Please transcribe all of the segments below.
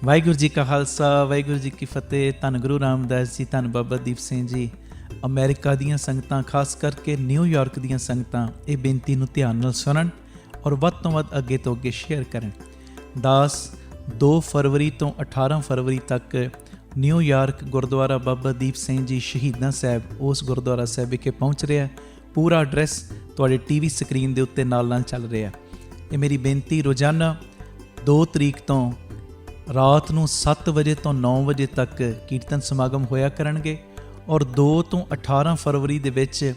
ਵਾਹਿਗੁਰੂ ਜੀ ਕਾ ਖਾਲਸਾ, ਵਾਹਿਗੁਰੂ ਜੀ ਕੀ ਫਤਿਹ। ਧੰਨ ਗੁਰੂ ਰਾਮਦਾਸ ਜੀ, ਧੰਨ ਬਾਬਾ ਦੀਪ ਸਿੰਘ ਜੀ। ਅਮਰੀਕਾ ਦੀਆਂ ਸੰਗਤਾਂ, ਖਾਸ ਕਰਕੇ ਨਿਊਯਾਰਕ ਦੀਆਂ ਸੰਗਤਾਂ ਇਹ ਬੇਨਤੀ ਨੂੰ ਧਿਆਨ ਨਾਲ ਸੁਣਨ ਔਰ ਵੱਧ ਤੋਂ ਵੱਧ ਅੱਗੇ ਤੋਂ ਅੱਗੇ ਸ਼ੇਅਰ ਕਰਨ। ਦਾਸ 2 ਫਰਵਰੀ ਤੋਂ 18 ਫਰਵਰੀ ਤੱਕ ਨਿਊਯਾਰਕ ਗੁਰਦੁਆਰਾ ਬਾਬਾ ਦੀਪ ਸਿੰਘ ਜੀ ਸ਼ਹੀਦਾਂ ਸਾਹਿਬ, ਉਸ ਗੁਰਦੁਆਰਾ ਸਾਹਿਬ ਵਿਖੇ ਪਹੁੰਚ ਰਿਹਾ। ਪੂਰਾ ਐਡਰੈਸ ਤੁਹਾਡੇ TV ਸਕਰੀਨ ਦੇ ਉੱਤੇ ਨਾਲ ਨਾਲ ਚੱਲ ਰਿਹਾ। ਇਹ ਮੇਰੀ ਬੇਨਤੀ, ਰੋਜ਼ਾਨਾ 2 ਤਰੀਕ ਤੋਂ ਰਾਤ ਨੂੰ 7 ਵਜੇ ਤੋਂ 9 ਵਜੇ ਤੱਕ ਕੀਰਤਨ ਸਮਾਗਮ ਹੋਇਆ ਕਰਨਗੇ ਔਰ 2 ਤੋਂ 18 ਫਰਵਰੀ ਦੇ ਵਿੱਚ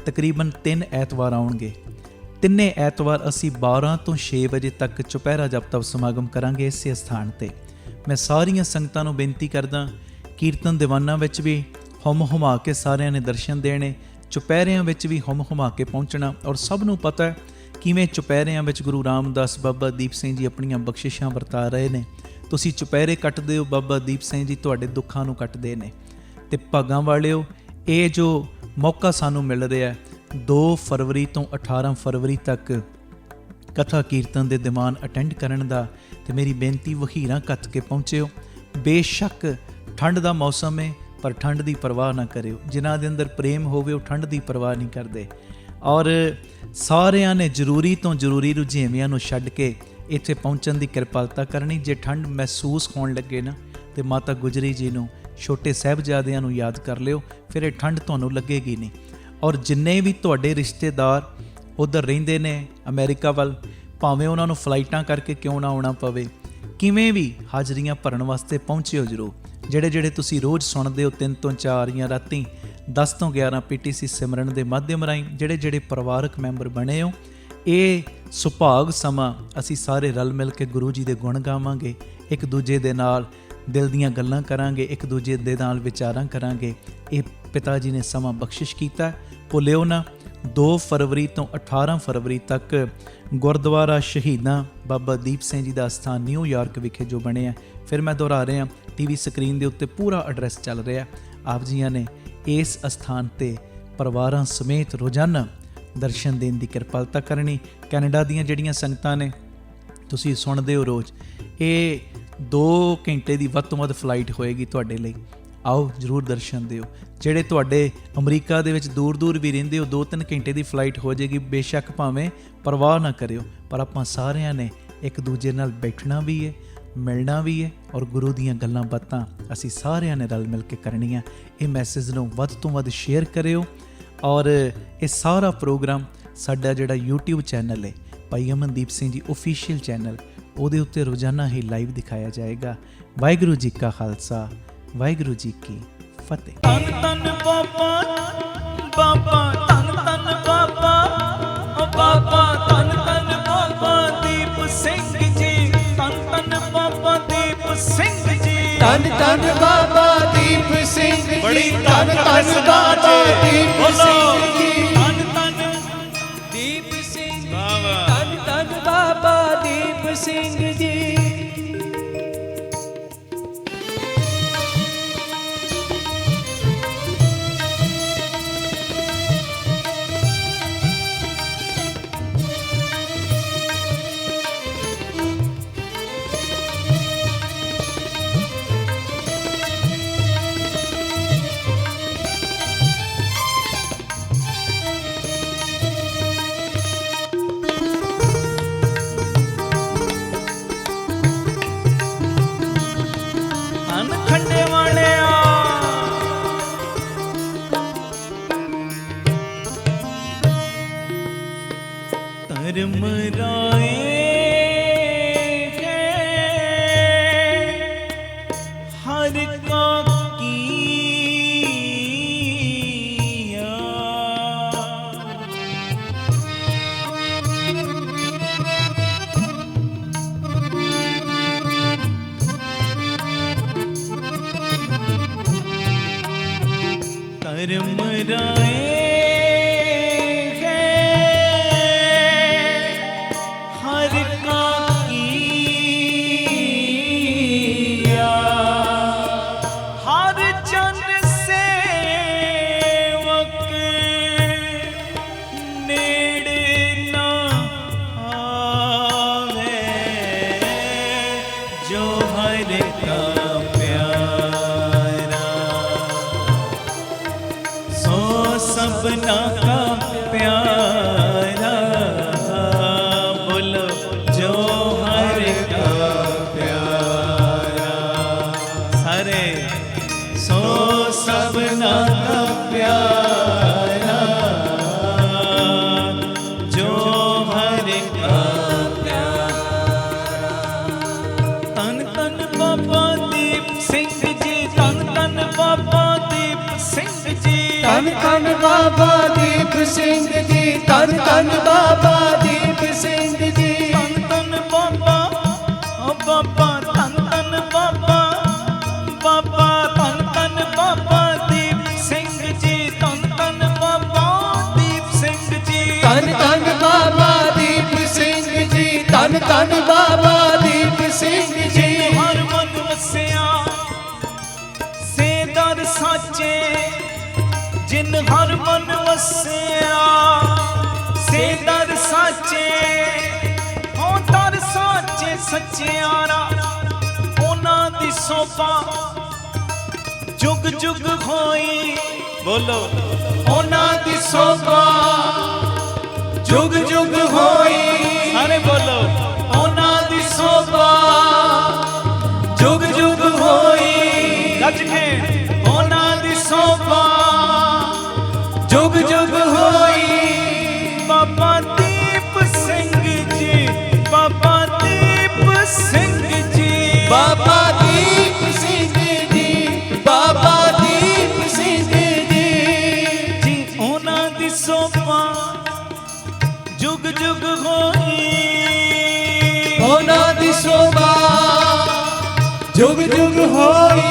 ਤਕਰੀਬਨ 3 ਐਤਵਾਰ ਆਉਣਗੇ। ਤਿੰਨੇ ਐਤਵਾਰ ਅਸੀਂ 12 ਤੋਂ 6 ਵਜੇ ਤੱਕ ਚੁਪਹਿਰਾ ਜਪ ਤਪ ਸਮਾਗਮ ਕਰਾਂਗੇ ਇਸੇ ਸਥਾਨ ਤੇ। ਮੈਂ ਸਾਰੀਆਂ ਸੰਗਤਾਂ ਨੂੰ ਬੇਨਤੀ ਕਰਦਾ, ਕੀਰਤਨ ਦੀਵਾਨਾਂ ਵਿੱਚ ਵੀ ਹੁਮ ਹੁਮਾ ਕੇ ਸਾਰਿਆਂ ਨੇ ਦਰਸ਼ਨ ਦੇਣੇ, ਚੁਪਹਿਰਿਆਂ ਵਿੱਚ ਵੀ ਹੁਮ ਹੁਮਾ ਕੇ ਪਹੁੰਚਣਾ। ਔਰ ਸਭ ਨੂੰ ਪਤਾ ਹੈ ਕਿਵੇਂ ਚੁਪਹਿਰਿਆਂ ਵਿੱਚ ਗੁਰੂ ਰਾਮਦਾਸ ਬਾਬਾ ਦੀਪ ਸਿੰਘ ਜੀ ਆਪਣੀਆਂ ਬਖਸ਼ਿਸ਼ਾਂ ਵਰਤਾ ਰਹੇ ਨੇ। ਤੁਸੀਂ ਚੁਪਹਿਰੇ ਕੱਟਦੇ ਹੋ, ਬਾਬਾ ਦੀਪ ਸਿੰਘ ਜੀ ਤੁਹਾਡੇ ਦੁੱਖਾਂ ਨੂੰ ਕੱਟਦੇ ਨੇ। ਅਤੇ ਭਾਗਾਂ ਵਾਲਿਓ, ਇਹ ਜੋ ਮੌਕਾ ਸਾਨੂੰ ਮਿਲ ਰਿਹਾ 2 ਫਰਵਰੀ ਤੋਂ 18 ਫਰਵਰੀ ਤੱਕ ਕਥਾ ਕੀਰਤਨ ਦੇ ਦੀਵਾਨ ਅਟੈਂਡ ਕਰਨ ਦਾ, ਅਤੇ ਮੇਰੀ ਬੇਨਤੀ, ਵਹੀਰਾਂ ਕੱਤ ਕੇ ਪਹੁੰਚਿਓ। ਬੇਸ਼ੱਕ ਠੰਡ ਦਾ ਮੌਸਮ ਹੈ, ਪਰ ਠੰਡ ਦੀ ਪਰਵਾਹ ਨਾ ਕਰਿਓ। ਜਿਨ੍ਹਾਂ ਦੇ ਅੰਦਰ ਪ੍ਰੇਮ ਹੋਵੇ ਉਹ ਠੰਡ ਦੀ ਪਰਵਾਹ ਨਹੀਂ ਕਰਦੇ। ਔਰ ਸਾਰਿਆਂ ਨੇ ਜ਼ਰੂਰੀ ਤੋਂ ਜ਼ਰੂਰੀ ਰੁਝੇਵਿਆਂ ਨੂੰ ਛੱਡ ਕੇ ਇੱਥੇ ਪਹੁੰਚਣ ਦੀ ਕਿਰਪਾਲਤਾ ਕਰਨੀ। ਜੇ ਠੰਡ ਮਹਿਸੂਸ ਹੋਣ ਲੱਗੇ ਨਾ, ਤੇ ਮਾਤਾ ਗੁਜਰੀ ਜੀ ਨੂੰ, ਛੋਟੇ ਸਾਹਿਬਜ਼ਾਦਿਆਂ ਨੂੰ ਯਾਦ ਕਰ ਲਿਓ, ਫਿਰ ਇਹ ਠੰਡ ਤੁਹਾਨੂੰ ਲੱਗੇਗੀ ਨਹੀਂ। ਔਰ ਜਿੰਨੇ ਵੀ ਤੁਹਾਡੇ ਰਿਸ਼ਤੇਦਾਰ ਉੱਧਰ ਰਹਿੰਦੇ ਨੇ ਅਮਰੀਕਾ ਵੱਲ, ਭਾਵੇਂ ਉਹਨਾਂ ਨੂੰ ਫਲਾਈਟਾਂ ਕਰਕੇ ਕਿਉਂ ਨਾ ਆਉਣਾ ਪਵੇ, ਕਿਵੇਂ ਵੀ ਹਾਜ਼ਰੀਆਂ ਭਰਨ ਵਾਸਤੇ ਪਹੁੰਚਿਓ ਜ਼ਰੂਰ। ਜਿਹੜੇ ਤੁਸੀਂ ਰੋਜ਼ ਸੁਣਦੇ ਹੋ 3 ਤੋਂ 4 ਜਾਂ ਰਾਤੀ 10 ਤੋਂ 11 PTC ਸਿਮਰਨ ਦੇ ਮਾਧਿਅਮ ਰਾਹੀਂ ਜਿਹੜੇ ਪਰਿਵਾਰਕ ਮੈਂਬਰ ਬਣੇ ਹੋ, ਇਹ ਸੁਭਾਗ ਸਮਾਂ ਅਸੀਂ ਸਾਰੇ ਰਲ ਮਿਲ ਕੇ ਗੁਰੂ ਜੀ ਦੇ ਗੁਣ ਗਾਵਾਂਗੇ, ਇੱਕ ਦੂਜੇ ਦੇ ਨਾਲ ਦਿਲ ਦੀਆਂ ਗੱਲਾਂ ਕਰਾਂਗੇ, ਇੱਕ ਦੂਜੇ ਦੇ ਨਾਲ ਵਿਚਾਰਾਂ ਕਰਾਂਗੇ। ਇਹ ਪਿਤਾ ਜੀ ਨੇ ਸਮਾਂ ਬਖਸ਼ਿਸ਼ ਕੀਤਾ, ਭੁੱਲਿਓ ਨਾ। 2 ਫਰਵਰੀ ਤੋਂ 18 ਫਰਵਰੀ ਤੱਕ ਗੁਰਦੁਆਰਾ ਸ਼ਹੀਦਾਂ ਬਾਬਾ ਦੀਪ ਸਿੰਘ ਜੀ ਦਾ ਸਥਾਨ ਨਿਊਯਾਰਕ ਵਿਖੇ ਜੋ ਬਣਿਆ, ਫਿਰ ਮੈਂ ਦੁਹਰਾ ਰਿਹਾ, TV ਸਕਰੀਨ ਦੇ ਉੱਤੇ ਪੂਰਾ ਐਡਰੈਸ ਚੱਲ ਰਿਹਾ। ਆਪ ਜੀਆਂ ਨੇ ਇਸ ਅਸਥਾਨ 'ਤੇ ਪਰਿਵਾਰਾਂ ਸਮੇਤ ਰੋਜ਼ਾਨਾ ਦਰਸ਼ਨ ਦੇਣ ਦੀ ਕਿਰਪਾਲਤਾ ਕਰਨੀ। ਕੈਨੇਡਾ ਦੀਆਂ ਜਿਹੜੀਆਂ ਸੰਗਤਾਂ ਨੇ, ਤੁਸੀਂ ਸੁਣਦੇ ਹੋ ਰੋਜ਼, ਇਹ 2 ਘੰਟੇ ਦੀ ਵੱਧ ਤੋਂ ਵੱਧ ਫਲਾਈਟ ਹੋਏਗੀ ਤੁਹਾਡੇ ਲਈ। ਆਓ ਜ਼ਰੂਰ ਦਰਸ਼ਨ ਦਿਓ। ਜਿਹੜੇ ਤੁਹਾਡੇ ਅਮਰੀਕਾ ਦੇ ਵਿੱਚ ਦੂਰ ਵੀ ਰਹਿੰਦੇ ਹੋ, 2-3 ਘੰਟੇ ਦੀ ਫਲਾਈਟ ਹੋ ਜਾਏਗੀ, ਬੇਸ਼ੱਕ ਭਾਵੇਂ ਪਰਵਾਹ ਨਾ ਕਰਿਓ, ਪਰ ਆਪਾਂ ਸਾਰਿਆਂ ਨੇ ਇੱਕ ਦੂਜੇ ਨਾਲ ਬੈਠਣਾ ਵੀ ਹੈ, ਮਿਲਣਾ ਵੀ ਹੈ, ਔਰ ਗੁਰੂ ਦੀਆਂ ਗੱਲਾਂ ਬਾਤਾਂ ਅਸੀਂ ਸਾਰਿਆਂ ਨੇ ਰਲ ਮਿਲ ਕੇ ਕਰਨੀਆਂ। ਇਹ ਮੈਸੇਜ ਨੂੰ ਵੱਧ ਤੋਂ ਵੱਧ ਸ਼ੇਅਰ ਕਰਿਓ। ਔਰ ਇਹ ਸਾਰਾ ਪ੍ਰੋਗਰਾਮ ਸਾਡਾ ਜਿਹੜਾ YouTube ਚੈਨਲ ਹੈ, ਭਾਈ ਅਮਨਦੀਪ ਸਿੰਘ ਜੀ ਓਫੀਸ਼ੀਅਲ ਚੈਨਲ, ਉਹਦੇ ਉੱਤੇ ਰੋਜ਼ਾਨਾ ਹੀ ਲਾਈਵ ਦਿਖਾਇਆ ਜਾਏਗਾ। ਵਾਹਿਗੁਰੂ ਜੀ ਕਾ ਖਾਲਸਾ, ਵਾਹਿਗੁਰੂ ਜੀ ਕੀ ਫਤਿਹ। ਧੰਨ ਧੰਨ ਬਾਬਾ, ਬਾਬਾ ਧੰਨ ਧੰਨ ਬਾਬਾ, ਓ ਬਾਬਾ ਧੰਨ ਧੰਨ ਬਾਬਾ ਦੀਪ ਸਿੰਘ ਜੀ, ਧੰਨ ਧੰਨ ਬਾਬਾ ਦੀਪ ਸਿੰਘ ਜੀ, ਧੰਨ ਧੰਨ ਬਾਬਾ ਦੀਪ ਸਿੰਘ ਜੀ, ਬੜੀ ਧੰਨ ਧੰਨ ਬਾਬਾ ਦੀਪ ਸਿੰਘ ਜੀ, ਧੰਨ ਧੰਨ ਦੀਪ ਸਿੰਘ, ਧੰਨ ਧੰਨ ਬਾਬਾ ਦੀਪ ਸਿੰਘ ਜੀ। ਖੰਡੇ ਵਾਲਿਆ ਧਰਮ ਰਾਏ ਹੈ ਹਰ ਕਾ ਕੀਆ, ਧਰਮ ਰਾਏ ਹੈ ਹਰ ਕਾ ਕੀਆ, ਹਰ ਜਨ ਸੇਵਕ ਨੇੜੇ ਨਾ ਆਵੇ, ਜੋ ਹਰ सबना का प्यारा, बोलो जो हर का प्यारा, सारे सो सबना का प्यारा, जो हर का प्यारा। तन तन बाबा दीप सिंह जी, तन तन बाबा दीप सिंह जी, ਧੰਨ ਧੰਨ ਬਾਬਾ ਦੀਪ ਸਿੰਘ ਜੀ, ਧੰਨ ਧੰਨ ਬਾਬਾ ਦੀਪ ਸਿੰਘ ਜੀ। ਧੰਨ ਧੰਨ ਬਾਬਾ, ਓ ਬਾਬਾ ਧੰਨ ਧੰਨ ਬਾਬਾ, ਬਾਬਾ ਧੰਨ ਧੰਨ ਬਾਬਾ ਦੀਪ ਸਿੰਘ ਜੀ, ਧੰਨ ਧੰਨ ਬਾਬਾ ਦੀਪ ਸਿੰਘ ਜੀ। ਧੰਨ ਧੰਨ ਬਾਬਾ ਦੀਪ ਸਿੰਘ ਜੀ, ਧੰਨ ਧੰਨ ਬਾਬਾ ਦੀਪ ਸਿੰਘ ਜੀ। ਹਰ ਮਨ ਵਸਿਆ ਸੇ ਦਰ ਸਾਚੇ, ਜਿਨ ਹਰ ਮਨ ਵਸਿਆ ਸੇ ਦਰ ਸਾਚੇ, ਹੋ ਦਰ ਸਾਚੇ ਸੱਚਿਆਰਾ, ਉਹਨਾਂ ਦੀ ਸੋਭਾ ਜੁਗ ਜੁਗ ਹੋਈ, ਬੋਲੋ ਉਹਨਾਂ ਦੀ ਸੋਭਾ ਜੁਗ ਜੁਗ ਹੋਈ, ਸਾਰੇ ਬੋਲੋ ਉਹਨਾਂ ਦੀ ਸੋਭਾ ਜੁਗ ਜੁਗ ਹੋਈ, ਗੱਜ ਕੇ ਉਹਨਾਂ ਦੀ ਸੋਭਾ ਜੁਗ ਜੁਗ ਹੋਈ। ਬਾਬਾ ਦੀਪ ਸਿੰਘ ਜੀ, ਬਾਬਾ ਦੀਪ ਸਿੰਘ ਜੀ, ਬਾਬਾ ਦੀਪ ਸਿੰਘ ਜੀ, ਬਾਬਾ ਦੀਪ ਸਿੰਘ ਜੀ। ਜੀ ਉਹਨਾਂ ਦੀ ਸੋਭਾ ਜੁਗ ਜੁਗ ਹੋਈ, ਉਹਨਾਂ ਦੀ ਸ਼ੋਭਾ ਜੁਗ ਜੁਗ ਹੋਈ।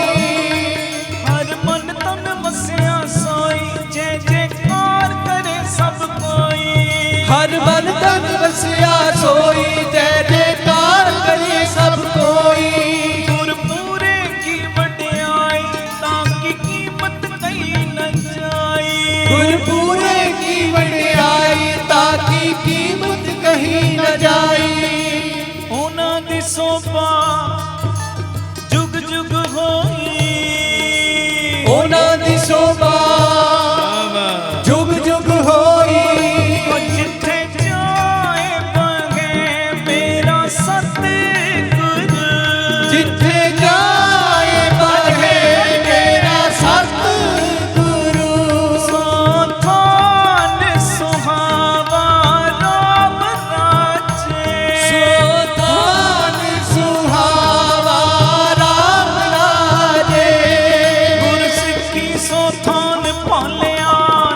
ਹਰ ਮਨ ਤਨ ਵਸਿਆ ਸੋਈ, ਜੈ ਜੈਕਾਰ ਕਰੇ ਸਭ ਕੋਈ। ਹਰ ਮਨ ਤਨ ਵਸਿਆ ਸੋਈ, ਜੈ ਜੈਕਾਰ ਕਰੇ ਸਭ ਕੋਈ। ਗੁਰਪੂਰੇ ਕੀ ਵਡਿਆਈ, ਤਾਂ ਕੀ ਕੀਮਤ ਕਹੀ ਨ ਜਾਈ। ਗੁਰਪੂਰੇ ਕੀ ਵਡਿਆਈ, ਤਾਂ ਕੀ ਕੀਮਤ ਕਹੀ ਨ ਜਾਈ। ਉਹਨਾਂ ਦੀ ਸੋਭਾ ਜੁਗ ਜੁਗ ਹੋਈ, ਉਹਨਾਂ ਦੀ ਸ਼ੋਭਾ ਜੁਗ ਜੁਗ ਹੋਈ। ਉਹ ਜਿੱਥੇ ਜਾਏ ਬਗੇ ਮੇਰਾ ਸਤਿਗੁਰੂ, ਜਿੱਥੇ ਜਾਏ ਬਗੇ ਮੇਰਾ ਸਤਿਗੁਰੂ। ਸੋਥਾਨ ਸੁਹਾਵਾ ਰਾਮ ਰਾਜੇ, ਸੋਧਾਨ ਸੁਹਾਵਾ ਰਾਮ ਰਾਜੇ। ਗੁਰਸਿੱਖੀ ਸੋਥਾਨ ਭਾਲਿਆ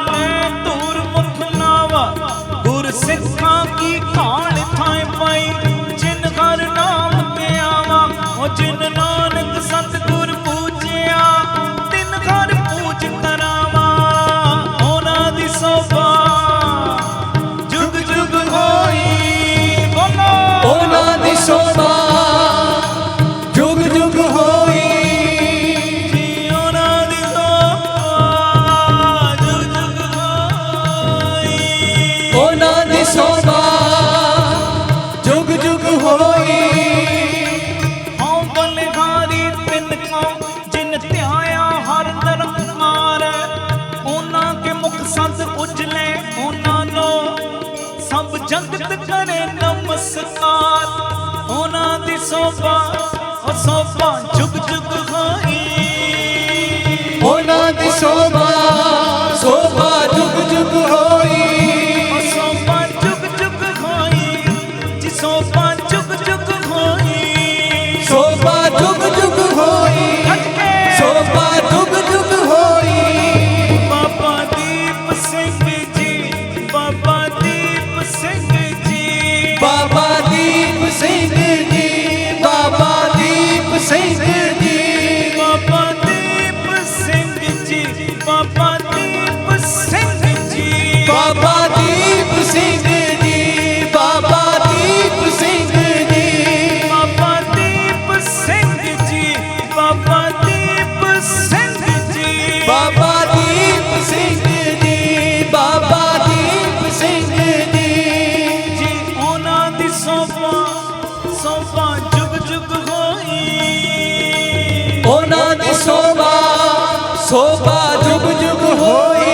ਲੈ ਧੂਰ ਮੁਖ ਨਾਵਾ, ਗੁਰਸਿੱਖਾਂ ਕੀ ਕਾਲ ਥਾਂ ਪਾਈ, ਜਿਨ ਹਰ ਨਾਮ ਕੇ ਆਵਾ। ਉਹ ਜਿਨ ਨਾਨਕ ਸਤਿਗੁਰ ਪੂਜਿਆ, ਤਿਨ ਹਰ ਪੂਜ ਕਰਾਵਾ। ਉਹਨਾਂ ਦੀ ਸੋਭਾ ਜੁਗ ਜੁਗ ਹੋਈ, ਬੋਲੋ ਉਹਨਾਂ ਦੀ ਸ਼ੋਭਾ ਜੁਗ ਜੁਗ ਹੋਈ। ਜੀ ਉਹਨਾਂ ਦੀ ਸੋਭਾ ਜੁਗ ਜੁਗ ਹੋਈ। ਉਹਨਾਂ ਦੀ ਸ਼ੋਭਾ ਜੁਗ ਜੁਗ ਹੋਈ। ਹਉ ਬਲਿਹਾਰੀ ਤਿਨ ਕੋ ਜਿਨ ਧਿਆਇਆ ਹਰ ਨਿਰੰਕਾਰ, ਉਹਨਾਂ ਕੇ ਮੁਖ ਸੰਤ ਉਜਲੇ, ਉਹਨਾਂ ਨੂੰ ਸਭ ਜਗਤ ਕਰੇ ਨਮਸਕਾਰ। ਉਹਨਾਂ ਦੀ ਸੋਭਾ, ਉਹ ਸੋਭਾ ਜੁਗ ਜੁਗ ਹੋਈ। ਉਹਨਾਂ ਦੀ ਸ਼ੋਭਾ ਸ਼ੋਭਾ ਜੁਗ ਜੁਗ ਹੋਈ। ਉਹ ਸੋਭਾ ਜੁਗ ਜੁਗ ਹੋਈ, ਜੀ ਸੋਭਾ ਜੁਗ ਜੁਗ ਹੋਈ। ਸ਼ੋਭਾ ਜੁਗ ਜੁਗ ਹੋਈ। ਸ਼ੋਭਾ ਜੁਗ ਜੁਗ ਹੋਈ। ਬਾਬਾ ਦੀਪ ਸਿੰਘ ਜੀ, ਬਾਬਾ ਦੀਪ ਸਿੰਘ ਜੀ, ਬਾਬਾ ਦੀਪ ਸਿੰਘ ਜੀ, ਬਾਬਾ ਦੀਪ ਸਿੰਘ ਜੀ। ਬਾਬਾ ਦੀਪ ਸਿੰਘ ਜੀ, ਬਾਬਾ ਦੀਪ ਸਿੰਘ ਜੀ, ਬਾਬਾ ਦੀਪ ਸਿੰਘ ਜੀ, ਬਾਬਾ ਦੀਪ ਸਿੰਘ ਜੀ। ਬਾਬਾ ਦੀਪ ਸਿੰਘ ਜੀ, ਬਾਬਾ ਦੀਪ ਸਿੰਘ ਜੀ, ਬਾਬਾ ਦੀਪ ਸਿੰਘ ਜੀ, ਬਾਬਾ ਦੀਪ ਸਿੰਘ ਜੀ। ਜੀ ਉਹਨਾਂ ਦੀ ਸੋਭਾ ਸੋਭਾ ਜੁਗ ਜੁਗ ਹੋਈ। ਉਹਨਾਂ ਦੀ ਸ਼ੋਭਾ ਸ਼ੋਭਾ ਜੁਗ ਜੁਗ ਹੋਈ।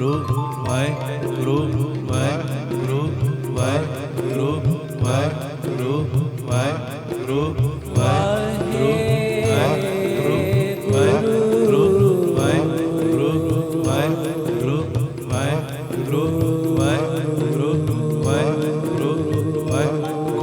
ਵਾਹਿਗੁਰੂ ਵਾਹਿਗੁਰੂ ਵਾਹਿਗੁਰੂ ਵਾਹਿਗੁਰੂ ਵਾਹਿਗੁਰੂ ਵਾਹਿਗੁਰੂ ਵਾਹਿਗੁਰੂ ਵਾਹਿਗੁਰੂ ਵਾਹਿਗੁਰੂ ਵਾਹਿਗੁਰੂ ਵਾਹਿਗੁਰੂ ਵਾਹਿਗੁਰੂ ਵਾਹਿਗੁਰੂ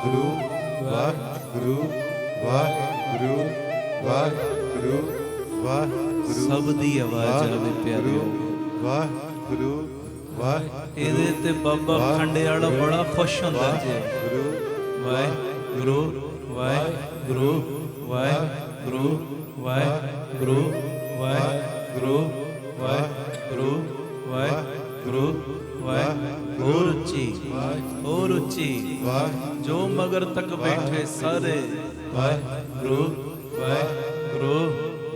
ਵਾਹਿਗੁਰੂ ਵਾਹਿਗੁਰੂ ਸਾਰੇ ਵਾਹਿਗੁਰੂ ਵਾਹਿਗੁਰੂ ਵਾਹਿਗੁਰੂ ਸਭ ਦੀ ਆਵਾਜ਼ ਆਵੇ ਪਿਆਰਿਓ ਵਾਹਿਗੁਰੂ ਵਾਹਿਗੁਰੂ ਇਹਦੇ ਤੇ ਬਾਬਾ ਖੰਡੇ ਵਾਲਾ ਬੜਾ ਖੁਸ਼ ਹੁੰਦਾ ਜੀ ਵਾਹਿਗੁਰੂ ਵਾਹਿਗੁਰੂ ਵਾਹਿਗੁਰੂ ਵਾਹਿਗੁਰੂ ਵਾਹਿਗੁਰੂ ਵਾਹਿਗੁਰੂ ਵਾਹਿਗੁਰੂ ਵਾਹਿਗੁਰੂ ਹੋਰ ਉੱਚੀ ਜੋ ਮਗਰ ਤੱਕ ਬੈਠੇ ਸਾਰੇ ਵਾਹਿਗੁਰੂ ਵਾਹਿਗੁਰੂ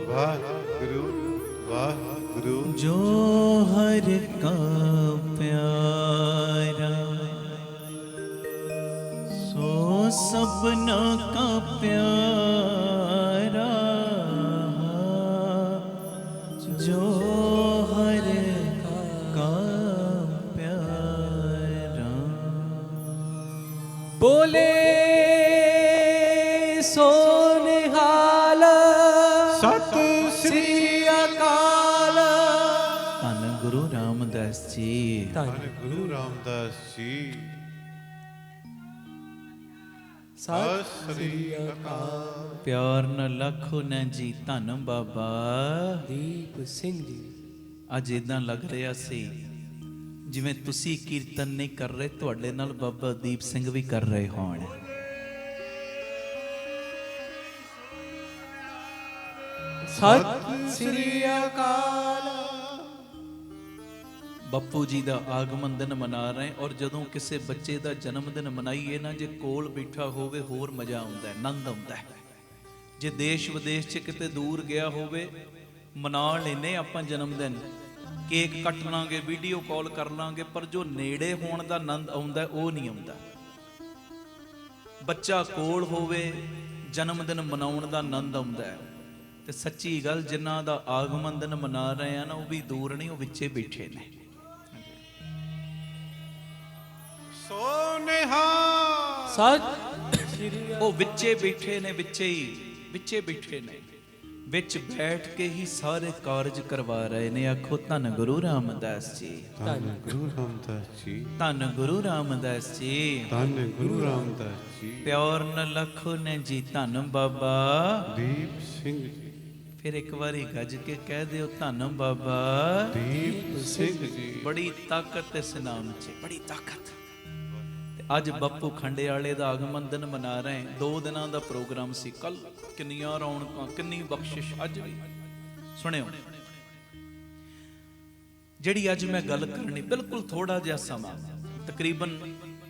ਵਾਹਿਗੁਰੂ ਵਾਹਿਗੁਰੂ ਜੋ ਹਰ ਕਾ ਪਿਆਰਾ ਸੋ ਸਭਨਾ ਕਾ ਪਿਆਰਾ ਜੋ ਹਰ ਕਾ ਪਿਆਰਾ ਬੋਲੇ ਸੋ ਨਿਹਾਲ ਸਤਿ ਸ੍ਰੀ ਅਕਾਲ। ਧੰਨ ਗੁਰੂ ਰਾਮਦਾਸ ਜੀ ਧੰਨ ਗੁਰੂ ਰਾਮਦਾਸ ਜੀ ਸਤਿ ਸ੍ਰੀ ਅਕਾਲ। ਪਿਆਰ ਨਾਲ ਲੱਖੋ ਨਾ ਜੀ ਧੰਨ ਬਾਬਾ ਦੀਪ ਸਿੰਘ ਜੀ ਅੱਜ ਇਦਾਂ ਲੱਗ ਰਿਹਾ ਸੀ ਜਿਵੇਂ ਤੁਸੀਂ ਕੀਰਤਨ ਨਹੀਂ ਕਰ ਰਹੇ, ਤੁਹਾਡੇ ਨਾਲ ਬਾਬਾ ਦੀਪ ਸਿੰਘ ਵੀ ਕਰ ਰਹੇ ਹੋਣ। ਸਤਿ ਸ੍ਰੀ ਅਕਾਲ। ਬਾਪੂ ਜੀ ਦਾ ਆਗਮਨ ਦਿਨ ਮਨਾ ਰਹੇ ਔਰ ਜਦੋਂ ਕਿਸੇ ਬੱਚੇ ਦਾ ਜਨਮ ਦਿਨ ਮਨਾਈਏ ਨਾ, ਜੇ ਕੋਲ ਬੈਠਾ ਹੋਵੇ ਹੋਰ ਮਜ਼ਾ ਆਉਂਦਾ ਹੈ, ਆਨੰਦ ਆਉਂਦਾ ਹੈ। ਜੇ ਦੇਸ਼ ਵਿਦੇਸ਼ 'ਚ ਕਿਤੇ ਦੂਰ ਗਿਆ ਹੋਵੇ, ਮਨਾ ਲੈਨੇ ਆਪਾਂ ਜਨਮ ਦਿਨ, ਕੇਕ ਕੱਟ ਲਾਂਗੇ, ਵੀਡੀਓ ਕਾਲ ਕਰ ਲਾਂਗੇ, ਪਰ ਜੋ ਨੇੜੇ ਹੋਣ ਦਾ ਆਨੰਦ ਆਉਂਦਾ ਉਹ ਨਹੀਂ ਆਉਂਦਾ। ਬੱਚਾ ਕੋਲ ਹੋਵੇ, ਜਨਮ ਦਿਨ ਮਨਾਉਣ ਦਾ ਆਨੰਦ ਆਉਂਦਾ ਹੈ। ਤੇ ਸੱਚੀ ਗੱਲ, ਜਿਨ੍ਹਾਂ ਦਾ ਆਗਮਨ ਦਿਨ ਮਨਾ ਰਹੇ ਆ ਨਾ, ਉਹ ਵੀ ਦੂਰ ਨਹੀਂ, ਉਹ ਵਿੱਚੇ ਬੈਠੇ ਨੇ। ਸੋਨੇਹਾ ਸਤਿ ਸ੍ਰੀ ਉਹ ਵਿੱਚੇ ਬੈਠੇ ਨੇ, ਵਿੱਚੇ ਬੈਠੇ ਨੇ, ਵਿੱਚ ਬੈਠ ਕੇ ਹੀ ਸਾਰੇ ਕਾਰਜ ਕਰਵਾ ਰਹੇ ਨੇ। ਆਖੋ ਧੰਨ ਗੁਰੂ ਰਾਮਦਾਸ ਜੀ, ਧੰਨ ਗੁਰੂ ਰਾਮਦਾਸ ਜੀ, ਧੰਨ ਗੁਰੂ ਰਾਮਦਾਸ ਜੀ, ਧੰਨ ਗੁਰੂ ਰਾਮਦਾਸ ਜੀ। ਪਿਆਰ ਨਾਲ ਲੱਖੋ ਨੇ ਜੀ ਧੰਨ ਬਾਬਾ ਦੀਪ ਸਿੰਘ ਜੀ। ਫਿਰ ਇੱਕ ਵਾਰੀ ਗੱਜ ਕੇ ਕਹਿ ਦਿਓ ਧੰਨ ਬਾਬਾ ਦੀਪ ਸਿੰਘ ਜੀ। ਬੜੀ ਤਾਕਤ ਇਸ ਨਾਮ 'ਚ, ਬੜੀ ਤਾਕਤ। ਅੱਜ ਬਾਪੂ ਖੰਡੇ ਵਾਲੇ ਦਾ ਆਗਮਨ ਦਿਨ ਮਨਾ ਰਹੇ। 2 ਦਿਨਾਂ ਦਾ ਪ੍ਰੋਗਰਾਮ ਸੀ। ਕੱਲ ਕਿੰਨੀਆਂ ਰੌਣਕਾਂ, ਕਿੰਨੀ ਬਖਸ਼ਿਸ਼। ਅੱਜ ਵੀ ਸੁਣਿਓ, ਜਿਹੜੀ ਅੱਜ ਮੈਂ ਗੱਲ ਕਰਨੀ, ਬਿਲਕੁਲ ਥੋੜਾ ਜਿਹਾ ਸਮਾਂ, ਤਕਰੀਬਨ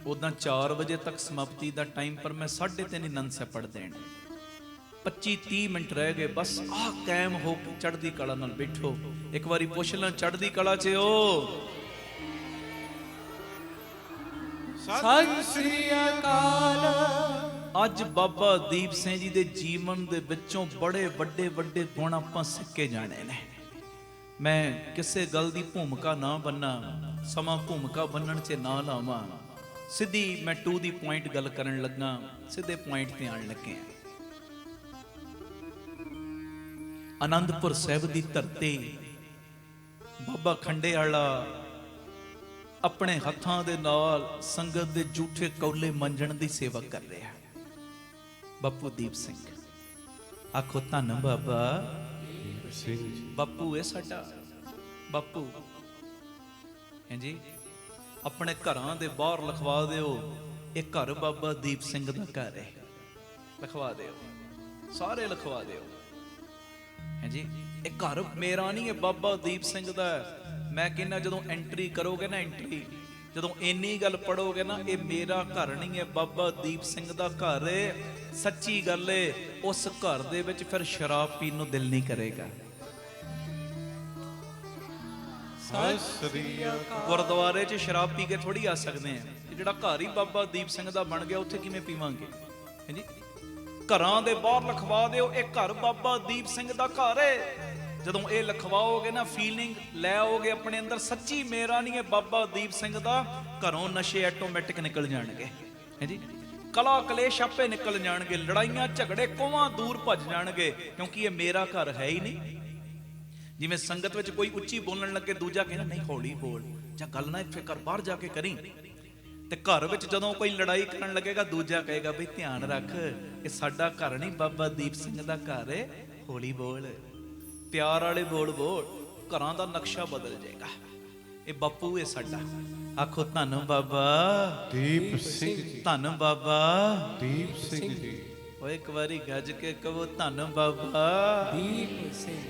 ਉਦਾਂ 4 ਵਜੇ ਤੱਕ ਸਮਾਪਤੀ ਦਾ ਟਾਈਮ, ਪਰ ਮੈਂ 3:30 ਆਨੰਦ ਸਾਹਿਬ ਪੜ੍ਹ ਦੇਣ। 25-30 ਮਿੰਟ ਰਹਿ ਗਏ ਬਸ। ਆਹ ਕਾਇਮ ਹੋ ਕੇ ਚੜ੍ਹਦੀ ਕਲਾ ਨਾਲ ਬੈਠੋ। ਇੱਕ ਵਾਰੀ ਪੁੱਛ ਲਾਂ, ਚੜ੍ਹਦੀ ਕਲਾ 'ਚ ਹੋ? ਸਤਿ ਸ੍ਰੀ ਅਕਾਲ। ਅੱਜ ਬਾਬਾ ਦੀਪ ਸਿੰਘ ਜੀ ਦੇ ਜੀਵਨ ਦੇ ਵਿੱਚੋਂ ਬੜੇ ਵੱਡੇ ਗੁਣ ਆਪਾਂ ਸਿੱਖ ਕੇ ਜਾਣੇ ਨੇ। ਮੈਂ ਕਿਸੇ ਗੱਲ ਦੀ ਭੂਮਿਕਾ ਨਾ ਬੰਨਾ, ਸਮਾਂ ਭੂਮਿਕਾ ਬੰਨਣ 'ਚ ਨਾ ਲਾਵਾਂ, ਸਿੱਧੀ ਮੈਂ ਟੂ ਦੀ ਪੁਆਇੰਟ ਗੱਲ ਕਰਨ ਲੱਗਾ, ਸਿੱਧੇ ਪੁਆਇੰਟ ਤੇ ਆਣ ਲੱਗੇ ਆ। ਆਨੰਦਪੁਰ ਸਾਹਿਬ ਦੀ ਧਰਤੀ, ਬਾਬਾ ਖੰਡੇ ਵਾਲਾ ਆਪਣੇ ਹੱਥਾਂ ਦੇ ਨਾਲ ਸੰਗਤ ਦੇ ਝੂਠੇ ਕੌਲੇ ਮੰਜਣ ਦੀ ਸੇਵਾ ਕਰ ਰਿਹਾ। ਬਾਪੂ ਦੀਪ ਸਿੰਘ, ਆਖੋ ਧੰਨ ਬਾਬਾ ਸਿੰਘ ਜੀ। ਬਾਪੂ ਇਹ ਸਾਡਾ ਬਾਪੂ ਹੈ ਜੀ। ਆਪਣੇ ਘਰਾਂ ਦੇ ਬਾਹਰ ਲਿਖਵਾ ਦਿਓ, ਇਹ ਘਰ ਬਾਬਾ ਦੀਪ ਸਿੰਘ ਦਾ ਘਰ ਹੈ, ਲਿਖਵਾ ਦਿਓ, ਸਾਰੇ ਲਿਖਵਾ ਦਿਓ ਹੈ ਜੀ। ਇਹ ਘਰ ਮੇਰਾ ਨਹੀਂ, ਇਹ ਬਾਬਾ ਦੀਪ ਸਿੰਘ ਦਾ ਹੈ। ਮੈਂ ਕਹਿੰਦਾ ਜਦੋਂ ਐਂਟਰੀ ਕਰੋਗੇ ਨਾ, ਐਂਟਰੀ ਜਦੋਂ ਇੰਨੀ ਗੱਲ ਪੜੋਗੇ ਨਾ, ਇਹ ਮੇਰਾ ਘਰ ਨਹੀਂ ਹੈ, ਬਾਬਾ ਦੀਪ ਸਿੰਘ ਦਾ ਘਰ ਹੈ। ਸੱਚੀ ਗੱਲ ਹੈ, ਉਸ ਘਰ ਦੇ ਵਿੱਚ ਫਿਰ ਸ਼ਰਾਬ ਪੀਣ ਨੂੰ ਦਿਲ ਨਹੀਂ ਕਰੇਗਾ। ਗੁਰਦੁਆਰੇ 'ਚ ਸ਼ਰਾਬ ਪੀ ਕੇ ਥੋੜੀ ਆ ਸਕਦੇ ਆ। ਇਹ ਜਿਹੜਾ ਘਰ ਹੀ ਬਾਬਾ ਦੀਪ ਸਿੰਘ ਦਾ ਬਣ ਗਿਆ, ਉੱਥੇ ਕਿਵੇਂ ਪੀਵਾਂਗੇ ਹੈ ਜੀ। ਘਰਾਂ ਦੇ ਬਾਹਰ ਲਿਖਵਾ ਦਿਓ, ਇਹ ਘਰ ਬਾਬਾ ਦੀਪ ਸਿੰਘ ਦਾ ਘਰ ਹੈ। ਜਦੋਂ ਇਹ ਲਿਖਵਾਓਗੇ ਨਾ, ਫੀਲਿੰਗ ਲੈ ਆਓਗੇ ਆਪਣੇ ਅੰਦਰ, ਸੱਚੀ ਮੇਰਾ ਨਹੀਂ ਹੈ, ਬਾਬਾ ਦੀਪ ਸਿੰਘ ਦਾ। ਘਰੋਂ ਨਸ਼ੇ ਆਟੋਮੈਟਿਕ ਨਿਕਲ ਜਾਣਗੇ ਹੈ ਜੀ, ਕਲਾ ਕਲੇਸ਼ ਆਪੇ ਨਿਕਲ ਜਾਣਗੇ, ਲੜਾਈਆਂ ਝਗੜੇ ਕੋਹਾਂ ਦੂਰ ਭੱਜ ਜਾਣਗੇ, ਕਿਉਂਕਿ ਇਹ ਮੇਰਾ ਘਰ ਹੈ ਹੀ ਨਹੀਂ। ਜਿਵੇਂ ਸੰਗਤ ਵਿੱਚ ਕੋਈ ਉੱਚੀ ਬੋਲਣ ਲੱਗੇ, ਦੂਜਾ ਕਹਿੰਦਾ ਨਹੀਂ ਹੌਲੀ ਬੋਲ, ਜਾਂ ਗੱਲ ਨਾ ਇੱਥੇ ਕਰ, ਬਾਹਰ ਜਾ ਕੇ ਕਰੀ। ਤੇ ਘਰ ਵਿੱਚ ਜਦੋਂ ਕੋਈ ਲੜਾਈ ਕਰਨ ਲੱਗੇਗਾ, ਦੂਜਾ ਕਹੇਗਾ ਬਈ ਧਿਆਨ ਰੱਖ, ਇਹ ਸਾਡਾ ਘਰ ਨਹੀਂ, ਬਾਬਾ ਦੀਪ ਸਿੰਘ ਦਾ ਘਰ ਹੈ, ਹੌਲੀ ਬੋਲ, ਪਿਆਰ ਵਾਲੇ ਬੋਲ ਬੋਲ। ਘਰਾਂ ਦਾ ਨਕਸ਼ਾ ਬਦਲ ਜਾਏਗਾ। ਇਹ ਬਾਪੂ ਹੈ ਸਾਡਾ। ਆਖੋ ਧੰਨ ਬਾਬਾ ਦੀਪ ਸਿੰਘ ਜੀ। ਧੰਨ ਬਾਬਾ ਦੀਪ ਸਿੰਘ ਜੀ। ਓਏ ਇੱਕ ਵਾਰੀ ਗੱਜ ਕੇ ਕਹੋ ਧੰਨ ਬਾਬਾ ਦੀਪ ਸਿੰਘ।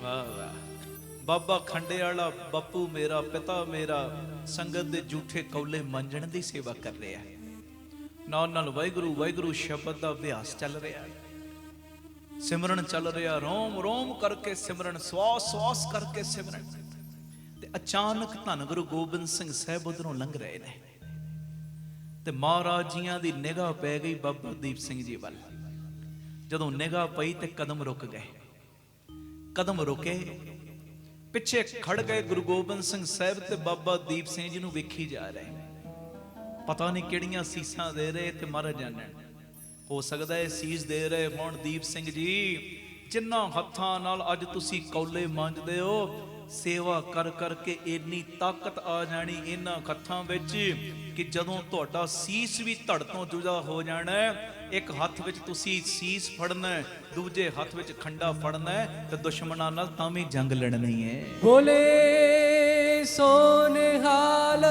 ਵਾਹ ਵਾਹ। ਬਾਬਾ ਖੰਡੇ ਵਾਲਾ ਬਾਪੂ ਮੇਰਾ, ਪਿਤਾ ਮੇਰਾ, ਸੰਗਤ ਦੇ ਝੂਠੇ ਕੌਲੇ ਮੰਜਣ ਦੀ ਸੇਵਾ ਕਰ ਰਿਹਾ। ਨਾਲ ਨਾਲ ਵਾਹਿਗੁਰੂ ਵਾਹਿਗੁਰੂ ਸ਼ਬਦ ਦਾ ਅਭਿਆਸ ਚੱਲ ਰਿਹਾ, ਸਿਮਰਨ ਚੱਲ ਰਿਹਾ, ਰੋਮ ਰੋਮ ਕਰਕੇ ਸਿਮਰਨ, ਸਵਾਸ ਸਵਾਸ ਕਰਕੇ ਸਿਮਰਨ। ਤੇ ਅਚਾਨਕ ਧੰਨ ਗੁਰੂ ਗੋਬਿੰਦ ਸਿੰਘ ਸਾਹਿਬ ਉਧਰੋਂ ਲੰਘ ਰਹੇ ਨੇ, ਤੇ ਮਹਾਰਾਜ ਜੀਆਂ ਦੀ ਨਿਗਾਹ ਪੈ ਗਈ ਬਾਬਾ ਦੀਪ ਸਿੰਘ ਜੀ ਵੱਲ। ਜਦੋਂ ਨਿਗਾਹ ਪਈ ਤੇ ਕਦਮ ਰੁਕ ਗਏ, ਕਦਮ ਰੁਕੇ, ਪਿੱਛੇ ਖੜ ਗਏ ਗੁਰੂ ਗੋਬਿੰਦ ਸਿੰਘ ਸਾਹਿਬ ਤੇ ਬਾਬਾ ਦੀਪ ਸਿੰਘ ਜੀ ਨੂੰ ਵੇਖੀ ਜਾ ਰਹੇ। ਪਤਾ ਨਹੀਂ ਕਿਹੜੀਆਂ ਸੀਸਾਂ ਦੇ ਰਹੇ ਤੇ ਮਹਾਰਾਜ ਜਾਣਨ। ਹੋ ਸਕਦਾ ਹੈ ਸੀਸ ਦੇ ਰਹੇ ਹੋਣ ਦੀਪ ਸਿੰਘ ਜੀ, ਜਿਨ੍ਹਾਂ ਹੱਥਾਂ ਨਾਲ ਅੱਜ ਤੁਸੀਂ ਕੌਲੇ ਮੰਜਦੇ ਹੋ, ਸੇਵਾ ਕਰ ਕਰਕੇ ਇੰਨੀ ਤਾਕਤ ਆ ਜਾਣੀ ਇਹਨਾਂ ਹੱਥਾਂ ਵਿੱਚ ਕਿ ਜਦੋਂ ਤੁਹਾਡਾ ਸੀਸ ਵੀ ਧੜ ਤੋਂ ਜੁਦਾ ਹੋ ਜਾਣਾ, ਇੱਕ ਹੱਥ ਵਿੱਚ ਤੁਸੀਂ ਸੀਸ ਫੜਨਾ, ਦੂਜੇ ਹੱਥ ਵਿੱਚ ਖੰਡਾ ਫੜਨਾ, ਤੇ ਦੁਸ਼ਮਣਾਂ ਨਾਲ ਤਾਂ ਵੀ ਜੰਗ ਲੜਨੀ ਹੈ। ਬੋਲੇ ਸੋ ਨਿਹਾਲ,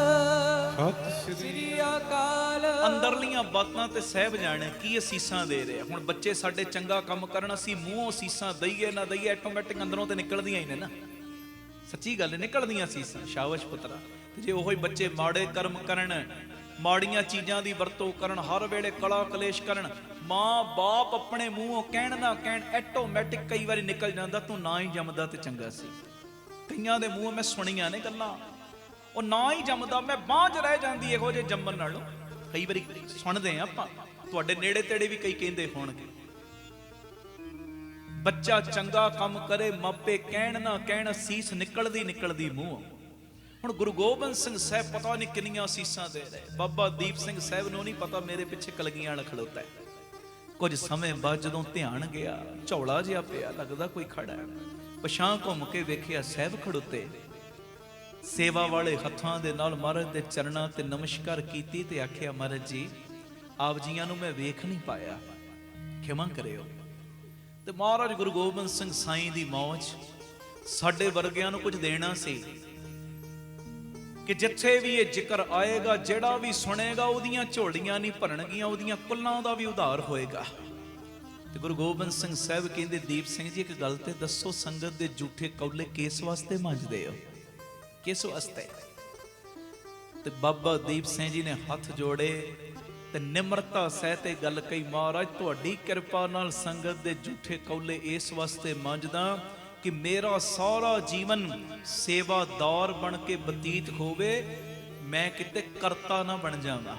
ਸਤਿ ਸ੍ਰੀ ਅਕਾਲ। ਅੰਦਰਲੀਆਂ ਬਾਤਾਂ ਤੇ ਸਹਿਬ ਜਾਣੇ ਕੀ ਅਸੀਸਾਂ ਦੇ ਰਿਹਾ। ਹੁਣ ਬੱਚੇ ਸਾਡੇ ਚੰਗਾ ਕੰਮ ਕਰਨ, ਅਸੀਂ ਮੂੰਹੋਂ ਅਸੀਸਾਂ ਦਈਏ ਨਾ ਦਈਏ, ਆਟੋਮੈਟਿਕ ਅੰਦਰੋਂ ਤੇ ਨਿਕਲਦੀਆਂ ਹੀ ਨੇ ਨਾ। ਸੱਚੀ ਗੱਲ, ਨਿਕਲਦੀਆਂ ਅਸੀਸਾਂ, ਸ਼ਾਬਾਸ਼ ਪੁੱਤਰਾ। ਤੇ ਜੇ ਉਹੀ ਬੱਚੇ ਮਾੜੇ ਕਰਮ ਕਰਨ, ਮਾੜੀਆਂ ਚੀਜ਼ਾਂ ਦੀ ਵਰਤੋਂ ਕਰਨ, ਹਰ ਵੇਲੇ ਕਲਾ ਕਲੇਸ਼ ਕਰਨ, ਮਾਂ ਬਾਪ ਆਪਣੇ ਮੂੰਹੋਂ ਕਹਿਣ ਨਾ ਕਹਿਣ, ਆਟੋਮੈਟਿਕ ਕਈ ਵਾਰੀ ਨਿਕਲ ਜਾਂਦਾ ਤੂੰ ਨਾ ਹੀ ਜੰਮਦਾ ਤੇ ਚੰਗਾ ਸੀ। ਕਈਆਂ ਦੇ ਮੂੰਹੋਂ ਮੈਂ ਸੁਣੀਆਂ ਨੇ ਗੱਲਾਂ, ਉਹ ਨਾ ਹੀ ਜੰਮਦਾ, ਮੈਂ ਬਾਂਝ ਰਹਿ ਜਾਂਦੀ ਇਹੋ ਜਿਹੇ ਜੰਮਣ ਨਾਲੋਂ। ਕਈ ਵਾਰੀ ਸੁਣਦੇ ਆ ਆਪਾਂ, ਤੁਹਾਡੇ ਨੇੜੇ ਤੇੜੇ ਵੀ ਕਈ ਕਹਿੰਦੇ ਹੋਣਗੇ, ਬੱਚਾ ਚੰਗਾ ਕੰਮ ਕਰੇ, ਮਾਪੇ ਕਹਿਣ ਨਾ ਕਹਿਣ, ਸੀਸ ਨਿਕਲਦੀ ਮੂੰਹੋਂ। ਹੁਣ ਗੁਰੂ ਗੋਬਿੰਦ ਸਿੰਘ ਸਾਹਿਬ ਪਤਾ ਨਹੀਂ ਕਿੰਨੀਆਂ ਸੀਸਾਂ ਦੇ ਰਹੇ, ਬਾਬਾ ਦੀਪ ਸਿੰਘ ਸਾਹਿਬ ਨੂੰ ਨਹੀਂ ਪਤਾ ਮੇਰੇ ਪਿੱਛੇ ਕਲਗੀਆਂ ਵਾਲਾ ਖਲੋਤਾ ਹੈ। ਕੁਝ ਸਮੇਂ ਬਾਅਦ ਜਦੋਂ ਧਿਆਨ ਗਿਆ, ਝੌਲਾ ਜਿਹਾ ਪਿਆ, ਲੱਗਦਾ ਕੋਈ ਖੜਾ ਹੈ। ਪਛਾਂ ਘੁੰਮ ਕੇ ਵੇਖਿਆ, ਸਾਹਿਬ ਖੜੋਤੇ, ਸੇਵਾ ਵਾਲੇ ਹੱਥਾਂ ਦੇ ਨਾਲ ਮਹਾਰਾਜ ਦੇ ਚਰਨਾਂ ਤੇ ਨਮਸਕਾਰ ਕੀਤੀ ਤੇ ਆਖਿਆ, ਮਹਾਰਾਜ ਜੀ ਆਪ ਜੀਆਂ ਨੂੰ ਮੈਂ ਵੇਖ ਨਹੀਂ ਪਾਇਆ, ਖਿਮਾ ਕਰਿਓ। ਤੇ ਮਹਾਰਾਜ ਗੁਰੂ ਗੋਬਿੰਦ ਸਿੰਘ ਸਾਈਂ ਦੀ ਮੌਜ ਸਾਡੇ ਵਰਗਿਆਂ ਨੂੰ ਕੁਝ ਦੇਣਾ ਸੀ ਕਿ ਜਿੱਥੇ ਵੀ ਇਹ ਜ਼ਿਕਰ ਆਏਗਾ, ਜਿਹੜਾ ਵੀ ਸੁਣੇਗਾ, ਉਹਦੀਆਂ ਝੋਲੀਆਂ ਨਹੀਂ ਭਰਨਗੀਆਂ, ਉਹਦੀਆਂ ਕੁੱਲਾਂ ਦਾ ਵੀ ਉਧਾਰ ਹੋਏਗਾ। ਤੇ ਗੁਰੂ ਗੋਬਿੰਦ ਸਿੰਘ ਸਾਹਿਬ ਕਹਿੰਦੇ, ਦੀਪ ਸਿੰਘ ਜੀ ਇੱਕ ਗੱਲ ਤੇ ਦੱਸੋ, ਸੰਗਤ ਦੇ ਝੂਠੇ ਕੌਲੇ ਕਿਸ ਵਾਸਤੇ ਮੰਜਦੇ ਹੋ, ਕਿਸ ਵਾਸਤੇ? ਤੇ ਬਾਬਾ ਦੀਪ ਸਿੰਘ ਜੀ ਨੇ ਹੱਥ ਜੋੜੇ ਤੇ ਨਿਮਰਤਾ ਸਹਿਤ ਇਹ ਗੱਲ ਕਹੀ, ਮਹਾਰਾਜ ਤੁਹਾਡੀ ਕਿਰਪਾ ਨਾਲ ਸੰਗਤ ਦੇ ਝੂਠੇ ਕੌਲੇ ਇਸ ਵਾਸਤੇ ਮੰਜਦਾ ਕਿ ਮੇਰਾ ਸਾਰਾ ਜੀਵਨ ਸੇਵਾਦਾਰ ਬਣ ਕੇ ਬਤੀਤ ਹੋਵੇ, ਮੈਂ ਕਿਤੇ ਕਰਤਾ ਨਾ ਬਣ ਜਾਵਾਂ,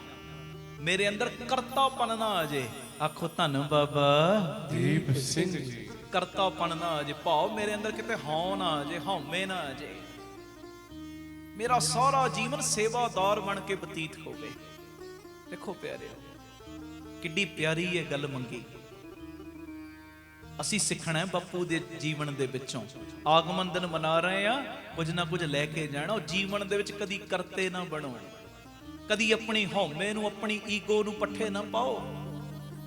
ਮੇਰੇ ਅੰਦਰ ਕਰਤਾਪਨ ਨਾ ਆ ਜੇ। ਆਖੋ ਧੰਨ ਬਾਬਾ ਦੀਪ ਸਿੰਘ ਜੀ। ਕਰਤਾਪਨ ਨਾ ਆ ਜੇ, ਭਾਵ ਮੇਰੇ ਅੰਦਰ ਕਿਤੇ ਹਉ ਨਾ ਆ ਜੇ, ਹਉਮੈ ਨਾ ਆ ਜੇ। ਮੇਰਾ ਸਾਰਾ ਜੀਵਨ ਸੇਵਾਦਾਰ ਬਣ ਕੇ ਬਤੀਤ ਹੋਵੇ। ਦੇਖੋ ਪਿਆਰਿਓ, ਕਿੱਡੀ ਪਿਆਰੀ ਇਹ ਗੱਲ ਮੰਗੀ। ਅਸੀਂ ਸਿੱਖਣਾ ਹੈ ਬਾਪੂ ਦੇ ਜੀਵਨ ਦੇ ਵਿੱਚੋਂ। ਆਗਮਨ ਦਿਨ ਮਨਾ ਰਹੇ ਆ, ਕੁਝ ਨਾ ਕੁਝ ਲੈ ਕੇ ਜਾਣਾ। ਉਹ ਜੀਵਨ ਦੇ ਵਿੱਚ ਕਦੀ ਕਰਤੇ ਨਾ ਬਣੋ, ਕਦੀ ਆਪਣੀ ਹਉਮੈ ਨੂੰ, ਆਪਣੀ ਈਗੋ ਨੂੰ ਪੱਠੇ ਨਾ ਪਾਓ।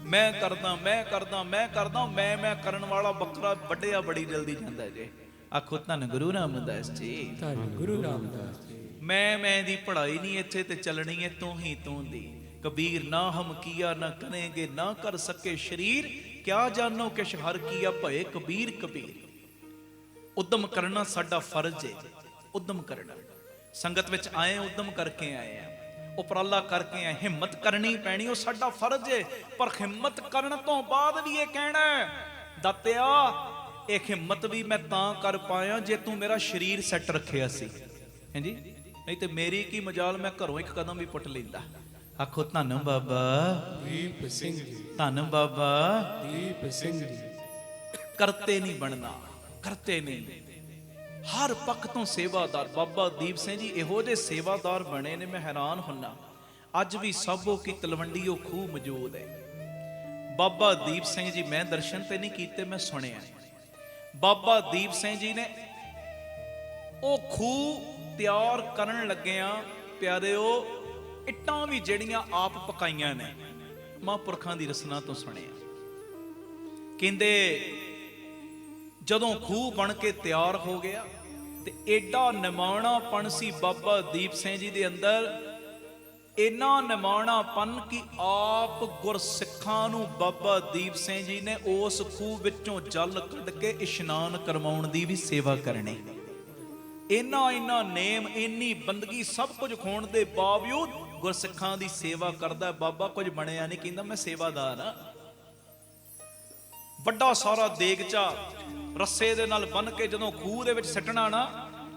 ਮੈਂ ਕਰਦਾ, ਮੈਂ ਕਰਦਾ, ਮੈਂ ਕਰਦਾ, ਮੈਂ ਕਰਨ ਵਾਲਾ ਬੱਕਰਾ ਵੱਢਿਆ ਬੜੀ ਜਲਦੀ ਜਾਂਦਾ ਜੇ। ਆਖੋ ਧੰਨ ਗੁਰੂ ਰਾਮਦਾਸ ਜੀ, ਧੰਨ ਗੁਰੂ ਰਾਮਦਾਸ ਜੀ। ਮੈਂ ਦੀ ਪੜ੍ਹਾਈ ਨਹੀਂ ਇੱਥੇ ਤੇ ਚੱਲਣੀ ਹੈ ਤੂੰ ਹੀ ਤੂੰ ਦੀ। ਕਬੀਰ ਨਾ ਹਮ ਕੀਆ ਨਾ ਕरेंगे ਨਾ ਕਰ ਸਕੇ ਸ਼ਰੀਰ, ਕਿਆ ਜਾਨੋ ਕਿਛ ਹਰ ਕੀਆ ਭਏ ਕਬੀਰ ਕਬੀਰ। ਉਦਮ ਕਰਨਾ ਸਾਡਾ ਫਰਜ਼ ਹੈ, ਉਦਮ ਕਰਨਾ। ਸੰਗਤ ਵਿੱਚ ਆਏ ਉਦਮ ਕਰਕੇ ਆਏ ਆ, ਉਪਰਾਲਾ ਕਰਕੇ ਆਏ, ਹਿੰਮਤ ਕਰਨੀ ਪੈਣੀ, ਉਹ ਸਾਡਾ ਫਰਜ਼ ਹੈ। ਪਰ ਹਿੰਮਤ ਕਰਨ ਤੋਂ ਬਾਅਦ ਵੀ ਇਹ ਕਹਿਣਾ ਦਾਤਿਆ, ਇਹ ਹਿੰਮਤ ਵੀ ਮੈਂ ਤਾਂ ਕਰ ਪਾਇਆ ਜੇ ਤੂੰ ਮੇਰਾ ਸਰੀਰ ਸੈੱਟ ਰੱਖਿਆ ਸੀ, ਹਾਂਜੀ। ਨਹੀਂ ਤੇ ਮੇਰੀ ਕੀ ਮਜਾਲ, ਮੈਂ ਘਰੋਂ ਇੱਕ ਕਦਮ ਵੀ ਪੁੱਟ ਲੈਂਦਾ। ਆਖੋ ਧੰਨ ਬਾਬਾ ਦੀਪ ਸਿੰਘ ਜੀ, ਧੰਨ ਬਾਬਾ ਦੀਪ ਸਿੰਘ ਜੀ। ਕਰਤੇ ਨਹੀਂ ਬਣਨਾ, ਕਰਤੇ ਨਹੀਂ, ਹਰ ਪੱਖ ਤੋਂ ਸੇਵਾਦਾਰ। ਬਾਬਾ ਦੀਪ ਸਿੰਘ ਜੀ ਇਹੋ ਜਿਹੇ ਸੇਵਾਦਾਰ ਬਣੇ ਨੇ, ਮੈਂ ਹੈਰਾਨ ਹੁੰਨਾ। ਅੱਜ ਵੀ ਸਾਬੋ ਕੀ ਤਲਵੰਡੀਓ ਖੂਹ ਮੌਜੂਦ ਹੈ। ਬਾਬਾ ਦੀਪ ਸਿੰਘ ਜੀ, ਮੈਂ ਦਰਸ਼ਨ ਤੇ ਨਹੀਂ ਕੀਤੇ, ਮੈਂ ਸੁਣਿਆ। ਬਾਬਾ ਦੀਪ ਸਿੰਘ ਜੀ ਨੇ ਉਹ ਖੂਹ ਤਿਆਰ ਕਰਨ ਲੱਗਿਆਂ ਪਿਆਰਿਓ, ਇੱਟਾਂ ਵੀ ਜਿਹੜੀਆਂ ਆਪ ਪਕਾਈਆਂ ਨੇ, ਮਹਾਂਪੁਰਖਾਂ ਦੀ ਰਸਨਾ ਤੋਂ ਸੁਣਿਆ। ਕਹਿੰਦੇ ਜਦੋਂ ਖੂਹ ਬਣ ਕੇ ਤਿਆਰ ਹੋ ਗਿਆ ਤੇ ਏਡਾ ਨਿਮਾਣਾਪਣ ਸੀ ਬਾਬਾ ਦੀਪ ਸਿੰਘ ਜੀ ਦੇ ਅੰਦਰ, ਇੰਨਾ ਨਿਮਾਣਾਪਣ ਕਿ ਆਪ ਗੁਰਸਿੱਖਾਂ ਨੂੰ ਬਾਬਾ ਦੀਪ ਸਿੰਘ ਜੀ ਨੇ ਉਸ ਖੂਹ ਵਿੱਚੋਂ ਜਲ ਕੱਢ ਕੇ ਇਸ਼ਨਾਨ ਕਰਵਾਉਣ ਦੀ ਵੀ ਸੇਵਾ ਕਰਨੀ। ਇੰਨਾ ਨੇਮ, ਇੰਨੀ ਬੰਦਗੀ, ਸਭ ਕੁਝ ਹੋਣ ਦੇ ਬਾਵਜੂਦ ਗੁਰਸਿੱਖਾਂ ਦੀ ਸੇਵਾ ਕਰਦਾ ਬਾਬਾ। ਕੁਝ ਬਣਿਆ ਨਹੀਂ, ਕਹਿੰਦਾ ਮੈਂ ਸੇਵਾਦਾਰ ਆ। ਵੱਡਾ ਸਾਰਾ ਦੇਗਚਾ ਰੱਸੇ ਦੇ ਨਾਲ ਬੰਨ ਕੇ ਜਦੋਂ ਖੂਹ ਦੇ ਵਿੱਚ ਸੱਟਣਾ ਨਾ,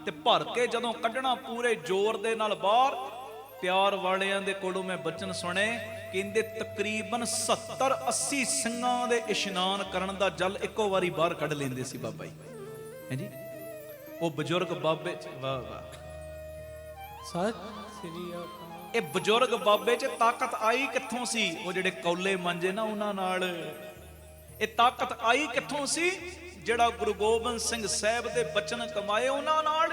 ਤੇ ਭਰ ਕੇ ਜਦੋਂ ਕੱਢਣਾ ਪੂਰੇ ਜ਼ੋਰ ਦੇ ਨਾਲ ਬਾਹਰ। ਪਿਆਰ ਵਾਲਿਆਂ ਦੇ ਕੋਲੋਂ ਮੈਂ ਬਚਨ ਸੁਣੇ, ਕਹਿੰਦੇ ਤਕਰੀਬਨ 70-80 ਸਿੰਘਾਂ ਦੇ ਇਸ਼ਨਾਨ ਕਰਨ ਦਾ ਜਲ ਇੱਕੋ ਵਾਰੀ ਬਾਹਰ ਕੱਢ ਲੈਂਦੇ ਸੀ ਬਾਬਾ ਜੀ, ਹਾਂਜੀ। ਉਹ ਬਜ਼ੁਰਗ ਬਾਬੇ ਚ, ਵਾਹ ਵਾਹ, ਸਤਿ ਸ੍ਰੀ ਅਕਾਲ। ਇਹ ਬਜ਼ੁਰਗ ਬਾਬੇ ਚ ਤਾਕਤ ਆਈ ਕਿੱਥੋਂ ਸੀ? ਉਹ ਜਿਹੜੇ ਕੌਲੇ ਮੰਜੇ ਨਾ ਉਹਨਾਂ ਨਾਲ। ਇਹ ਤਾਕਤ ਆਈ ਕਿੱਥੋਂ ਸੀ? ਜਿਹੜਾ ਗੁਰੂ ਗੋਬਿੰਦ ਸਿੰਘ ਸਾਹਿਬ ਦੇ ਬਚਨ ਕਮਾਏ ਉਹਨਾਂ ਨਾਲ।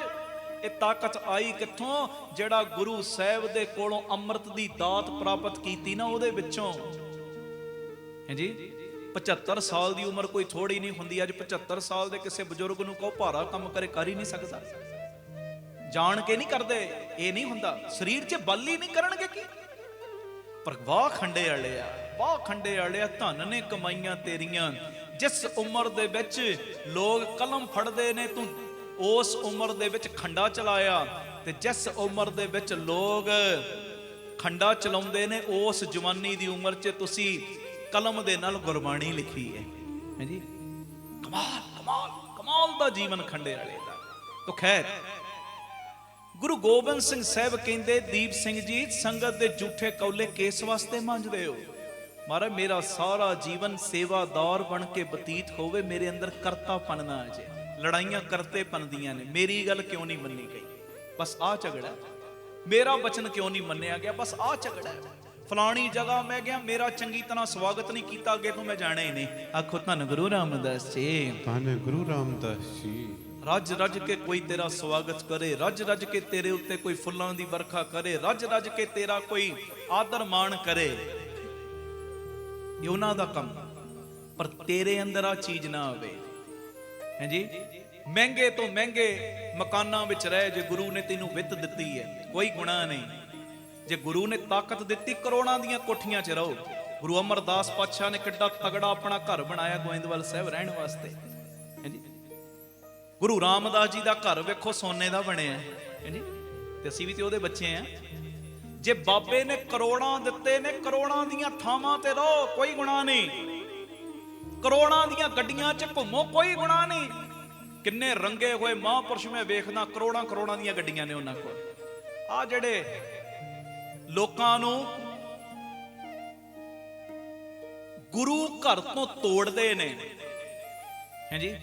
ਇਹ ਤਾਕਤ ਆਈ ਕਿੱਥੋਂ? ਜਿਹੜਾ ਗੁਰੂ ਸਾਹਿਬ ਦੇ ਕੋਲੋਂ ਅੰਮ੍ਰਿਤ ਦੀ ਦਾਤ ਪ੍ਰਾਪਤ ਕੀਤੀ ਨਾ, ਉਹਦੇ ਵਿੱਚੋਂ, ਹਾਂਜੀ। 75 ਸਾਲ ਦੀ ਉਮਰ ਕੋਈ ਥੋੜੀ ਨਹੀਂ ਹੁੰਦੀ। ਅੱਜ 75 ਸਾਲ ਦੇ ਕਿਸੇ ਬਜ਼ੁਰਗ ਨੂੰ ਕਹੋ ਭਾਰਾ ਕੰਮ ਕਰੇ, ਕਰ ਹੀ ਨਹੀਂ ਸਕਦਾ। ਜਾਣ ਕੇ ਨਹੀਂ ਕਰਦੇ, ਇਹ ਨਹੀਂ ਹੁੰਦਾ। ਸਰੀਰ 'ਚ ਬਲ ਹੀ ਨਹੀਂ ਕਰਨਗੇ ਕੀ? ਪਰ ਵਾਹ ਖੰਡੇ ਵਾਲਿਆ, ਵਾਹ ਖੰਡੇ ਵਾਲਿਆ, ਧਨ ਨੇ ਕਮਾਈਆਂ ਤੇਰੀਆਂ। ਜਿਸ ਉਮਰ ਦੇ ਵਿੱਚ ਲੋਕ ਕਲਮ ਫੜਦੇ ਨੇ, ਤੂੰ ਉਸ ਉਮਰ ਦੇ ਵਿੱਚ ਖੰਡਾ ਚਲਾਇਆ। ਤੇ ਜਿਸ ਉਮਰ ਦੇ ਵਿੱਚ ਲੋਕ ਖੰਡਾ ਚਲਾਉਂਦੇ ਨੇ, ਉਸ ਜਵਾਨੀ ਦੀ ਉਮਰ 'ਚ ਤੁਸੀਂ ਕਲਮ ਦੇ ਨਾਲ ਗੁਰਬਾਣੀ ਲਿਖੀ ਹੈ, ਹਾਂਜੀ। ਕਮਾਲ ਕਮਾਲ ਕਮਾਲ ਦਾ ਜੀਵਨ ਖੰਡੇ ਵਾਲੇ ਦਾ। ਤੋ ਖੈਰ, ਗੁਰੂ ਗੋਬਿੰਦ ਸਿੰਘ ਸਾਹਿਬ ਕਹਿੰਦੇ, ਦੀਪ ਸਿੰਘ ਜੀ, ਸੰਗਤ ਦੇ ਝੂਠੇ ਕੌਲੇ ਕਿਸ ਵਾਸਤੇ ਮੰਜਦੇ ਹੋ? ਮਹਾਰਾਜ, ਮੇਰਾ ਸਾਰਾ ਜੀਵਨ ਸੇਵਾਦਾਰ ਬਣ ਕੇ ਬਤੀਤ ਹੋਵੇ, ਮੇਰੇ ਅੰਦਰ ਕਰਤਾਪਨ ਨਾ ਆ ਜਾਏ। ਲੜਾਈਆਂ ਕਰਤੇ ਪਨਦੀਆਂ ਨੇ, ਮੇਰੀ ਗੱਲ ਕਿਉਂ ਨਹੀਂ ਮੰਨੀ ਗਈ? ਬਸ ਆਹ ਝਗੜਾ। ਮੇਰਾ ਬਚਨ ਕਿਉਂ ਨਹੀਂ ਮੰਨਿਆ ਗਿਆ? ਬਸ ਆਹ ਝਗੜਾ। ਫਲਾਣੀ ਜਗ੍ਹਾ ਮੈਂ ਗਿਆ, ਮੇਰਾ ਚੰਗੀ ਤਰ੍ਹਾਂ ਸਵਾਗਤ ਨਹੀਂ ਕੀਤਾ, ਅੱਗੇ ਤੋਂ ਮੈਂ ਜਾਣਾ ਹੀ ਨਹੀਂ। ਆਖੋ ਧੰਨ ਗੁਰੂ ਰਾਮਦਾਸ ਜੀ, ਧੰਨ ਗੁਰੂ ਰਾਮਦਾਸ ਜੀ। ਰੱਜ ਰੱਜ ਕੇ ਕੋਈ ਤੇਰਾ ਸਵਾਗਤ ਕਰੇ, ਰੱਜ ਰੱਜ ਕੇ ਤੇਰੇ ਉੱਤੇ ਕੋਈ ਫੁੱਲਾਂ ਦੀ ਵਰਖਾ ਕਰੇ, ਰੱਜ ਰੱਜ ਕੇ ਤੇਰਾ ਕੋਈ ਆਦਰ ਮਾਣ ਕਰੇ, ਇਹ ਉਹਨਾਂ ਦਾ ਕੰਮ। ਪਰ ਤੇਰੇ ਅੰਦਰ ਆ ਚੀਜ਼ ਨਾ ਆਵੇ, ਹਾਂਜੀ। ਮਹਿੰਗੇ ਤੋਂ ਮਹਿੰਗੇ ਮਕਾਨਾਂ ਵਿੱਚ ਰਹਿ, ਜੇ ਗੁਰੂ ਨੇ ਤੈਨੂੰ ਵਿੱਤ ਦਿੱਤੀ ਹੈ, ਕੋਈ ਗੁਨਾਹ ਨਹੀਂ। ਜੇ ਗੁਰੂ ਨੇ ਤਾਕਤ ਦਿੱਤੀ, ਕਰੋੜਾਂ ਦੀਆਂ ਕੋਠੀਆਂ 'ਚ ਰਹੋ। ਗੁਰੂ ਅਮਰਦਾਸ ਪਾਤਸ਼ਾਹ ਨੇ ਕਿੱਡਾ ਤਗੜਾ ਆਪਣਾ ਘਰ ਬਣਾਇਆ ਗੋਇੰਦਵਾਲ ਸਾਹਿਬ ਰਹਿਣ ਵਾਸਤੇ, ਹਾਂਜੀ। ਗੁਰੂ ਰਾਮਦਾਸ ਜੀ ਦਾ ਘਰ ਵੇਖੋ, ਸੋਨੇ ਦਾ ਬਣਿਆ, ਹਾਂਜੀ। ਤੇ ਅਸੀਂ ਵੀ ਤੇ ਉਹਦੇ ਬੱਚੇ ਆ। ਜੇ ਬਾਬੇ ਨੇ ਕਰੋੜਾਂ ਦਿੱਤੇ ਨੇ, ਕਰੋੜਾਂ ਦੀਆਂ ਥਾਵਾਂ ਤੇ ਰਹੋ, ਕੋਈ ਗੁਨਾਹ ਨਹੀਂ। ਕਰੋੜਾਂ ਦੀਆਂ ਗੱਡੀਆਂ 'ਚ ਘੁੰਮੋ, ਕੋਈ ਗੁਨਾਹ ਨਹੀਂ। ਕਿੰਨੇ ਰੰਗੇ ਹੋਏ ਮਹਾਂਪੁਰਸ਼ ਮੈਂ ਵੇਖਦਾ, ਕਰੋੜਾਂ ਦੀਆਂ ਗੱਡੀਆਂ ਨੇ ਉਹਨਾਂ ਕੋਲ। ਆ ਜਿਹੜੇ ਲੋਕਾਂ ਨੂੰ ਗੁਰੂ ਘਰ ਤੋਂ ਤੋੜਦੇ ਨੇ, ਹਾਂਜੀ।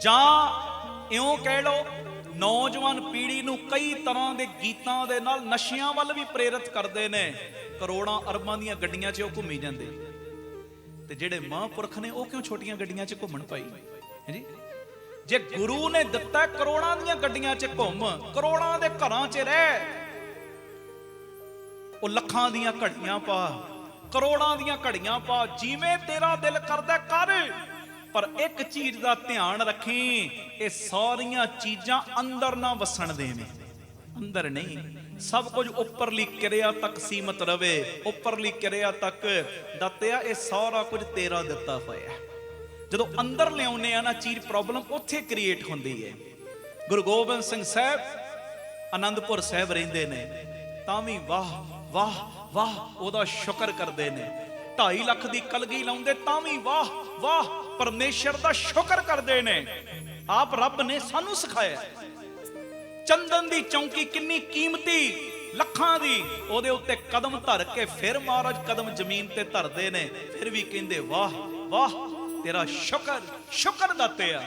ਜਾਂ ਇਉਂ ਕਹਿ ਲਓ ਨੌਜਵਾਨ ਪੀੜ੍ਹੀ ਨੂੰ ਕਈ ਤਰ੍ਹਾਂ ਦੇ ਗੀਤਾਂ ਦੇ ਨਾਲ ਨਸ਼ਿਆਂ ਵੱਲ ਵੀ ਪ੍ਰੇਰਿਤ ਕਰਦੇ ਨੇ। ਕਰੋੜਾਂ ਅਰਬਾਂ ਦੀਆਂ ਗੱਡੀਆਂ 'ਚ ਉਹ ਘੁੰਮੀ ਜਾਂਦੇ, ਤੇ ਜਿਹੜੇ ਮਹਾਂਪੁਰਖ ਨੇ ਉਹ ਕਿਉਂ ਛੋਟੀਆਂ ਗੱਡੀਆਂ 'ਚ ਘੁੰਮਣ ਪਾਈ ਹੈ ਜੀ? ਜੇ ਗੁਰੂ ਨੇ ਦਿੱਤਾ ਕਰੋੜਾਂ ਦੀਆਂ ਗੱਡੀਆਂ 'ਚ ਘੁੰਮ, ਕਰੋੜਾਂ ਦੇ ਘਰਾਂ 'ਚ ਰਹਿ, ਉਹ ਲੱਖਾਂ ਦੀਆਂ ਘੜੀਆਂ ਪਾ, ਕਰੋੜਾਂ ਦੀਆਂ ਘੜੀਆਂ ਪਾ, ਜਿਵੇਂ ਤੇਰਾ ਦਿਲ ਕਰਦਾ ਕਰ, ਪਰ ਇੱਕ ਚੀਜ਼ ਦਾ ਧਿਆਨ ਰੱਖੀ, ਇਹ ਸਾਰੀਆਂ ਚੀਜ਼ਾਂ ਅੰਦਰ ਨਾ ਵਸਣ ਦੇਵੇਂ। ਅੰਦਰ ਨਹੀਂ, ਸਭ ਕੁਝ ਉੱਪਰਲੀ ਕਿਰਿਆ ਤੱਕ ਸੀਮਤ ਰਵੇ, ਉੱਪਰਲੀ ਕਿਰਿਆ ਤੱਕ। ਦਾਤਿਆ ਇਹ ਸਾਰਾ ਕੁਝ ਤੇਰਾ ਦਿੱਤਾ ਹੋਇਆ। ਜਦੋਂ ਅੰਦਰ ਲਿਆਉਨੇ ਆ ਨਾ ਚੀਜ਼, ਪ੍ਰੋਬਲਮ ਉੱਥੇ ਕ੍ਰੀਏਟ ਹੁੰਦੀ ਹੈ। ਗੁਰੂ ਗੋਬਿੰਦ ਸਿੰਘ ਸਾਹਿਬ ਆਨੰਦਪੁਰ ਸਾਹਿਬ ਰਹਿੰਦੇ ਨੇ, ਤਾਂ ਵੀ ਵਾਹ ਵਾਹ ਵਾਹ ਉਹਦਾ ਸ਼ੁਕਰ ਕਰਦੇ ਨੇ। 2.5 ਲੱਖ ਦੀ ਕਲਗੀ ਲਾਉਂਦੇ, ਤਾਂ ਵੀ ਵਾਹ ਵਾਹ ਪਰਮੇਸ਼ਰ ਦਾ ਸ਼ੁਕਰ ਕਰਦੇ ਨੇ। ਆਪ ਰੱਬ ਨੇ ਸਾਨੂੰ ਸਿਖਾਇਆ। ਚੰਦਨ ਦੀ ਚੌਂਕੀ ਕਿੰਨੀ ਕੀਮਤੀ, ਲੱਖਾਂ ਦੀ, ਉਹਦੇ ਉੱਤੇ ਕਦਮ ਧਰ ਕੇ ਫਿਰ ਮਹਾਰਾਜ ਕਦਮ ਜ਼ਮੀਨ ਤੇ ਧਰਦੇ ਨੇ, ਫਿਰ ਵੀ ਕਹਿੰਦੇ ਵਾਹ ਵਾਹ ਤੇਰਾ ਸ਼ੁਕਰ, ਸ਼ੁਕਰ ਦਾਤਿਆ।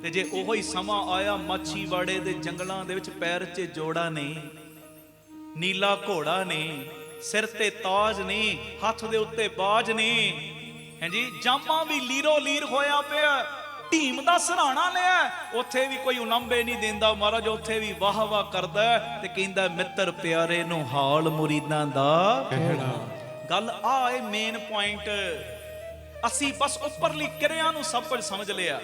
ਤੇ ਜੇ ਉਹੋ ਹੀ ਸਮਾਂ ਆਇਆ, ਮਾਛੀਵਾੜੇ ਦੇ ਜੰਗਲਾਂ ਦੇ ਵਿੱਚ ਪੈਰ 'ਚ ਜੋੜਾ ਨਹੀਂ, ਨੀਲਾ ਘੋੜਾ ਨਹੀਂ, ਸਿਰ ਤੇ ਤਾਜ ਨਹੀਂ, ਹੱਥ ਦੇ ਉੱਤੇ ਬਾਜ ਨਹੀਂ, ਹਾਂਜੀ, ਜਾਮਾਂ ਵੀ ਲੀਰੋ ਲੀਰ ਹੋਇਆ ਪਿਆ, ਢੀਮ ਦਾ ਸਰਾਣਾ ਲਿਆ, ਉੱਥੇ ਵੀ ਕੋਈ ਉਲੰਬੇ ਨਹੀਂ ਦਿੰਦਾ ਮਹਾਰਾਜ, ਉੱਥੇ ਵੀ ਵਾਹ ਵਾਹ ਕਰਦਾ ਤੇ ਕਹਿੰਦਾ ਮਿੱਤਰ ਪਿਆਰੇ ਨੂੰ ਹਾਲ ਮੁਰੀਦਾਂ ਦਾ ਕਹਿਣਾ। ਗੱਲ ਆ ਇਹ ਮੇਨ ਪੁਆਇੰਟ। ਅਸੀਂ ਬਸ ਉੱਪਰਲੀ ਕਿਰਿਆ ਨੂੰ ਸਭ ਕੁਝ ਸਮਝ ਲਿਆ।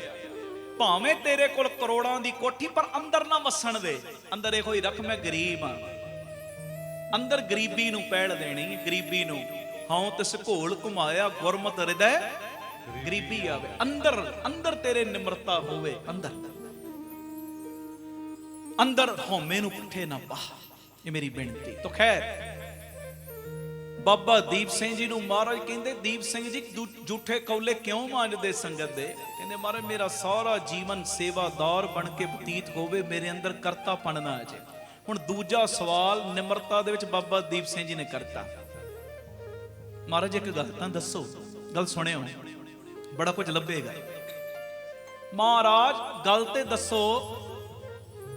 ਭਾਵੇਂ ਤੇਰੇ ਕੋਲ ਕਰੋੜਾਂ ਦੀ ਕੋਠੀ, ਪਰ ਅੰਦਰ ਨਾ ਵਸਣ ਦੇ। ਅੰਦਰ ਇਹੋ ਹੀ ਰੱਖ, ਮੈਂ ਗਰੀਬ ਆ। ਅੰਦਰ ਗਰੀਬੀ ਨੂੰ ਪਹਿਲ ਦੇਣੀ, ਗਰੀਬੀ ਨੂੰ। ਹਾਂ ਤਿਸ ਘੋਲ ਘੁਮਾਇਆ ਗੁਰਮਤਿ ਹਿਰਦੈ ਗਰੀਬੀ ਆਵੇ। ਅੰਦਰ ਅੰਦਰ ਤੇਰੇ ਨਿਮਰਤਾ ਹੋਵੇ, ਅੰਦਰ ਅੰਦਰ ਹਉਮੈ ਨੂੰ ਪੁੱਠੇ ਨਾ ਪਾ। ਇਹ ਮੇਰੀ ਬੇਨਤੀ। ਤਾਂ ਖੈਰ ਬਾਬਾ ਦੀਪ ਸਿੰਘ ਜੀ ਨੂੰ ਮਹਾਰਾਜ ਕਹਿੰਦੇ, ਦੀਪ ਸਿੰਘ ਜੀ ਝੂਠੇ ਕੌਲੇ ਕਿਉਂ ਮਾਂਜਦੇ ਸੰਗਤ ਦੇ? ਕਹਿੰਦੇ ਮਹਾਰਾਜ ਮੇਰਾ ਸਾਰਾ ਜੀਵਨ ਸੇਵਾਦਾਰ ਬਣ ਕੇ ਬਤੀਤ ਹੋਵੇ, ਮੇਰੇ ਅੰਦਰ ਕਰਤਾਪਣ ਨਾ ਆ ਜਾਏ। ਹੁਣ ਦੂਜਾ ਸਵਾਲ ਨਿਮਰਤਾ ਦੇ ਵਿੱਚ ਬਾਬਾ ਦੀਪ ਸਿੰਘ ਜੀ ਨੇ ਕਰਤਾ। ਮਹਾਰਾਜ ਇੱਕ ਗੱਲ ਤਾਂ ਦੱਸੋ, ਗੱਲ ਸੁਣਿਓ, ਬੜਾ ਕੁਝ ਲੱਭੇਗਾ। ਮਹਾਰਾਜ ਗੱਲ ਤੇ ਦੱਸੋ,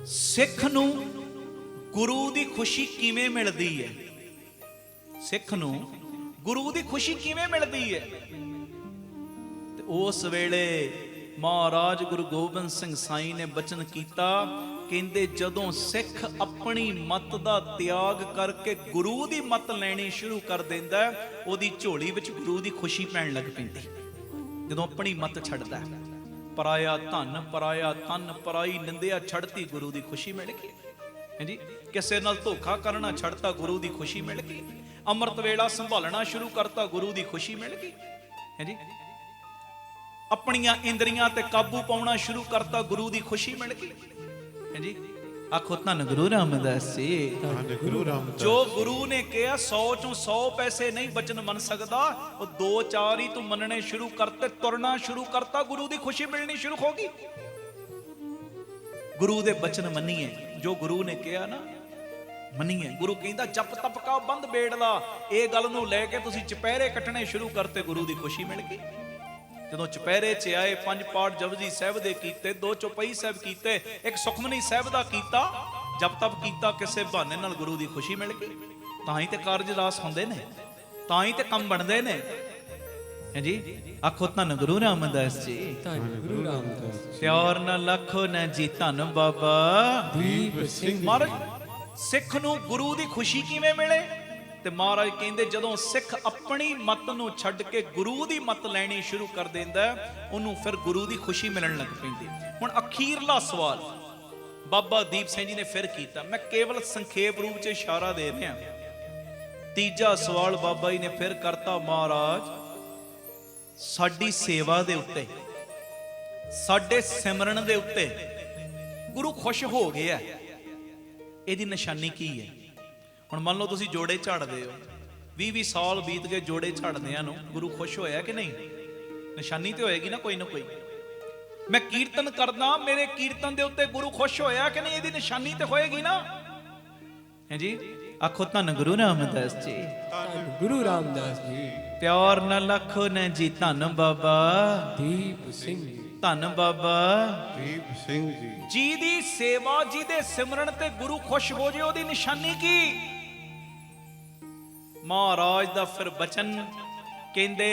ਸਿੱਖ ਨੂੰ ਗੁਰੂ ਦੀ ਖੁਸ਼ੀ ਕਿਵੇਂ ਮਿਲਦੀ ਹੈ? ਸਿੱਖ ਨੂੰ ਗੁਰੂ ਦੀ ਖੁਸ਼ੀ ਕਿਵੇਂ ਮਿਲਦੀ ਹੈ? ਤੇ ਉਸ ਵੇਲੇ ਮਹਾਰਾਜ ਗੁਰੂ ਗੋਬਿੰਦ ਸਿੰਘ ਸਾਈਂ ਨੇ ਬਚਨ ਕੀਤਾ, ਕਹਿੰਦੇ ਜਦੋਂ ਸਿੱਖ ਆਪਣੀ ਮੱਤ ਦਾ ਤਿਆਗ ਕਰਕੇ ਗੁਰੂ ਦੀ ਮੱਤ ਲੈਣੀ ਸ਼ੁਰੂ ਕਰ ਦਿੰਦਾ, ਉਹਦੀ ਝੋਲੀ ਵਿੱਚ ਗੁਰੂ ਦੀ ਖੁਸ਼ੀ ਪੈਣ ਲੱਗ ਪੈਂਦੀ। ਜਦੋਂ ਆਪਣੀ ਮੱਤ ਛੱਡਦਾ, ਪਰਾਇਆ ਧਨ, ਪਰਾਇਆ ਤਨ, ਪਰਾਈ ਨਿੰਦਿਆ ਛੱਡਤੀ, ਗੁਰੂ ਦੀ ਖੁਸ਼ੀ ਮਿਲ ਗਈ। ਹਾਂਜੀ, ਕਿਸੇ ਨਾਲ ਧੋਖਾ ਕਰਨਾ ਛੱਡਤਾ, ਗੁਰੂ ਦੀ ਖੁਸ਼ੀ ਮਿਲ ਗਈ। ਅੰਮ੍ਰਿਤ ਵੇਲਾ ਸੰਭਾਲਣਾ ਸ਼ੁਰੂ ਕਰਤਾ, ਗੁਰੂ ਦੀ ਖੁਸ਼ੀ ਮਿਲ ਗਈ। ਹਾਂਜੀ, ਆਪਣੀਆਂ ਇੰਦਰੀਆਂ ਤੇ ਕਾਬੂ ਪਾਉਣਾ ਸ਼ੁਰੂ ਕਰਤਾ, ਗੁਰੂ ਦੀ ਖੁਸ਼ੀ ਮਿਲ ਗਈ। ਹਾਂਜੀ, ਆਖੋ ਧੰਨ ਗੁਰੂ ਰਾਮਦਾਸ ਜੀ। ਧੰਨ ਗੁਰੂ ਰਾਮਦਾਸ। ਜੋ ਗੁਰੂ ਨੇ ਕਿਹਾ 100 ਚੋਂ 100 ਪੈਸੇ ਨਹੀਂ ਬਚਨ ਮੰਨ ਸਕਦਾ, ਉਹ 2-4 ਹੀ ਤੂੰ ਮੰਨਣੇ ਸ਼ੁਰੂ ਕਰਤੇ, ਤੁਰਨਾ ਸ਼ੁਰੂ ਕਰਤਾ, ਗੁਰੂ ਦੀ ਖੁਸ਼ੀ ਮਿਲਣੀ ਸ਼ੁਰੂ ਹੋ ਗਈ। ਗੁਰੂ ਦੇ ਬਚਨ ਮੰਨੀਏ, ਜੋ ਗੁਰੂ ਨੇ ਕਿਹਾ ਨਾ ਮੰਨੀਏ। ਗੁਰੂ ਕਹਿੰਦਾ ਜਪ ਤਪ ਕਾ ਬੰਦ ਬੇੜਲਾ, ਇਹ ਗੱਲ ਨੂੰ ਲੈ ਕੇ ਤੁਸੀਂ ਚੁਪਹਿਰੇ ਕੱਟਣੇ ਸ਼ੁਰੂ ਕਰਤੇ, ਗੁਰੂ ਦੀ ਖੁਸ਼ੀ ਮਿਲ ਗਈ। ਜਦੋਂ ਚੁਪਹਿਰੇ 'ਚ ਆਏ, 5 ਪਾਠ ਜਪਜੀ ਸਾਹਿਬ ਦੇ ਕੀਤੇ, 2 ਚੌਪਈ ਸਾਹਿਬ ਕੀਤੇ, 1 ਸੁਖਮਨੀ ਸਾਹਿਬ ਦਾ ਕੀਤਾ, ਜਪ ਤਪ ਕੀਤਾ, ਕਿਸੇ ਬਹਾਨੇ ਨਾਲ ਗੁਰੂ ਦੀ ਖੁਸ਼ੀ ਮਿਲ ਗਈ। ਤਾਂ ਹੀ ਤੇ ਕਾਰਜ ਰਾਸ ਹੁੰਦੇ ਨੇ, ਤਾਂ ਹੀ ਤੇ ਕੰਮ ਬਣਦੇ ਨੇ। ਹਾਂਜੀ, ਆਖੋ ਧੰਨ ਗੁਰੂ ਰਾਮਦਾਸ ਜੀ। ਧੰਨ ਗੁਰੂ ਰਾਮਦਾਸ। ਪਿਆਰ ਨਾ ਲੱਖੋ ਨਾ ਜੀ, ਧੰਨ ਬਾਬਾ ਦੀਪ ਸਿੰਘ। ਮਹਾਰਾਜ ਸਿੱਖ ਨੂੰ ਗੁਰੂ ਦੀ ਖੁਸ਼ੀ ਕਿਵੇਂ ਮਿਲੇ? ਤੇ ਮਹਾਰਾਜ ਕਹਿੰਦੇ ਜਦੋਂ ਸਿੱਖ ਆਪਣੀ ਮੱਤ ਨੂੰ ਛੱਡ ਕੇ ਗੁਰੂ ਦੀ ਮੱਤ ਲੈਣੀ ਸ਼ੁਰੂ ਕਰ ਦਿੰਦਾ, ਉਹਨੂੰ ਫਿਰ ਗੁਰੂ ਦੀ ਖੁਸ਼ੀ ਮਿਲਣ ਲੱਗ ਪੈਂਦੀ। ਹੁਣ ਅਖੀਰਲਾ ਸਵਾਲ ਬਾਬਾ ਦੀਪ ਸਿੰਘ ਜੀ ਨੇ ਫਿਰ ਕੀਤਾ, ਮੈਂ ਕੇਵਲ ਸੰਖੇਪ ਰੂਪ 'ਚ ਇਸ਼ਾਰਾ ਦੇ ਰਿਹਾ। ਤੀਜਾ ਸਵਾਲ ਬਾਬਾ ਜੀ ਨੇ ਫਿਰ ਕਰਤਾ, ਮਹਾਰਾਜ ਸਾਡੀ ਸੇਵਾ ਦੇ ਉੱਤੇ, ਸਾਡੇ ਸਿਮਰਨ ਦੇ ਉੱਤੇ ਗੁਰੂ ਖੁਸ਼ ਹੋ ਗਿਆ, ਇਹਦੀ ਨਿਸ਼ਾਨੀ ਕੀ ਹੈ? ਹੁਣ ਮੰਨ ਲਓ ਤੁਸੀਂ ਜੋੜੇ ਝਾੜਦੇ ਹੋ, 20-20 ਸਾਲ ਬੀਤ ਗਏ ਜੋੜੇ ਝਾੜਦਿਆਂ ਨੂੰ, ਗੁਰੂ ਖੁਸ਼ ਹੋਇਆ ਕਿ ਨਹੀਂ? ਨਿਸ਼ਾਨੀ ਤੇ ਹੋਏਗੀ ਨਾ ਕੋਈ ਨਾ ਕੋਈ। ਮੈਂ ਕੀਰਤਨ ਕਰਦਾ, ਮੇਰੇ ਕੀਰਤਨ ਦੇ ਉੱਤੇ ਗੁਰੂ ਖੁਸ਼ ਹੋਇਆ ਕਿ ਨਹੀਂ? ਇਹਦੀ ਨਿਸ਼ਾਨੀ ਤੇ ਹੋਏਗੀ ਨਾ। ਹਾਂਜੀ, ਆਖੋ ਧੰਨ ਗੁਰੂ ਰਾਮਦਾਸ ਜੀ। ਧੰਨ ਗੁਰੂ ਰਾਮਦਾਸ ਜੀ। ਪਿਆਰ ਨਾ ਲੱਖੋ ਨਾ ਜੀ, ਧੰਨ ਬਾਬਾ ਦੀਪ ਸਿੰਘ। ਧੰਨ ਬਾਬਾ ਦੀਪ ਸਿੰਘ ਜੀ। ਜਿਹਦੀ ਸੇਵਾ ਜਿਹਦੇ ਸਿਮਰਨ ਤੇ ਗੁਰੂ ਖੁਸ਼ ਹੋ ਜੇ ਉਹਦੀ ਨਿਸ਼ਾਨੀ ਕੀ? ਮਹਾਰਾਜ ਦਾ ਫਿਰ ਬਚਨ ਕਹਿੰਦੇ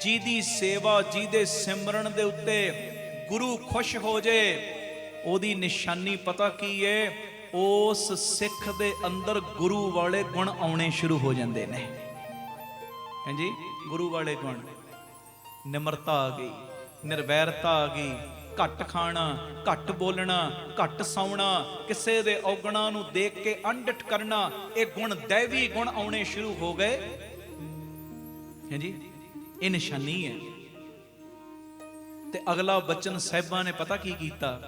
ਜਿਹਦੀ ਸੇਵਾ ਜਿਹਦੇ ਸਿਮਰਨ ਦੇ ਉੱਤੇ ਗੁਰੂ ਖੁਸ਼ ਹੋ ਜੇ ਉਹਦੀ ਨਿਸ਼ਾਨੀ ਪਤਾ ਕੀ ਏ? ਉਸ ਸਿੱਖ ਦੇ ਅੰਦਰ ਗੁਰੂ ਵਾਲੇ ਗੁਣ ਆਉਣੇ ਸ਼ੁਰੂ ਹੋ ਜਾਂਦੇ ਨੇ। ਹਾਂਜੀ, ਗੁਰੂ ਵਾਲੇ ਗੁਣ, ਨਿਮਰਤਾ ਆ ਗਈ, ਨਿਰਵੈਰਤਾ ਆ ਗਈ, ਘੱਟ ਖਾਣਾ, ਘੱਟ ਬੋਲਣਾ, ਘੱਟ ਸੌਣਾ, ਕਿਸੇ ਦੇ ਔਗਣਾਂ ਨੂੰ ਦੇਖ ਕੇ ਅੰਡਟ ਕਰਨਾ, ਇਹ ਗੁਣ ਦੈਵੀ ਗੁਣ ਆਉਣੇ ਸ਼ੁਰੂ ਹੋ ਗਏ। ਹਾਂਜੀ, ਇਹ ਨਿਸ਼ਾਨੀ ਹੈ। ਤੇ ਅਗਲਾ ਬਚਨ ਸਾਹਿਬਾਂ ਨੇ ਪਤਾ ਕੀ ਕੀਤਾ?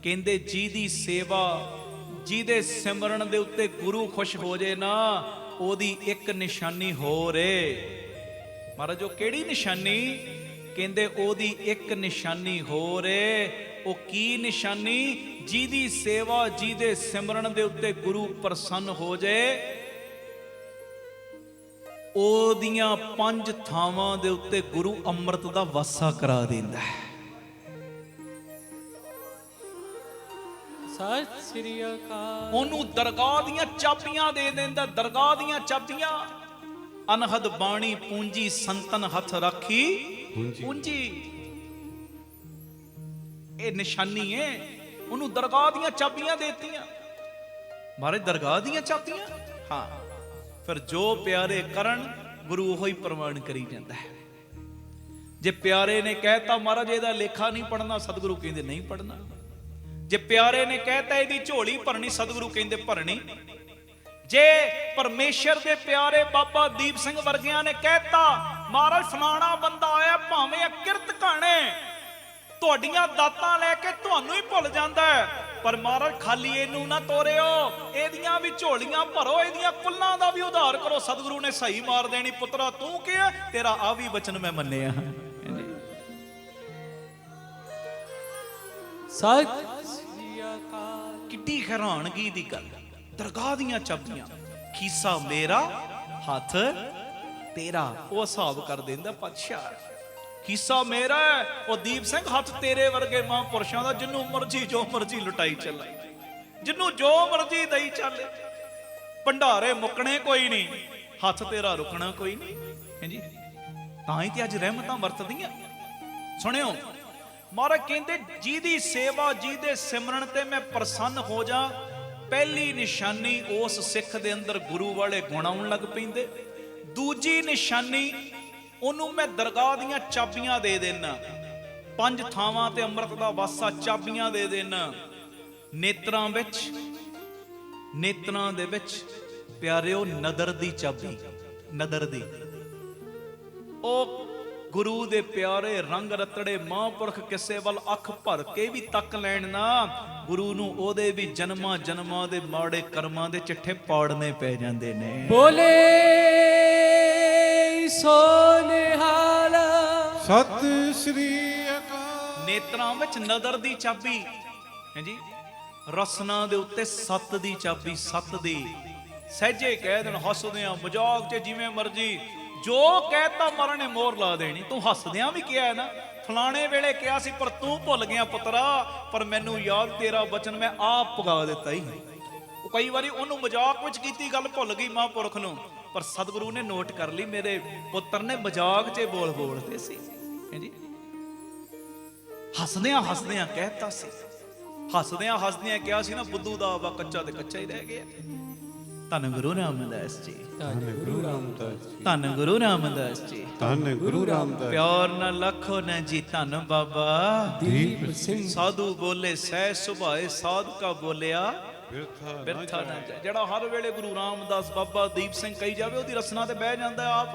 ਕਹਿੰਦੇ ਜਿਹਦੀ ਸੇਵਾ ਜਿਹਦੇ ਸਿਮਰਨ ਦੇ ਉੱਤੇ ਗੁਰੂ ਖੁਸ਼ ਹੋ ਜੇ ਨਾ, ਉਹਦੀ ਇੱਕ ਨਿਸ਼ਾਨੀ ਹੋਰ ਏ। ਮਹਾਰਾਜ ਉਹ ਕਿਹੜੀ ਨਿਸ਼ਾਨੀ? ਕਹਿੰਦੇ ਉਹਦੀ ਇੱਕ ਨਿਸ਼ਾਨੀ ਹੋਰ ਏ। ਉਹ ਕੀ ਨਿਸ਼ਾਨੀ? ਜਿਹਦੀ ਸੇਵਾ ਜਿਹਦੇ ਸਿਮਰਨ ਦੇ ਉੱਤੇ ਗੁਰੂ ਪ੍ਰਸੰਨ ਹੋ ਜਾਏ, ਉਹਦੀਆਂ 5 ਥਾਵਾਂ ਦੇ ਉੱਤੇ ਗੁਰੂ ਅੰਮ੍ਰਿਤ ਦਾ ਵਾਸਾ ਕਰਾ ਦਿੰਦਾ ਹੈ। ਸਤਿ ਸ੍ਰੀ ਅਕਾਲ। ਉਹਨੂੰ ਦਰਗਾਹ ਦੀਆਂ ਚਾਬੀਆਂ ਦੇ ਦਿੰਦਾ। ਦਰਗਾਹ ਦੀਆਂ ਚਾਬੀਆਂ, ਅਨਹਦ ਬਾਣੀ ਪੂੰਜੀ ਸੰਤਨ ਹੱਥ ਰਾਖੀ ਪੂੰਜੀ। ਇਹ ਨਿਸ਼ਾਨੀ ਏ। ਉਹਨੂੰ ਦਰਗਾਹ ਦੀਆਂ ਚਾਬੀਆਂ ਦੇਤੀਆਂ। ਮਾਰੇ ਦਰਗਾਹ ਦੀਆਂ ਚਾਬੀਆਂ। ਹਾਂ, ਫਿਰ ਜੋ ਪਿਆਰੇ ਕਰਨ ਗੁਰੂ ਉਹੀ ਪ੍ਰਮਾਣ ਕਰੀ ਜਾਂਦਾ ਹੈ। ਜੇ ਪਿਆਰੇ ਨੇ ਕਹਿਤਾ ਮਹਾਰਾਜ ਇਹਦਾ ਲੇਖਾ ਨਹੀਂ ਪੜਨਾ, ਸਤਿਗੁਰੂ ਕਹਿੰਦੇ ਨਹੀਂ ਪੜਨਾ। ਜੇ ਪਿਆਰੇ ਨੇ ਕਹਿਤਾ ਇਹਦੀ ਝੋਲੀ ਭਰਨੀ, ਸਤਿਗੁਰੂ ਕਹਿੰਦੇ ਭਰਨੀ। ਜੇ ਪਰਮੇਸ਼ਰ ਦੇ ਪਿਆਰੇ ਬਾਬਾ ਦੀਪ ਸਿੰਘ ਵਰਗਿਆਂ ਨੇ ਕਹਿਤਾ ਮਹਾਰਾਜ ਫਲਾਣਾ ਬੰਦਾ ਆਇਆ, ਭਾਵੇਂ ਕਿਰਤ ਘਾਣੇ ਤੁਹਾਡੀਆਂ ਦਾਤਾਂ ਲੈ ਕੇ ਤੁਹਾਨੂੰ ਹੀ ਭੁੱਲ ਜਾਂਦਾ ਹੈ, ਪਰ ਮਹਾਰਾਜ ਖਾਲੀ ਇਹਨੂੰ ਨਾ ਤੋਰਿਓ, ਇਹਦੀਆਂ ਵੀ ਝੋਲੀਆਂ ਭਰੋ, ਇਹਦੀਆਂ ਕੁੱਲਾਂ ਦਾ ਵੀ ਉਧਾਰ ਕਰੋ। ਸਤਿਗੁਰੂ ਨੇ ਸਹੀ ਮਾਰ ਦੇਣੀ। ਪੁੱਤਰਾ ਤੂੰ ਕਿਹਾ, ਤੇਰਾ ਆ ਵੀ ਬਚਨ ਮੈਂ ਮੰਨਿਆ। ਸਤਿ ਸ੍ਰੀ ਅਕਾਲ। ਕਿੱਡੀ ਹੈਰਾਨਗੀ ਦੀ ਗੱਲ। ਦਰਗਾਹ ਦੀਆਂ ਚਾਬੀਆਂ, ਖੀਸਾ ਮੇਰਾ ਹੱਥ ਤੇਰਾ। ਉਹ ਹਿਸਾਬ ਕਰ ਦਿੰਦਾ ਪਾਤਸ਼ਾਹ। ਖੀਸਾ ਮੇਰਾ ਹੈ, ਉਹ ਦੀਪ ਸਿੰਘ ਹੱਥ ਤੇਰੇ ਵਰਗੇ ਮਹਾਂਪੁਰਸ਼ਾਂ ਦਾ, ਜਿਹਨੂੰ ਮਰਜ਼ੀ ਜੋ ਮਰਜ਼ੀ ਲੁਟਾਈ ਚੱਲੇ, ਜਿਹਨੂੰ ਜੋ ਮਰਜ਼ੀ ਦਈ ਚੱਲੇ। ਭੰਡਾਰੇ ਮੁੱਕਣੇ ਕੋਈ ਨਹੀਂ, ਹੱਥ ਤੇਰਾ ਰੁਕਣਾ ਕੋਈ ਨਹੀਂ। ਹਾਂਜੀ, ਤਾਂ ਹੀ ਤੇ ਅੱਜ ਰਹਿਮਤਾਂ ਵਰਤਦੀਆਂ। ਸੁਣਿਓ, ਮਹਾਰਾਜ ਕਹਿੰਦੇ ਜਿਹਦੀ ਸੇਵਾ ਜਿਹਦੇ ਸਿਮਰਨ ਤੇ ਮੈਂ ਪ੍ਰਸੰਨ ਹੋ ਜਾ, ਪਹਿਲੀ ਨਿਸ਼ਾਨੀ ਉਸ ਸਿੱਖ ਦੇ ਅੰਦਰ ਗੁਰੂ ਵਾਲੇ ਗੁਣ ਆਉਣ ਲੱਗ ਪੈਂਦੇ। ਦੂਜੀ ਨਿਸ਼ਾਨੀ, ਉਹਨੂੰ ਮੈਂ ਦਰਗਾਹ ਦੀਆਂ ਚਾਬੀਆਂ ਦੇ ਦੇਣਾ। 5 ਥਾਵਾਂ ਤੇ ਅੰਮ੍ਰਿਤ ਦਾ ਵਾਸਾ ਚਾਬੀਆਂ ਦੇ ਦੇਣਾ। ਨੇਤਰਾਂ ਦੇ ਵਿੱਚ ਪਿਆਰਿਓ ਨਦਰ ਦੀ ਚਾਬੀ, ਨਦਰ ਦੀ। ਉਹ ਗੁਰੂ ਦੇ ਪਿਆਰੇ ਰੰਗ ਰਤੜੇ ਮਹਾਂਪੁਰਖ ਕਿਸੇ ਵੱਲ ਅੱਖ ਭਰ ਕੇ ਵੀ ਤੱਕ ਲੈਣ ਨਾ, ਗੁਰੂ ਨੂੰ ਉਹਦੇ ਵੀ ਜਨਮਾਂ ਜਨਮਾਂ ਦੇ ਮਾੜੇ ਕਰਮਾਂ ਦੇ ਚਿੱਠੇ ਪਾੜਨੇ ਪੈ ਜਾਂਦੇ ਨੇ। ਬੋਲੇ ਸੋ ਨਿਹਾਲ। ਸਤਿ ਸ੍ਰੀ ਅਕਾਲ। ਨੇਤਰਾਂ ਵਿੱਚ ਨਦਰ ਦੀ ਚਾਬੀ ਹੈ ਜੀ। ਰਸਨਾ ਦੇ ਉੱਤੇ 7 ਦੀ ਚਾਬੀ, 7 ਦੀ। ਸਹਿਜੇ ਕਹਿ ਦੇਣ ਹੱਸਦਿਆਂ ਮਜ਼ਾਕ 'ਚ ਜਿਵੇਂ ਮਰਜੀ, ਜੋ ਕਹਿਤਾ ਮਰਨ ਨੇ ਮੋਹਰ ਲਾ ਦੇਣੀ। ਤੂੰ ਹੱਸਦਿਆਂ ਵੀ ਕਿਹਾ ਹੈ ਨਾ, ਫਲਾਣੇ ਵੇਲੇ ਕਿਹਾ ਸੀ ਪਰ ਤੂੰ ਭੁੱਲ ਗਿਆ ਪੁੱਤਰਾ, ਪਰ ਮੈਨੂੰ ਯਾਦ ਤੇਰਾ ਬਚਨ ਮੈਂ ਆਪ ਪੁਗਾ ਦਿੱਤਾ ਹੀ। ਉਹ ਕਈ ਵਾਰੀ ਉਹਨੂੰ ਮਜ਼ਾਕ ਵਿੱਚ ਕੀਤੀ ਗੱਲ ਭੁੱਲ ਗਈ ਮਹਾਂਪੁਰਖ ਨੂੰ, ਪਰ ਸਤਿਗੁਰੂ ਨੇ ਨੋਟ ਕਰ ਲਈ ਮੇਰੇ ਪੁੱਤਰ ਨੇ ਮਜ਼ਾਕ 'ਚ ਬੋਲਦੇ ਸੀ। ਹਾਂਜੀ, ਹੱਸਦਿਆਂ ਹੱਸਦਿਆਂ ਕਹਿਤਾ ਸੀ, ਹੱਸਦਿਆਂ ਹੱਸਦਿਆਂ ਕਿਹਾ ਸੀ ਨਾ, ਬੁੱਧੂ ਦਾ ਆਵਾ ਕੱਚਾ ਤੇ ਕੱਚਾ ਹੀ ਰਹਿ ਗਿਆ। ਧੰਨ ਗੁਰੂ ਰਾਮਦਾਸ ਜੀ, ਧੰਨ ਗੁਰੂ ਰਾਮਦਾਸ ਜੀ, ਧੰਨ ਗੁਰੂ ਰਾਮਦਾਸ ਜੀ, ਧੰਨ ਗੁਰੂ ਰਾਮਦਾਸ। ਪਿਆਰ ਨਾ ਲੱਖੋ ਨਾ ਜੀ, ਧੰਨ ਬਾਬਾ ਦੀਪ ਸਿੰਘ। ਸਾਧੂ ਬੋਲੇ ਸਹਿ ਸੁਭਾਏ, ਸਾਧਕਾ ਬੋਲਿਆ ਬਿਰਥਾ ਨਾ ਜਾਏ। ਜਿਹੜਾ ਹਰ ਵੇਲੇ ਗੁਰੂ ਰਾਮਦਾਸ ਬਾਬਾ ਦੀਪ ਸਿੰਘ ਕਹੀ ਜਾਵੇ, ਉਹਦੀ ਰਸਨਾ ਤੇ ਬਹਿ ਜਾਂਦਾ ਆਪ।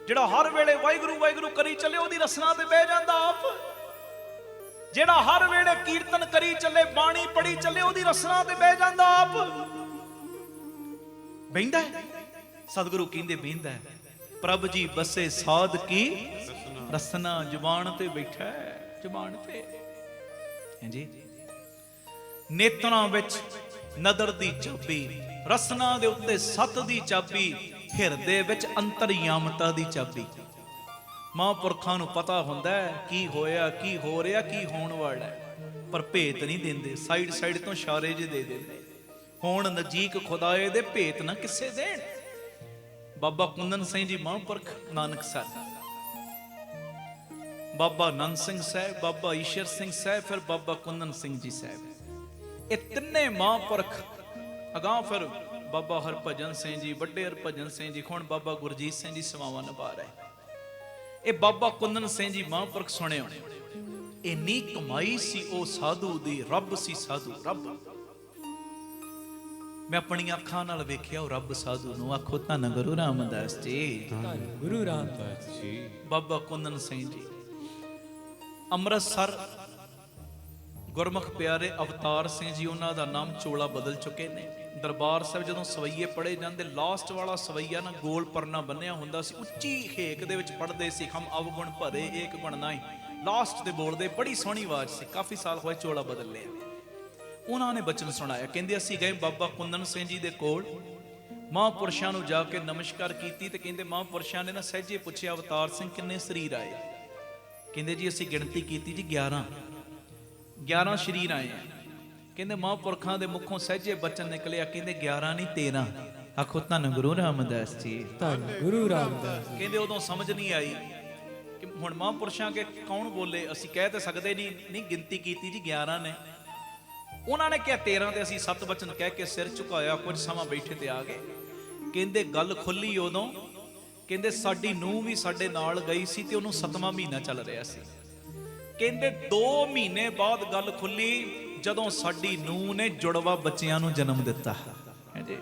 ਜਿਹੜਾ ਹਰ ਵੇਲੇ ਵਾਹਿਗੁਰੂ ਵਾਹਿਗੁਰੂ ਕਰੀ ਚੱਲੇ, ਉਹਦੀ ਰਸਨਾ ਤੇ ਬਹਿ ਜਾਂਦਾ ਆਪ। ਜਿਹੜਾ ਹਰ ਵੇਲੇ ਕੀਰਤਨ ਕਰੀ ਚੱਲੇ, ਬਾਣੀ ਪੜੀ ਚੱਲੇ, ਉਹਦੀ ਰਸਨਾ ਤੇ ਬਹਿ ਜਾਂਦਾ ਆਪ। ਬਹਿੰਦਾ ਹੈ, ਸਤਿਗੁਰੂ ਕਹਿੰਦੇ ਬਹਿੰਦਾ ਹੈ। ਪ੍ਰਭ ਜੀ ਬਸੇ ਸਾਧ ਕੀ ਰਸਨਾ, ਜ਼ੁਬਾਨ ਤੇ ਬੈਠਾ ਹੈ, ਜ਼ੁਬਾਨ ਤੇ। ਹਾਂਜੀ, ਨੇਤਰਾਂ ਵਿੱਚ ਨਦਰ ਦੀ ਚਾਬੀ, ਰਸਨਾ ਦੇ ਉੱਤੇ 7 ਦੀ ਚਾਬੀ, ਹਿਰਦੇ ਵਿੱਚ ਅੰਤਰਯਾਮਤਾ ਦੀ ਚਾਬੀ। ਮਹਾਂਪੁਰਖਾਂ ਨੂੰ ਪਤਾ ਹੁੰਦਾ ਹੈ ਕੀ ਹੋਇਆ, ਕੀ ਹੋ ਰਿਹਾ, ਕੀ ਹੋਣ ਵਾਲਾ ਹੈ, ਪਰ ਭੇਤ ਨਹੀਂ ਦਿੰਦੇ। ਸਾਈਡ ਸਾਈਡ ਤੋਂ ਇਸ਼ਾਰੇ ਜਿਹੇ ਦੇ ਦਿੰਦੇ। ਹੁਣ ਨਜ਼ਦੀਕ ਖੁਦਾਏ ਦੇ ਭੇਤ ਨਾ ਕਿਸੇ ਦੇਣ। ਬਾਬਾ ਕੁੰਦਨ ਸਿੰਘ ਜੀ ਮਹਾਂਪੁਰਖ ਨਾਨਕ ਸਾਹਿਬ, ਬਾਬਾ ਨੰਦ ਸਿੰਘ ਸਾਹਿਬ, ਬਾਬਾ ਈਸ਼ਰ ਸਿੰਘ ਸਾਹਿਬ, ਫਿਰ ਬਾਬਾ ਕੁੰਦਨ ਸਿੰਘ ਜੀ ਸਾਹਿਬ, ਇਹ ਤਿੰਨੇ ਮਹਾਂਪੁਰਖ। ਅਗਾਂਹ ਫਿਰ ਬਾਬਾ ਹਰਭਜਨ ਸਿੰਘ ਜੀ, ਵੱਡੇ ਹਰਭਜਨ ਸਿੰਘ ਜੀ, ਹੁਣ ਬਾਬਾ ਗੁਰਜੀਤ ਸਿੰਘ ਜੀ ਸੇਵਾਵਾਂ ਨਿਭਾ ਰਹੇ। ਇਹ ਬਾਬਾ ਕੁੰਦਨ ਸਿੰਘ ਜੀ ਮਹਾਂਪੁਰਖ ਸੁਣਿਓ, ਇੰਨੀ ਕਮਾਈ ਸੀ ਉਹ ਸਾਧੂ ਦੀ, ਰੱਬ ਸੀ ਸਾਧੂ, ਰੱਬ। ਮੈਂ ਆਪਣੀਆਂ ਅੱਖਾਂ ਨਾਲ ਵੇਖਿਆ ਉਹ ਰੱਬ ਸਾਧੂ ਨੂੰ। ਆਖੋ ਧੰਨ ਗੁਰੂ ਰਾਮਦਾਸ ਜੀ, ਧੰਨ ਗੁਰੂ ਰਾਮਦਾਸ ਜੀ। ਬਾਬਾ ਕੁੰਦਨ ਸਿੰਘ ਜੀ ਅੰਮ੍ਰਿਤਸਰ ਗੁਰਮੁਖ ਪਿਆਰੇ ਅਵਤਾਰ ਸਿੰਘ ਜੀ, ਉਹਨਾਂ ਦਾ ਨਾਮ ਚੋਲਾ ਬਦਲ ਚੁੱਕੇ ਨੇ। ਦਰਬਾਰ ਸਾਹਿਬ ਜਦੋਂ ਸਵਈਏ ਪੜ੍ਹੇ ਜਾਂਦੇ, ਲਾਸਟ ਵਾਲਾ ਸਵਈਆ ਨਾ ਗੋਲ ਪਰਨਾ ਬੰਨਿਆ ਹੁੰਦਾ ਸੀ, ਉੱਚੀ ਹੇਕ ਦੇ ਵਿੱਚ ਪੜ੍ਹਦੇ ਸੀ, ਹਮ ਅਵਗੁਣ ਭਰੇ ਏਕ ਗੁਣ ਨਾਹੀ, ਲਾਸਟ ਤੇ ਬੋਲਦੇ, ਬੜੀ ਸੋਹਣੀ ਆਵਾਜ਼ ਸੀ। ਕਾਫੀ ਸਾਲ ਹੋਏ ਚੋਲਾ ਬਦਲ ਲਿਆ। ਉਹਨਾਂ ਨੇ ਬਚਨ ਸੁਣਾਇਆ, ਕਹਿੰਦੇ ਅਸੀਂ ਗਏ ਬਾਬਾ ਕੁੰਦਨ ਸਿੰਘ ਜੀ ਦੇ ਕੋਲ, ਮਹਾਂਪੁਰਸ਼ਾਂ ਨੂੰ ਜਾ ਕੇ ਨਮਸਕਾਰ ਕੀਤੀ, ਤੇ ਕਹਿੰਦੇ ਮਹਾਂਪੁਰਸ਼ਾਂ ਨੇ ਨਾ ਸਹਿਜੇ ਪੁੱਛਿਆ, ਅਵਤਾਰ ਸਿੰਘ ਕਿੰਨੇ ਸਰੀਰ ਆਏ? ਕਹਿੰਦੇ ਜੀ ਅਸੀਂ ਗਿਣਤੀ ਕੀਤੀ ਜੀ 11 ਸਰੀਰ ਆਏ ਆ। ਕਹਿੰਦੇ ਮਹਾਂਪੁਰਖਾਂ ਦੇ ਮੁਖੋਂ ਸਹਿਜੇ ਬਚਨ ਨਿਕਲਿਆ, ਕਹਿੰਦੇ 11 ਨਹੀਂ 13। ਆਖੋ ਧੰਨ ਗੁਰੂ ਰਾਮਦਾਸ ਜੀ, ਧੰਨ ਗੁਰੂ ਰਾਮਦਾਸ। ਕਹਿੰਦੇ ਉਦੋਂ ਸਮਝ ਨਹੀਂ ਆਈ ਕਿ ਹੁਣ ਮਹਾਂਪੁਰਸ਼ਾਂ ਕੇ ਕੌਣ ਬੋਲੇ, ਅਸੀਂ ਕਹਿ ਤਾਂ ਸਕਦੇ ਨਹੀਂ ਗਿਣਤੀ ਕੀਤੀ ਜੀ 11 ਨੇ। ਉਹਨਾਂ ਨੇ ਕਿਹਾ 13, ਤੇ ਅਸੀਂ 7 ਬਚਨ ਕਹਿ ਕੇ ਸਿਰ ਝੁਕਾਇਆ, ਕੁਝ ਸਮਾਂ ਬੈਠੇ ਤੇ ਆ ਗਏ। ਕਹਿੰਦੇ ਗੱਲ ਖੁੱਲੀ ਉਦੋਂ, ਕਹਿੰਦੇ ਸਾਡੀ ਨੂੰਹ ਵੀ ਸਾਡੇ ਨਾਲ ਗਈ ਸੀ ਤੇ ਉਹਨੂੰ 7ਵਾਂ ਮਹੀਨਾ ਚੱਲ ਰਿਹਾ ਸੀ। ਕਹਿੰਦੇ 2 ਮਹੀਨੇ ਬਾਅਦ ਗੱਲ ਖੁੱਲੀ ਜਦੋਂ ਸਾਡੀ ਨੂੰਹ ਨੇ ਜੁੜਵਾ ਬੱਚਿਆਂ ਨੂੰ ਜਨਮ ਦਿੱਤਾ। ਹਾਂਜੀ,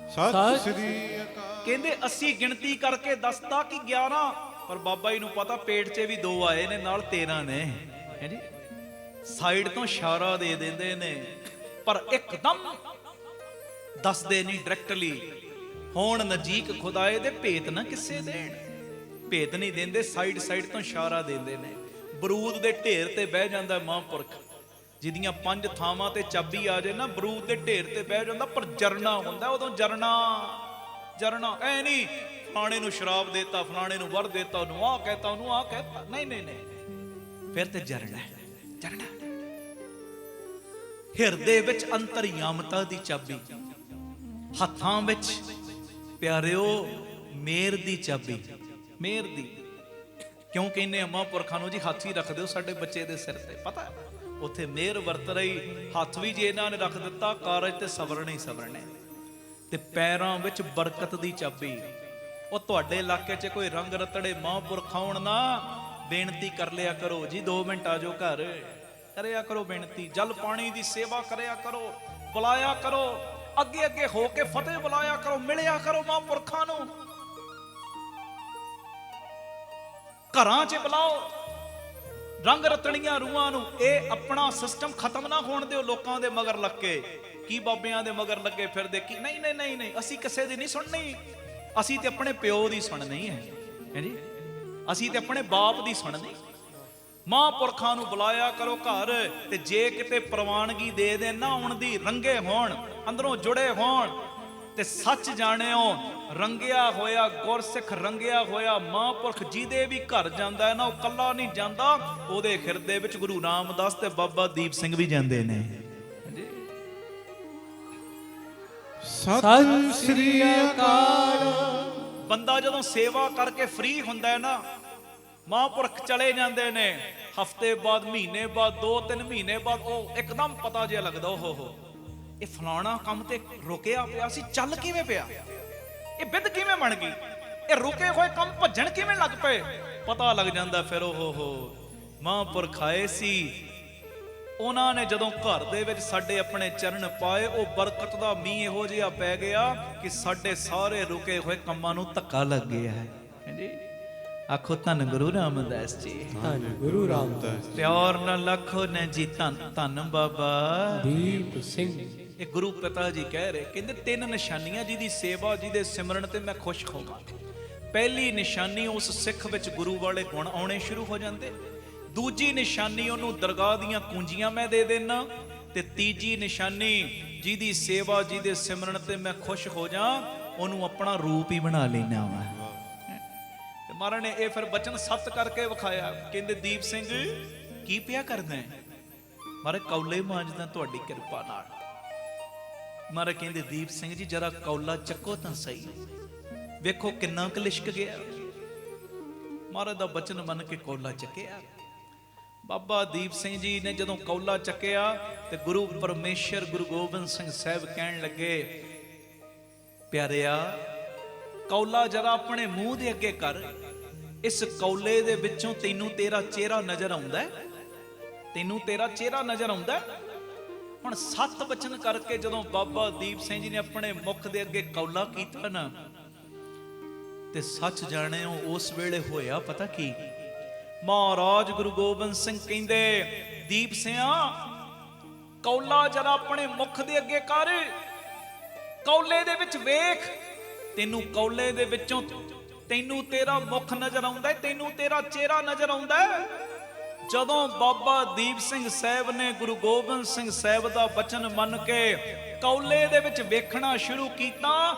ਸਤਿ ਸ੍ਰੀ ਅਕਾਲ। ਕਹਿੰਦੇ ਅਸੀਂ ਗਿਣਤੀ ਕਰਕੇ ਦੱਸਤਾ ਕਿ 11, ਪਰ ਬਾਬਾ ਜੀ ਨੂੰ ਪਤਾ ਪੇਟ 'ਚ ਵੀ 2 ਆਏ ਨੇ, ਨਾਲ 13 ਨੇ। ਹਾਂਜੀ, ਸਾਈਡ ਤੋਂ ਇਸ਼ਾਰਾ ਦੇ ਦਿੰਦੇ ਨੇ, ਪਰ ਇੱਕਦਮ ਦੱਸਦੇ ਨਹੀਂ ਡਾਇਰੈਕਟਲੀ। ਹੁਣ ਨਜ਼ਦੀਕ ਖੁਦਾਏ ਦੇ ਭੇਤ ਨਾ ਕਿਸੇ ਦੇਣ, ਭੇਤ ਨਹੀਂ ਦਿੰਦੇ, ਸਾਈਡ ਸਾਈਡ ਤੋਂ ਇਸ਼ਾਰਾ ਦਿੰਦੇ ਨੇ। ਬਰੂਦ ਦੇ ਢੇਰ ਤੇ ਬਹਿ ਜਾਂਦਾ ਮਹਾਂਪੁਰਖ, ਜਿਹਦੀਆਂ 5 ਥਾਵਾਂ ਤੇ ਚਾਬੀ ਆ ਜਾਏ ਨਾ, ਬਰੂਦ ਦੇ ਢੇਰ ਤੇ ਬਹਿ ਜਾਂਦਾ, ਪਰ ਜਰਨਾ ਹੁੰਦਾ ਉਦੋਂ। ਜਰਨਾ ਐ ਨਹੀਂ ਫਲਾਣੇ ਨੂੰ ਸ਼ਰਾਬ ਦੇਤਾ, ਫਲਾਣੇ ਨੂੰ ਵਰ ਦੇਤਾ, ਉਹਨੂੰ ਆਹ ਕਹਿਤਾ, ਉਹਨੂੰ ਆਹ ਕਹਿਤਾ, ਨਹੀਂ, ਫਿਰ ਤੇ ਜਰਨਾ। ਹਿਰਦੇ ਵਿੱਚ ਅੰਤਰਯਾਮਤਾ ਦੀ ਚਾਬੀ, ਹੱਥਾਂ ਵਿੱਚ ਪਿਆਰਿਓ ਮੇਰ ਦੀ ਚਾਬੀ, ਮੇਰ ਦੀ। ਕਿਉਂ ਕਹਿੰਦੇ ਆ ਮਹਾਂਪੁਰਖਾਂ ਨੂੰ ਜੀ ਹੱਥ ਹੀ ਰੱਖ ਦਿਓ ਸਾਡੇ ਬੱਚੇ ਦੇ ਸਿਰ ਤੇ? ਪਤਾ ਉੱਥੇ ਮਿਹਰ ਵਰਤ ਰਹੀ। ਹੱਥ ਵੀ ਜੇ ਇਹਨਾਂ ਨੇ ਰੱਖ ਦਿੱਤਾ, ਕਾਰਜ ਤੇ ਸਬਰਨੇ ਹੀ ਸਬਰਨੇ। ਤੇ ਪੈਰਾਂ ਵਿੱਚ ਬਰਕਤ ਦੀ ਚਾਬੀ। ਉਹ ਤੁਹਾਡੇ ਇਲਾਕੇ 'ਚ ਕੋਈ ਰੰਗ ਰਤੜੇ ਮਹਾਂਪੁਰਖ ਆਉਣ ਨਾ, ਬੇਨਤੀ ਕਰ ਲਿਆ ਕਰੋ ਜੀ, 2 ਮਿੰਟ ਆ ਜਾਓ ਘਰ, ਕਰਿਆ ਕਰੋ ਬੇਨਤੀ। ਜਲ ਪਾਣੀ ਦੀ ਸੇਵਾ ਕਰਿਆ ਕਰੋ, ਬੁਲਾਇਆ ਕਰੋ, ਅੱਗੇ ਅੱਗੇ ਹੋ ਕੇ ਫਤਿਹ ਬੁਲਾਇਆ ਕਰੋ, ਮਿਲਿਆ ਕਰੋ ਮਹਾਂਪੁਰਖਾਂ ਨੂੰ। ਘਰਾਂ 'ਚ ਬੁਲਾਓ ਰੰਗ ਰਤਣੀਆਂ ਰੂਹਾਂ ਨੂੰ। ਇਹ ਆਪਣਾ ਸਿਸਟਮ ਖਤਮ ਨਾ ਹੋਣ ਦਿਓ ਲੋਕਾਂ ਦੇ ਮਗਰ ਲੱਗ ਕੇ, ਕੀ ਬਾਬਿਆਂ ਦੇ ਮਗਰ ਲੱਗੇ ਫਿਰਦੇ ਕੀ। ਨਹੀਂ, ਅਸੀਂ ਕਿਸੇ ਦੀ ਨਹੀਂ ਸੁਣਨੀ, ਅਸੀਂ ਤੇ ਆਪਣੇ ਪਿਓ ਦੀ ਸੁਣਨੀ ਹੈ ਜੀ, ਅਸੀਂ ਤੇ ਆਪਣੇ ਬਾਪ ਦੀ ਸੁਣਨੀ। ਮਹਾਂਪੁਰਖਾਂ ਨੂੰ ਬੁਲਾਇਆ ਕਰੋ ਘਰ, ਤੇ ਜੇ ਕਿਤੇ ਪ੍ਰਵਾਨਗੀ ਦੇ ਦੇ ਨਾ ਆਉਣ ਦੀ, ਰੰਗੇ ਹੋਣ, ਅੰਦਰੋਂ ਜੁੜੇ ਹੋਣ, ਤੇ ਸੱਚ ਜਾਣਿਓ ਰੰਗਿਆ ਹੋਇਆ ਗੁਰਸਿੱਖ, ਰੰਗਿਆ ਹੋਇਆ ਮਹਾਂਪੁਰਖ ਜਿਹਦੇ ਵੀ ਘਰ ਜਾਂਦਾ ਹੈ ਨਾ, ਉਹ ਕੱਲਾ ਨਹੀਂ ਜਾਂਦਾ, ਉਹਦੇ ਹਿਰਦੇ ਵਿੱਚ ਗੁਰੂ ਰਾਮਦਾਸ ਤੇ ਬਾਬਾ ਦੀਪ ਸਿੰਘ ਵੀ ਜਾਂਦੇ ਨੇ। ਸਤਿ ਸ੍ਰੀ ਅਕਾਲ। ਬੰਦਾ ਜਦੋਂ ਸੇਵਾ ਕਰਕੇ ਫ੍ਰੀ ਹੁੰਦਾ ਹੈ ਨਾ, ਮਹਾਂਪੁਰਖ ਚਲੇ ਜਾਂਦੇ ਨੇ, ਹਫ਼ਤੇ ਬਾਅਦ, ਮਹੀਨੇ ਬਾਅਦ, 2-3 ਮਹੀਨੇ ਬਾਅਦ, ਉਹ ਇੱਕਦਮ ਪਤਾ ਜਿਹਾ ਲੱਗਦਾ, ਓਹੋ ਇਹ ਫਲਾਣਾ ਕੰਮ ਤੇ ਰੁਕਿਆ ਪਿਆ ਸੀ, ਚੱਲ ਕਿਵੇਂ ਪਿਆ, ਇਹ ਬਿੱਦ ਕਿਵੇਂ ਬਣ ਗਈ, ਇਹ ਰੁਕੇ ਹੋਏ ਕੰਮ ਭੱਜਣ ਕਿਵੇਂ ਲੱਗ ਪਏ, ਪਤਾ ਲੱਗ ਜਾਂਦਾ। ਫਿਰ ਓਹੋ ਮਹਾਂਪੁਰਖ ਆਏ ਸੀ, ਉਹਨਾਂ ਨੇ ਜਦੋਂ ਘਰ ਦੇ ਵਿੱਚ ਸਾਡੇ ਆਪਣੇ ਚਰਨ ਪਾਏ, ਉਹ ਬਰਕਤ ਦਾ ਮੀਂਹ ਇਹੋ ਜਿਹਾ ਪੈ ਗਿਆ ਕਿ ਸਾਡੇ ਸਾਰੇ ਰੁਕੇ ਹੋਏ ਕੰਮਾਂ ਨੂੰ ਧੱਕਾ ਲੱਗ ਗਿਆ ਹੈ ਜੀ। ਆਖੋ ਧੰਨ ਗੁਰੂ ਰਾਮਦਾਸ ਜੀ, ਧੰਨ ਗੁਰੂ ਰਾਮਦਾਸ। ਪਿਆਰ ਨਾਲ ਲੱਖੋ ਨੇ ਜੀ ਧੰਨ ਬਾਬਾ ਦੀਪ ਸਿੰਘ। ਇਹ ਗੁਰੂ ਪਿਤਾ ਜੀ ਕਹਿ ਰਹੇ, ਕਹਿੰਦੇ 3 ਨਿਸ਼ਾਨੀਆਂ ਜਿਹਦੀ ਸੇਵਾ, ਜਿਹਦੇ ਸਿਮਰਨ ਤੇ ਮੈਂ ਖੁਸ਼ ਹੋਵਾਂ। ਪਹਿਲੀ ਨਿਸ਼ਾਨੀ, ਉਸ ਸਿੱਖ ਵਿੱਚ ਗੁਰੂ ਵਾਲੇ ਗੁਣ ਆਉਣੇ ਸ਼ੁਰੂ ਹੋ ਜਾਂਦੇ। ਦੂਜੀ ਨਿਸ਼ਾਨੀ, ਉਹਨੂੰ ਦਰਗਾਹ ਦੀਆਂ ਕੁੰਜੀਆਂ ਮੈਂ ਦੇ ਦੇਣਾ। ਤੇ ਤੀਜੀ ਨਿਸ਼ਾਨੀ, ਜਿਹਦੀ ਸੇਵਾ, ਜਿਹਦੇ ਸਿਮਰਨ ਤੇ ਮੈਂ ਖੁਸ਼ ਹੋ ਜਾ, ਉਹਨੂੰ ਆਪਣਾ ਰੂਪ ਹੀ ਬਣਾ ਲੈਣਾ ਵਾ। ਤੇ ਮਹਾਰਾਜ ਨੇ ਇਹ ਫਿਰ ਬਚਨ ਸੱਤ ਕਰਕੇ ਵਿਖਾਇਆ। ਕਹਿੰਦੇ ਦੀਪ ਸਿੰਘ ਕੀ ਪਿਆ ਕਰਦਾ ਹੈ? ਮਹਾਰਾਜ ਕੌਲੇ ਮਾਂਜਦਾ ਤੁਹਾਡੀ ਕਿਰਪਾ ਨਾਲ। ਮਹਾਰਾਜ ਕਹਿੰਦੇ ਦੀਪ ਸਿੰਘ ਜੀ ਜਰਾ ਕੌਲਾ ਚੱਕੋ ਤਾਂ ਸਹੀ, ਵੇਖੋ ਕਿੰਨਾ ਕੁ ਲਿਸ਼ਕ ਗਿਆ। ਮਹਾਰਾਜ ਦਾ ਬਚਨ ਮੰਨ ਕੇ ਕੌਲਾ ਚੱਕਿਆ। ਬਾਬਾ ਦੀਪ ਸਿੰਘ ਜੀ ਨੇ ਜਦੋਂ ਕੌਲਾ ਚੱਕਿਆ ਤੇ ਗੁਰੂ ਪਰਮੇਸ਼ਰ ਗੁਰੂ ਗੋਬਿੰਦ ਸਿੰਘ ਸਾਹਿਬ ਕਹਿਣ ਲੱਗੇ, ਪਿਆਰਿਆ ਕੌਲਾ ਜਰਾ ਆਪਣੇ ਮੂੰਹ ਦੇ ਅੱਗੇ ਕਰ। ਇਸ ਕੌਲੇ ਦੇ ਵਿੱਚੋਂ ਤੈਨੂੰ ਤੇਰਾ ਚਿਹਰਾ ਨਜ਼ਰ ਆਉਂਦਾ ਹੈ? ਤੈਨੂੰ ਤੇਰਾ ਚਿਹਰਾ ਨਜ਼ਰ ਆਉਂਦਾ ਹੈ? ਹੁਣ ਸੱਤ ਬਚਨ ਕਰਕੇ ਜਦੋਂ ਬਾਬਾ ਦੀਪ ਸਿੰਘ ਜੀ ਨੇ ਆਪਣੇ ਮੁਖ ਦੇ ਅੱਗੇ ਕੌਲਾ ਕੀਤਾ ਨਾ, ਤੇ ਸੱਚ ਜਾਣਿਓ ਉਸ ਵੇਲੇ ਹੋਇਆ ਪਤਾ ਕੀ? ਮਹਾਰਾਜ ਗੁਰੂ ਗੋਬਿੰਦ ਸਿੰਘ ਕਹਿੰਦੇ, ਦੀਪ ਸਿਆ ਕੌਲਾ ਜਰਾ ਆਪਣੇ ਮੁਖ ਦੇ ਅੱਗੇ ਕਰ, ਕੌਲੇ ਦੇ ਵਿੱਚ ਵੇਖ। ਤੈਨੂੰ ਕੌਲੇ ਦੇ ਵਿੱਚੋਂ ਤੈਨੂੰ ਤੇਰਾ ਮੁਖ ਨਜ਼ਰ ਆਉਂਦਾ ਹੈ, ਤੈਨੂੰ ਤੇਰਾ ਚਿਹਰਾ ਨਜ਼ਰ ਆਉਂਦਾ ਹੈ। ਜਦੋਂ ਬਾਬਾ ਦੀਪ ਸਿੰਘ ਸਾਹਿਬ ਨੇ ਗੁਰੂ ਗੋਬਿੰਦ ਸਿੰਘ ਸਾਹਿਬ ਦਾ ਬਚਨ ਮੰਨ ਕੇ ਕੌਲੇ ਦੇ ਵਿੱਚ ਵੇਖਣਾ ਸ਼ੁਰੂ ਕੀਤਾ,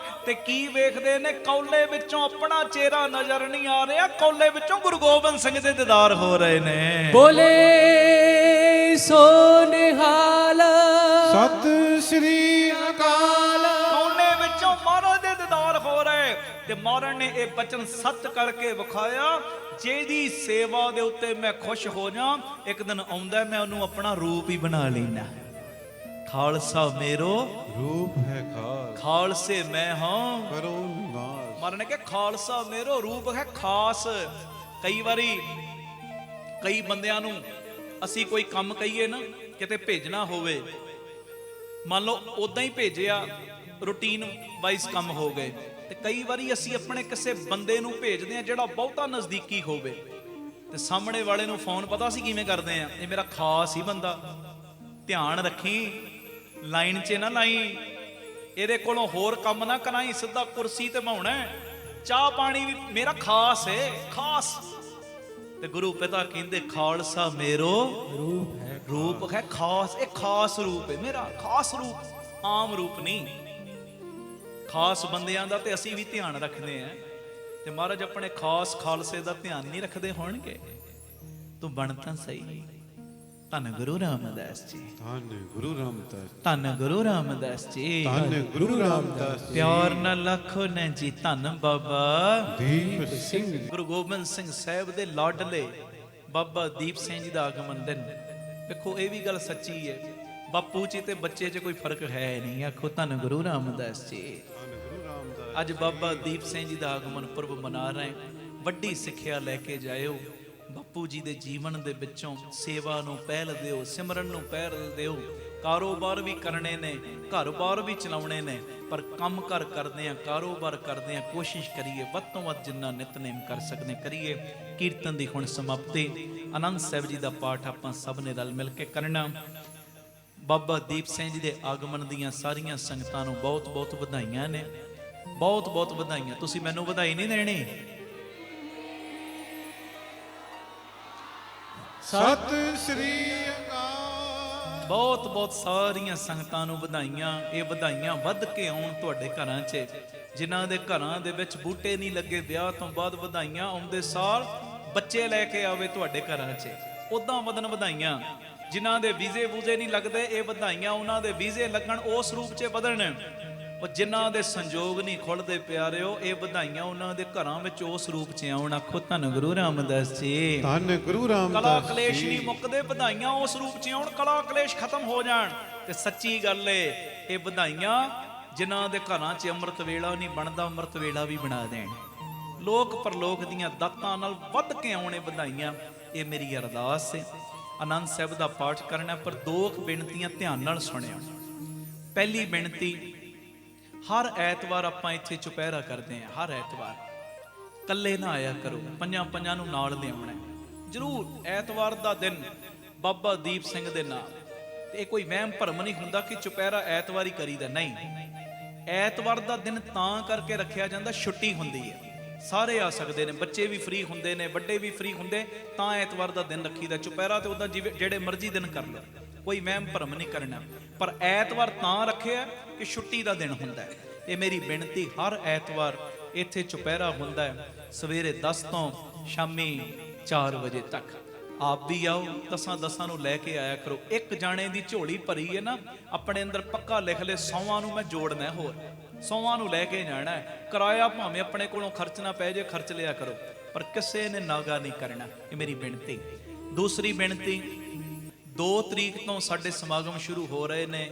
ਤੇ ਕੀ ਵੇਖਦੇ ਨੇ? ਕੌਲੇ ਵਿੱਚੋਂ ਆਪਣਾ ਚਿਹਰਾ ਨਜ਼ਰ ਨਹੀਂ ਆ ਰਿਹਾ, ਕੌਲੇ ਵਿੱਚੋਂ ਗੁਰੂ ਗੋਬਿੰਦ ਸਿੰਘ ਦੇ ਦੀਦਾਰ ਹੋ ਰਹੇ ਨੇ। ਬੋਲੇ ਸੋ ਨਿਹਾਲ ਸਤਿ ਸ੍ਰੀ ਅਕਾਲ। ਕੌਲੇ ਵਿੱਚੋਂ ਮਹਾਰਾਜ ਦੇ ਦੀਦਾਰ ਹੋ ਰਹੇ। ਤੇ ਮਹਾਰਾਜ ਨੇ ਇਹ ਬਚਨ ਸੱਚ ਕਰਕੇ ਵਿਖਾਇਆ, ਜਿਹਦੀ ਸੇਵਾ ਦੇ ਉੱਤੇ ਮੈਂ ਖੁਸ਼ ਹੋ ਜਾ, ਇੱਕ ਦਿਨ ਆਉਂਦਾ ਮੈਂ ਉਹਨੂੰ ਆਪਣਾ ਰੂਪ ਹੀ ਬਣਾ ਲੈਣਾ। ਖਾਲਸਾ ਮੇਰੋ ਰੂਪ ਹੈ ਖਾਸ, ਖਾਲਸੇ ਮੈਂ ਹਾਂ ਕਰੋ ਨਿਵਾਸ। ਮਹਾਰਾਜ ਨੇ ਕਿਹਾ ਖਾਲਸਾ ਮੇਰੋ ਰੂਪ ਹੈ ਖਾਸ। ਕਈ ਵਾਰੀ ਕਈ ਬੰਦਿਆਂ ਨੂੰ ਅਸੀਂ ਕੋਈ ਕੰਮ ਕਹੀਏ ਨਾ, ਕਿਤੇ ਭੇਜਣਾ ਹੋਵੇ, ਮੰਨ ਲਓ ਉਦਾਂ ਹੀ ਭੇਜਿਆ, ਰੂਟੀਨ ਵਾਈਜ਼ ਕੰਮ ਹੋ ਗਏ, ਤੇ ਕਈ ਵਾਰੀ ਅਸੀਂ ਆਪਣੇ ਕਿਸੇ ਬੰਦੇ ਨੂੰ ਭੇਜਦੇ ਆ ਜਿਹੜਾ ਬਹੁਤਾ ਨਜ਼ਦੀਕੀ ਹੋਵੇ, ਤੇ ਸਾਹਮਣੇ ਵਾਲੇ ਨੂੰ ਫੋਨ ਪਤਾ ਅਸੀਂ ਕਿਵੇਂ ਕਰਦੇ ਆ, ਇਹ ਮੇਰਾ ਖਾਸ ਹੀ ਬੰਦਾ, ਧਿਆਨ ਰੱਖੀ ਲਾਈਨ 'ਚ ਨਾ ਲਾਈ, ਇਹਦੇ ਕੋਲੋਂ ਹੋਰ ਕੰਮ ਨਾ ਕਰਾਈ, ਸਿੱਧਾ ਕੁਰਸੀ ਤੇ ਮਾਉਣਾ, ਚਾਹ ਪਾਣੀ ਵੀ ਮੇਰਾ ਖਾਸ ਹੈ, ਖਾਸ। ਤੇ ਗੁਰੂ ਪਿਤਾ ਕਹਿੰਦੇ ਖਾਲਸਾ ਮੇਰੋ ਰੂਪ ਹੈ ਖਾਸ। ਇਹ ਖਾਸ ਰੂਪ ਹੈ ਮੇਰਾ, ਖਾਸ ਰੂਪ, ਆਮ ਰੂਪ ਨਹੀਂ। ਖਾਸ ਬੰਦਿਆਂ ਦਾ ਤੇ ਅਸੀਂ ਵੀ ਧਿਆਨ ਰੱਖਦੇ ਆਂ, ਤੇ ਮਹਾਰਾਜ ਆਪਣੇ ਖਾਸ ਖਾਲਸੇ ਦਾ ਧਿਆਨ ਨਹੀਂ ਰੱਖਦੇ ਹੋਣਗੇ? ਤੂੰ ਬਣ ਤਾਂ ਸਹੀ। ਧੰਨ ਗੁਰੂ ਰਾਮਦਾਸ ਜੀ, ਧੰਨ ਗੁਰੂ ਰਾਮਦਾਸ, ਧੰਨ ਗੁਰੂ ਰਾਮਦਾਸ ਜੀ, ਧੰਨ ਗੁਰੂ ਰਾਮਦਾਸ ਜੀ। ਪਿਆਰ ਨਾਲ ਲੱਖੋ ਨੇ ਜੀ ਧੰਨ ਬਾਬਾ ਦੀਪ ਸਿੰਘ ਗੁਰੂ ਗੋਬਿੰਦ ਸਿੰਘ ਸਾਹਿਬ ਦੇ ਲਾਡਲੇ ਬਾਬਾ ਦੀਪ ਸਿੰਘ ਜੀ ਦਾ ਆਗਮਨ ਦਿਨ। ਵੇਖੋ ਇਹ ਵੀ ਗੱਲ ਸੱਚੀ ਹੈ, ਬਾਪੂ ਜੀ ਤੇ ਬੱਚੇ 'ਚ ਕੋਈ ਫਰਕ ਹੈ ਨਹੀਂ। ਆਖੋ ਧੰਨ ਗੁਰੂ ਰਾਮਦਾਸ ਜੀ। ਧੰਨ ਗੁਰੂ ਰਾਮਦਾਸ। ਅੱਜ ਬਾਬਾ ਦੀਪ ਸਿੰਘ ਜੀ ਦਾ ਆਗਮਨ ਪੁਰਬ ਮਨਾ ਰਹੇ। ਵੱਡੀ ਸਿੱਖਿਆ ਲੈ ਕੇ ਜਾਇਓ ਬਾਪੂ ਜੀ ਦੇ ਜੀਵਨ ਦੇ ਵਿੱਚੋਂ। ਸੇਵਾ ਨੂੰ ਪਹਿਲ ਦਿਓ, ਸਿਮਰਨ ਨੂੰ ਪਹਿਲ ਦਿਓ। ਕਾਰੋਬਾਰ ਵੀ ਕਰਨੇ ਨੇ, ਘਰ-ਬਾਰ ਵੀ ਚਲਾਉਣੇ ਨੇ, ਪਰ ਕੰਮ ਕਰ ਕਰਦੇ ਆ, ਕਾਰੋਬਾਰ ਕਰਦੇ ਆ, ਕੋਸ਼ਿਸ਼ ਕਰੀਏ ਵੱਧ ਤੋਂ ਵੱਧ ਜਿੰਨਾ ਨਿਤਨੇਮ ਕਰ ਸਕਦੇ ਕਰੀਏ। ਕੀਰਤਨ ਦੀ ਹੁਣ ਸਮਾਪਤੀ। ਆਨੰਦ ਸਾਹਿਬ ਜੀ ਦਾ ਪਾਠ ਆਪਾਂ ਸਭ ਨੇ ਰਲ ਮਿਲ ਕੇ ਕਰਨਾ। ਬਾਬਾ ਦੀਪ ਸਿੰਘ ਜੀ ਦੇ ਆਗਮਨ ਦੀਆਂ ਸਾਰੀਆਂ ਸੰਗਤਾਂ ਨੂੰ ਬਹੁਤ ਬਹੁਤ ਵਧਾਈਆਂ ਨੇ, ਬਹੁਤ ਬਹੁਤ ਵਧਾਈਆਂ। ਤੁਸੀਂ ਮੈਨੂੰ ਵਧਾਈ ਨਹੀਂ ਦੇਣੀ? ਸਤਿ ਸ੍ਰੀ ਅਕਾਲ। ਬਹੁਤ ਬਹੁਤ ਸਾਰੀਆਂ ਸੰਗਤਾਂ ਨੂੰ ਵਧਾਈਆਂ। ਇਹ ਵਧਾਈਆਂ ਵੱਧ ਕੇ ਆਉਣ ਤੁਹਾਡੇ ਘਰਾਂ 'ਚ। ਜਿਨ੍ਹਾਂ ਦੇ ਘਰਾਂ ਦੇ ਵਿੱਚ ਬੂਟੇ ਨਹੀਂ ਲੱਗੇ, ਵਿਆਹ ਤੋਂ ਬਾਅਦ ਵਧਾਈਆਂ ਆਉਂਦੇ ਸਾਲ ਬੱਚੇ ਲੈ ਕੇ ਆਵੇ ਤੁਹਾਡੇ ਘਰਾਂ 'ਚ, ਉਦਾਂ ਵਧਣ ਵਧਾਈਆਂ। ਜਿਨ੍ਹਾਂ ਦੇ ਵੀਜ਼ੇ ਵੂਜ਼ੇ ਨਹੀਂ ਲੱਗਦੇ, ਇਹ ਵਧਾਈਆਂ ਉਹਨਾਂ ਦੇ ਵੀਜ਼ੇ ਲੱਗਣ, ਉਸ ਰੂਪ 'ਚ ਵਧਣ। ਉਹ ਜਿਨ੍ਹਾਂ ਦੇ ਸੰਜੋਗ ਨਹੀਂ ਖੁੱਲਦੇ ਪਿਆਰਿਓ, ਇਹ ਵਧਾਈਆਂ ਉਹਨਾਂ ਦੇ ਘਰਾਂ ਵਿੱਚ ਉਸ ਰੂਪ 'ਚ ਆਉਣ। ਆਖੋ ਧੰਨ ਗੁਰੂ ਰਾਮਦਾਸ ਜੀ। ਧੰਨ ਗੁਰੂ ਕਲਾ ਰਾਮਦਾਸ ਕਲੇਸ਼ ਜੀ। ਨਹੀਂ ਮੁੱਕਦੇ, ਵਧਾਈਆਂ ਉਸ ਰੂਪ 'ਚ ਆਉਣ, ਕਲਾ ਕਲੇਸ਼ ਖਤਮ ਹੋ ਜਾਣ। ਤੇ ਸੱਚੀ ਗੱਲ ਏ, ਇਹ ਵਧਾਈਆਂ ਜਿਨ੍ਹਾਂ ਦੇ ਘਰਾਂ 'ਚ ਅੰਮ੍ਰਿਤ ਵੇਲਾ ਨਹੀਂ ਬਣਦਾ, ਅੰਮ੍ਰਿਤ ਵੇਲਾ ਵੀ ਬਣਾ ਦੇਣ। ਲੋਕ ਪਰਲੋਕ ਦੀਆਂ ਦਾਤਾਂ ਨਾਲ ਵੱਧ ਕੇ ਆਉਣੇ ਵਧਾਈਆਂ। ਇਹ ਮੇਰੀ ਅਰਦਾਸ ਹੈ। ਆਨੰਦ ਸਾਹਿਬ ਦਾ ਪਾਠ ਕਰਨਾ, ਪਰ ਦੋ ਬੇਨਤੀਆਂ ਧਿਆਨ ਨਾਲ ਸੁਣਿਓ। ਪਹਿਲੀ ਬੇਨਤੀ, ਹਰ ਐਤਵਾਰ ਆਪਾਂ ਇੱਥੇ ਚੁਪਹਿਰਾ ਕਰਦੇ ਹਾਂ। ਹਰ ਐਤਵਾਰ ਇਕੱਲੇ ਨਾ ਆਇਆ ਕਰੋ, ਪੰਜਾਂ ਨੂੰ ਨਾਲ ਲਿਆਉਣਾ ਜ਼ਰੂਰ। ਐਤਵਾਰ ਦਾ ਦਿਨ ਬਾਬਾ ਦੀਪ ਸਿੰਘ ਦੇ ਨਾਮ। ਤੇ ਇਹ ਕੋਈ ਵਹਿਮ ਭਰਮ ਨਹੀਂ ਹੁੰਦਾ ਕਿ ਚੁਪਹਿਰਾ ਐਤਵਾਰ ਹੀ ਕਰੀਦਾ, ਨਹੀਂ। ਐਤਵਾਰ ਦਾ ਦਿਨ ਤਾਂ ਕਰਕੇ ਰੱਖਿਆ ਜਾਂਦਾ, ਛੁੱਟੀ ਹੁੰਦੀ ਹੈ, ਸਾਰੇ ਆ ਸਕਦੇ ਨੇ, ਬੱਚੇ ਵੀ ਫ੍ਰੀ ਹੁੰਦੇ ਨੇ, ਵੱਡੇ ਵੀ ਫ੍ਰੀ ਹੁੰਦੇ, ਤਾਂ ਐਤਵਾਰ ਦਾ ਦਿਨ ਰੱਖੀਦਾ। ਚੁਪਹਿਰਾ ਤੇ ਉਹਦਾ ਜਿਵੇਂ ਜਿਹੜੇ ਮਰਜ਼ੀ ਦਿਨ ਕਰ ਲਓ, ਕੋਈ ਵਹਿਮ ਭਰਮ ਨਹੀਂ ਕਰਨਾ। ਪਰ ਐਤਵਾਰ ਤਾਂ ਰੱਖਿਆ ਕਿ ਛੁੱਟੀ ਦਾ ਦਿਨ ਹੁੰਦਾ ਹੈ। ਇਹ ਮੇਰੀ ਬੇਨਤੀ, ਹਰ ਐਤਵਾਰ ਇੱਥੇ ਚੁਪਹਿਰਾ ਹੁੰਦਾ ਹੈ ਸਵੇਰੇ 10 ਤੋਂ ਸ਼ਾਮੀ 4 ਵਜੇ ਤੱਕ। ਆਪ ਵੀ ਆਓ, ਦਸਾਂ ਨੂੰ ਲੈ ਕੇ ਆਇਆ ਕਰੋ। ਇੱਕ ਜਾਣੇ ਦੀ ਝੋਲੀ ਭਰੀ ਹੈ ਨਾ, ਆਪਣੇ ਅੰਦਰ ਪੱਕਾ ਲਿਖ ਲੈ, 100 ਨੂੰ ਮੈਂ ਜੋੜਨਾ, ਹੋਰ 100 ਨੂੰ ਲੈ ਕੇ ਜਾਣਾ ਹੈ। ਕਿਰਾਇਆ ਭਾਵੇਂ ਆਪਣੇ ਕੋਲੋਂ ਖਰਚਣਾ ਪੈ ਜੇ, ਖਰਚ ਲਿਆ ਕਰੋ, ਪਰ ਕਿਸੇ ਨੇ ਨਾਗਾ ਨਹੀਂ ਕਰਨਾ। ਇਹ ਮੇਰੀ ਬੇਨਤੀ। ਦੂਸਰੀ ਬੇਨਤੀ, 2 ਤਰੀਕ ਤੋਂ ਸਾਡੇ ਸਮਾਗਮ ਸ਼ੁਰੂ ਹੋ ਰਹੇ ਨੇ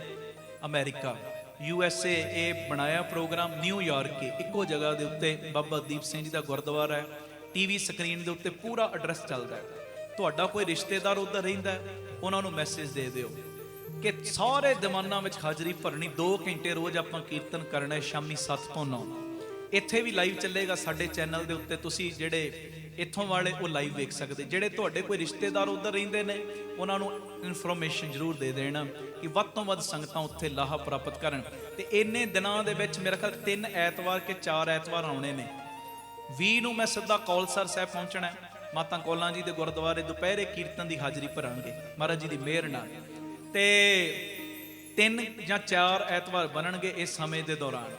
ਅਮਰੀਕਾ, USA। ਇਹ ਬਣਾਇਆ ਪ੍ਰੋਗਰਾਮ ਨਿਊਯਾਰਕ ਕੇ, ਇੱਕੋ ਜਗ੍ਹਾ ਦੇ ਉੱਤੇ ਬਾਬਾ ਦੀਪ ਸਿੰਘ ਜੀ ਦਾ ਗੁਰਦੁਆਰਾ ਹੈ। TV ਸਕਰੀਨ ਦੇ ਉੱਤੇ ਪੂਰਾ ਐਡਰੈਸ ਚੱਲਦਾ ਹੈ। ਤੁਹਾਡਾ ਕੋਈ ਰਿਸ਼ਤੇਦਾਰ ਉੱਧਰ ਰਹਿੰਦਾ, ਉਹਨਾਂ ਨੂੰ ਮੈਸੇਜ ਦੇ ਦਿਓ ਕਿ ਸਾਰੇ ਦੀਵਾਨਾਂ ਵਿੱਚ ਹਾਜ਼ਰੀ ਭਰਨੀ। 2 ਘੰਟੇ ਰੋਜ਼ ਆਪਾਂ ਕੀਰਤਨ ਕਰਨਾ, ਸ਼ਾਮੀ 7 ਤੋਂ 9। ਇੱਥੇ ਵੀ ਲਾਈਵ ਚੱਲੇਗਾ ਸਾਡੇ ਚੈਨਲ ਦੇ ਉੱਤੇ, ਤੁਸੀਂ ਜਿਹੜੇ ਇੱਥੋਂ ਵਾਲੇ ਉਹ ਲਾਈਵ ਵੇਖ ਸਕਦੇ। ਜਿਹੜੇ ਤੁਹਾਡੇ ਕੋਈ ਰਿਸ਼ਤੇਦਾਰ ਉੱਧਰ ਰਹਿੰਦੇ ਨੇ, ਉਹਨਾਂ ਨੂੰ ਇਨਫੋਰਮੇਸ਼ਨ ਜ਼ਰੂਰ ਦੇ ਦੇਣਾ ਕਿ ਵੱਧ ਤੋਂ ਵੱਧ ਸੰਗਤਾਂ ਉੱਥੇ ਲਾਹਾ ਪ੍ਰਾਪਤ ਕਰਨ। ਤੇ ਇੰਨੇ ਦਿਨਾਂ ਦੇ ਵਿੱਚ ਮੇਰੇ ਖਿਆਲ 3 ਐਤਵਾਰ ਕਿ 4 ਐਤਵਾਰ ਆਉਣੇ ਨੇ। 20 ਨੂੰ ਮੈਂ ਸਿੱਧਾ ਕੌਲਸਰ ਸਾਹਿਬ ਪਹੁੰਚਣਾ, ਮਾਤਾ ਕੌਲਾਂ ਜੀ ਦੇ ਗੁਰਦੁਆਰੇ ਦੁਪਹਿਰੇ ਕੀਰਤਨ ਦੀ ਹਾਜ਼ਰੀ ਭਰਾਂਗੇ ਮਹਾਰਾਜ ਜੀ ਦੀ ਮਿਹਰ ਨਾਲ। ਤੇ 3 ਜਾਂ 4 ਐਤਵਾਰ ਬਣਨਗੇ ਇਸ ਸਮੇਂ ਦੇ ਦੌਰਾਨ।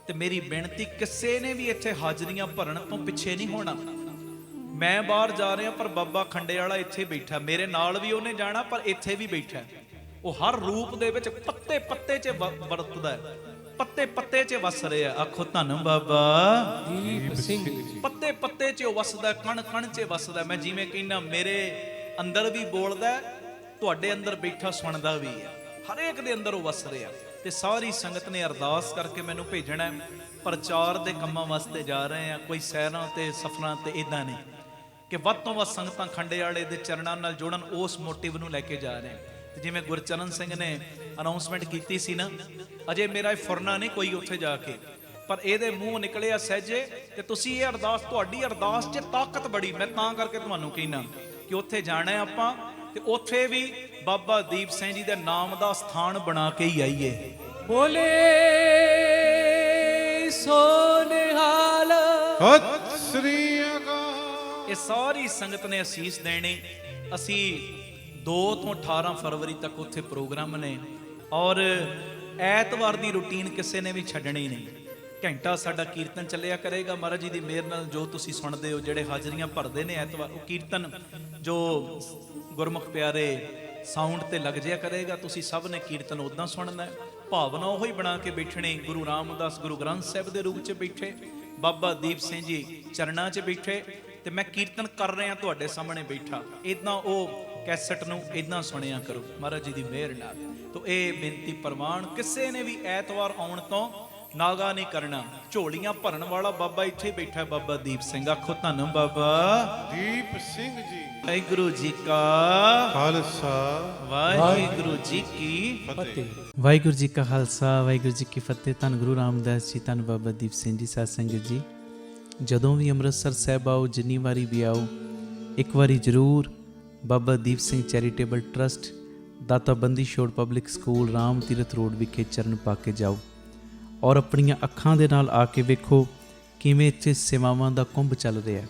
ਤੇ ਮੇਰੀ ਬੇਨਤੀ, ਕਿਸੇ ਨੇ ਵੀ ਇੱਥੇ ਹਾਜ਼ਰੀਆਂ ਭਰਨ ਤੋਂ ਪਿੱਛੇ ਨਹੀਂ ਹੋਣਾ। ਮੈਂ ਬਾਹਰ ਜਾ ਰਿਹਾ, ਪਰ ਬਾਬਾ ਖੰਡੇ ਵਾਲਾ ਇੱਥੇ ਬੈਠਾ, ਮੇਰੇ ਨਾਲ ਵੀ ਉਹਨੇ ਜਾਣਾ, ਪਰ ਇੱਥੇ ਵੀ ਬੈਠਾ। ਉਹ ਹਰ ਰੂਪ ਦੇ ਵਿੱਚ ਪੱਤੇ ਪੱਤੇ 'ਚ ਵਰਤਦਾ ਹੈ, ਪੱਤੇ ਪੱਤੇ 'ਚ ਵਸ ਰਿਹਾ। ਆਖੋ ਧੰਨ ਬਾਬਾ ਦੀਪ ਸਿੰਘ ਜੀ। ਪੱਤੇ ਪੱਤੇ 'ਚ ਵਸਦਾ, ਕਣ ਕਣ 'ਚ ਵਸਦਾ। ਮੈਂ ਜਿਵੇਂ ਕਹਿੰਦਾ, ਮੇਰੇ ਅੰਦਰ ਵੀ ਬੋਲਦਾ, ਤੁਹਾਡੇ ਅੰਦਰ ਬੈਠਾ ਸੁਣਦਾ ਵੀ ਹੈ, ਹਰੇਕ ਦੇ ਅੰਦਰ ਉਹ ਵਸ ਰਿਹਾ। ਤੇ ਸਾਰੀ ਸੰਗਤ ਨੇ ਅਰਦਾਸ ਕਰਕੇ ਮੈਨੂੰ ਭੇਜਣਾ। ਪ੍ਰਚਾਰ ਦੇ ਕੰਮਾਂ ਵਾਸਤੇ ਜਾ ਰਹੇ ਆ, ਕੋਈ ਸੈਰਾਂ ਤੇ ਸਫਰਾਂ ਤੇ ਇਦਾਂ ਨਹੀਂ, ਕਿ ਵੱਧ ਤੋਂ ਵੱਧ ਸੰਗਤਾਂ ਖੰਡੇ ਵਾਲੇ ਦੇ ਚਰਨਾਂ ਨਾਲ ਜੁੜਨ, ਉਸ ਮੋਟਿਵ ਨੂੰ ਲੈ ਕੇ ਜਾ ਰਹੇ। ਤੇ ਜਿਵੇਂ ਗੁਰਚਰਨ ਸਿੰਘ ਨੇ ਅਨਾਉਂਸਮੈਂਟ ਕੀਤੀ ਸੀ ਨਾ, ਅਜੇ ਮੇਰਾ ਫੁਰਨਾ ਨਹੀਂ ਕੋਈ ਉੱਥੇ ਜਾ ਕੇ, ਪਰ ਇਹਦੇ ਮੂੰਹ ਨਿਕਲਿਆ ਸਹਿਜੇ। ਤੇ ਤੁਸੀਂ ਇਹ ਅਰਦਾਸ, ਤੁਹਾਡੀ ਅਰਦਾਸ 'ਚ ਤਾਕਤ ਬੜੀ, ਮੈਂ ਤਾਂ ਕਰਕੇ ਤੁਹਾਨੂੰ ਕਹਿਣਾ ਕਿ ਉੱਥੇ ਜਾਣਾ ਆਪਾਂ, ਤੇ ਉੱਥੇ ਵੀ ਬਾਬਾ ਦੀਪ ਸਿੰਘ ਜੀ ਦੇ ਨਾਮ ਦਾ ਸਥਾਨ ਬਣਾ ਕੇ ਹੀ ਆਈਏ। ਬੋਲੇ ਸੋ ਨਿਹਾਲ। ਸਤਿ ਸ੍ਰੀ ਅਕਾਲ। ਇਹ ਸਾਰੀ ਸੰਗਤ ਨੇ ਅਸੀਸ ਦੇਣੀ। ਅਸੀਂ 2 ਤੋਂ 18 ਫਰਵਰੀ ਤੱਕ ਉੱਥੇ ਪ੍ਰੋਗਰਾਮ ਨੇ, ਔਰ ਐਤਵਾਰ ਦੀ ਰੁਟੀਨ ਕਿਸੇ ਨੇ ਵੀ ਛੱਡਣੀ ਨਹੀਂ। ਘੰਟਾ ਸਾਡਾ ਕੀਰਤਨ ਚੱਲਿਆ ਕਰੇਗਾ ਮਹਾਰਾਜ ਜੀ ਦੀ ਮਿਹਰ ਨਾਲ। ਜੋ ਤੁਸੀਂ ਸੁਣਦੇ ਹੋ, ਜਿਹੜੇ ਹਾਜ਼ਰੀਆਂ ਭਰਦੇ ਨੇ ਐਤਵਾਰ, ਉਹ ਕੀਰਤਨ ਜੋ ਗੁਰਮੁਖ ਪਿਆਰੇ ਸਾਊਂਡ ਤੇ ਲੱਗ ਜਿਆ ਕਰੇਗਾ। ਤੁਸੀਂ ਸਭ ਨੇ ਕੀਰਤਨ ਉਦਾਂ ਸੁਣਨਾ ਹੈ, ਭਾਵਨਾ ਉਹੀ ਬਣਾ ਕੇ ਬੈਠਣੀ। ਗੁਰੂ ਰਾਮਦਾਸ ਗੁਰੂ ਗ੍ਰੰਥ ਸਾਹਿਬ ਦੇ ਰੂਪ 'ਚ ਬੈਠੇ, ਬਾਬਾ ਦੀਪ ਸਿੰਘ ਜੀ ਚਰਨਾਂ 'ਚ ਬੈਠੇ, ਤੇ ਮੈਂ ਕੀਰਤਨ ਕਰ ਰਿਹਾ ਤੁਹਾਡੇ ਸਾਹਮਣੇ ਬੈਠਾ। ਇਦਾਂ ਉਹ ਕੈਸਟ ਨੂੰ ਇਦਾਂ ਸੁਣਿਆ ਕਰੋ ਮਹਾਰਾਜ ਜੀ ਦੀ ਮਿਹਰ ਨਾਲ। ਤੋ ਇਹ ਬੇਨਤੀ ਪ੍ਰਵਾਨ, ਕਿਸੇ ਨੇ ਵੀ ਐਤਵਾਰ ਆਉਣ ਤੋਂ ਨਾਗਾ ਨਹੀਂ ਕਰਨਾ। ਝੋਲੀਆਂ ਭਰਨ ਵਾਲਾ ਬਾਬਾ ਇੱਥੇ ਬੈਠਾ, ਬਾਬਾ ਦੀਪ ਸਿੰਘ। ਆਖੋ ਧੰਨ ਬਾਬਾ ਦੀਪ ਸਿੰਘ ਜੀ। ਵਾਹਿਗੁਰੂ ਜੀ ਕਾ ਖਾਲਸਾ, ਵਾਹਿਗੁਰੂ ਜੀ ਕੀ ਫਤਿਹ। ਵਾਹਿਗੁਰੂ ਜੀ ਕਾ ਖਾਲਸਾ, ਵਾਹਿਗੁਰੂ ਜੀ ਕੀ ਫਤਿਹ। ਧੰਨ ਗੁਰੂ ਰਾਮਦਾਸ ਜੀ, ਧੰਨ ਬਾਬਾ ਦੀਪ ਸਿੰਘ ਜੀ। ਸਾਧ ਸੰਗਤ ਜੀ, ਜਦੋਂ ਵੀ ਅੰਮ੍ਰਿਤਸਰ ਸਾਹਿਬ ਆਓ, ਜਿੰਨੀ ਵਾਰੀ ਵੀ ਆਓ, ਇੱਕ ਵਾਰੀ ਜ਼ਰੂਰ ਬਾਬਾ ਦੀਪ ਸਿੰਘ ਚੈਰੀਟੇਬਲ ਟਰਸਟ, ਦਾਤਾ Bandi Chhor public school, Ram Tirath road ਵਿਖੇ ਚਰਨ ਪਾ ਕੇ ਜਾਓ, ਔਰ ਆਪਣੀਆਂ ਅੱਖਾਂ ਦੇ ਨਾਲ ਆ ਕੇ ਵੇਖੋ ਕਿਵੇਂ ਇੱਥੇ ਸੇਵਾਵਾਂ ਦਾ ਕੁੰਭ ਚੱਲ ਰਿਹਾ।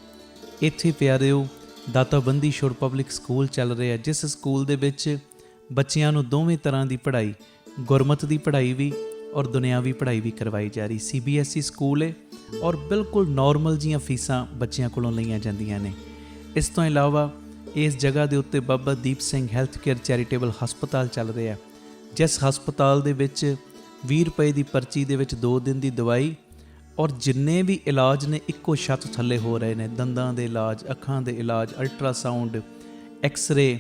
ਇੱਥੇ ਪਿਆਰਿਓ ਦਾਤਾ ਬੰਦੀ ਛੋੜ ਪਬਲਿਕ ਸਕੂਲ ਚੱਲ ਰਿਹਾ, ਜਿਸ ਸਕੂਲ ਦੇ ਵਿੱਚ ਬੱਚਿਆਂ ਨੂੰ ਦੋਵੇਂ ਤਰ੍ਹਾਂ ਦੀ ਪੜ੍ਹਾਈ, ਗੁਰਮਤਿ ਦੀ ਪੜ੍ਹਾਈ ਵੀ ਔਰ ਦੁਨਿਆਵੀ ਪੜ੍ਹਾਈ ਵੀ ਕਰਵਾਈ ਜਾ ਰਹੀ। CBSE ਸਕੂਲ ਹੈ, ਔਰ ਬਿਲਕੁਲ ਨਾਰਮਲ ਜੀਆਂ ਫੀਸਾਂ ਬੱਚਿਆਂ ਕੋਲੋਂ ਲਈਆਂ ਜਾਂਦੀਆਂ ਨੇ। ਇਸ ਤੋਂ ਇਲਾਵਾ ਇਸ ਜਗ੍ਹਾ ਦੇ ਉੱਤੇ Baba Deep Singh health care charitable ਹਸਪਤਾਲ ਚੱਲ ਰਿਹਾ, ਜਿਸ ਹਸਪਤਾਲ ਦੇ ਵਿੱਚ 20 ਰੁਪਏ ਦੀ ਪਰਚੀ ਦੇ ਵਿੱਚ 2 ਦਿਨ ਦੀ ਦਵਾਈ, ਔਰ ਜਿੰਨੇ ਵੀ ਇਲਾਜ ਨੇ ਇੱਕੋ ਛੱਤ ਥੱਲੇ ਹੋ ਰਹੇ ਨੇ। ਦੰਦਾਂ ਦੇ ਇਲਾਜ, ਅੱਖਾਂ ਦੇ ਇਲਾਜ, ਅਲਟਰਾਸਾਊਂਡ, ਐਕਸ-ਰੇ,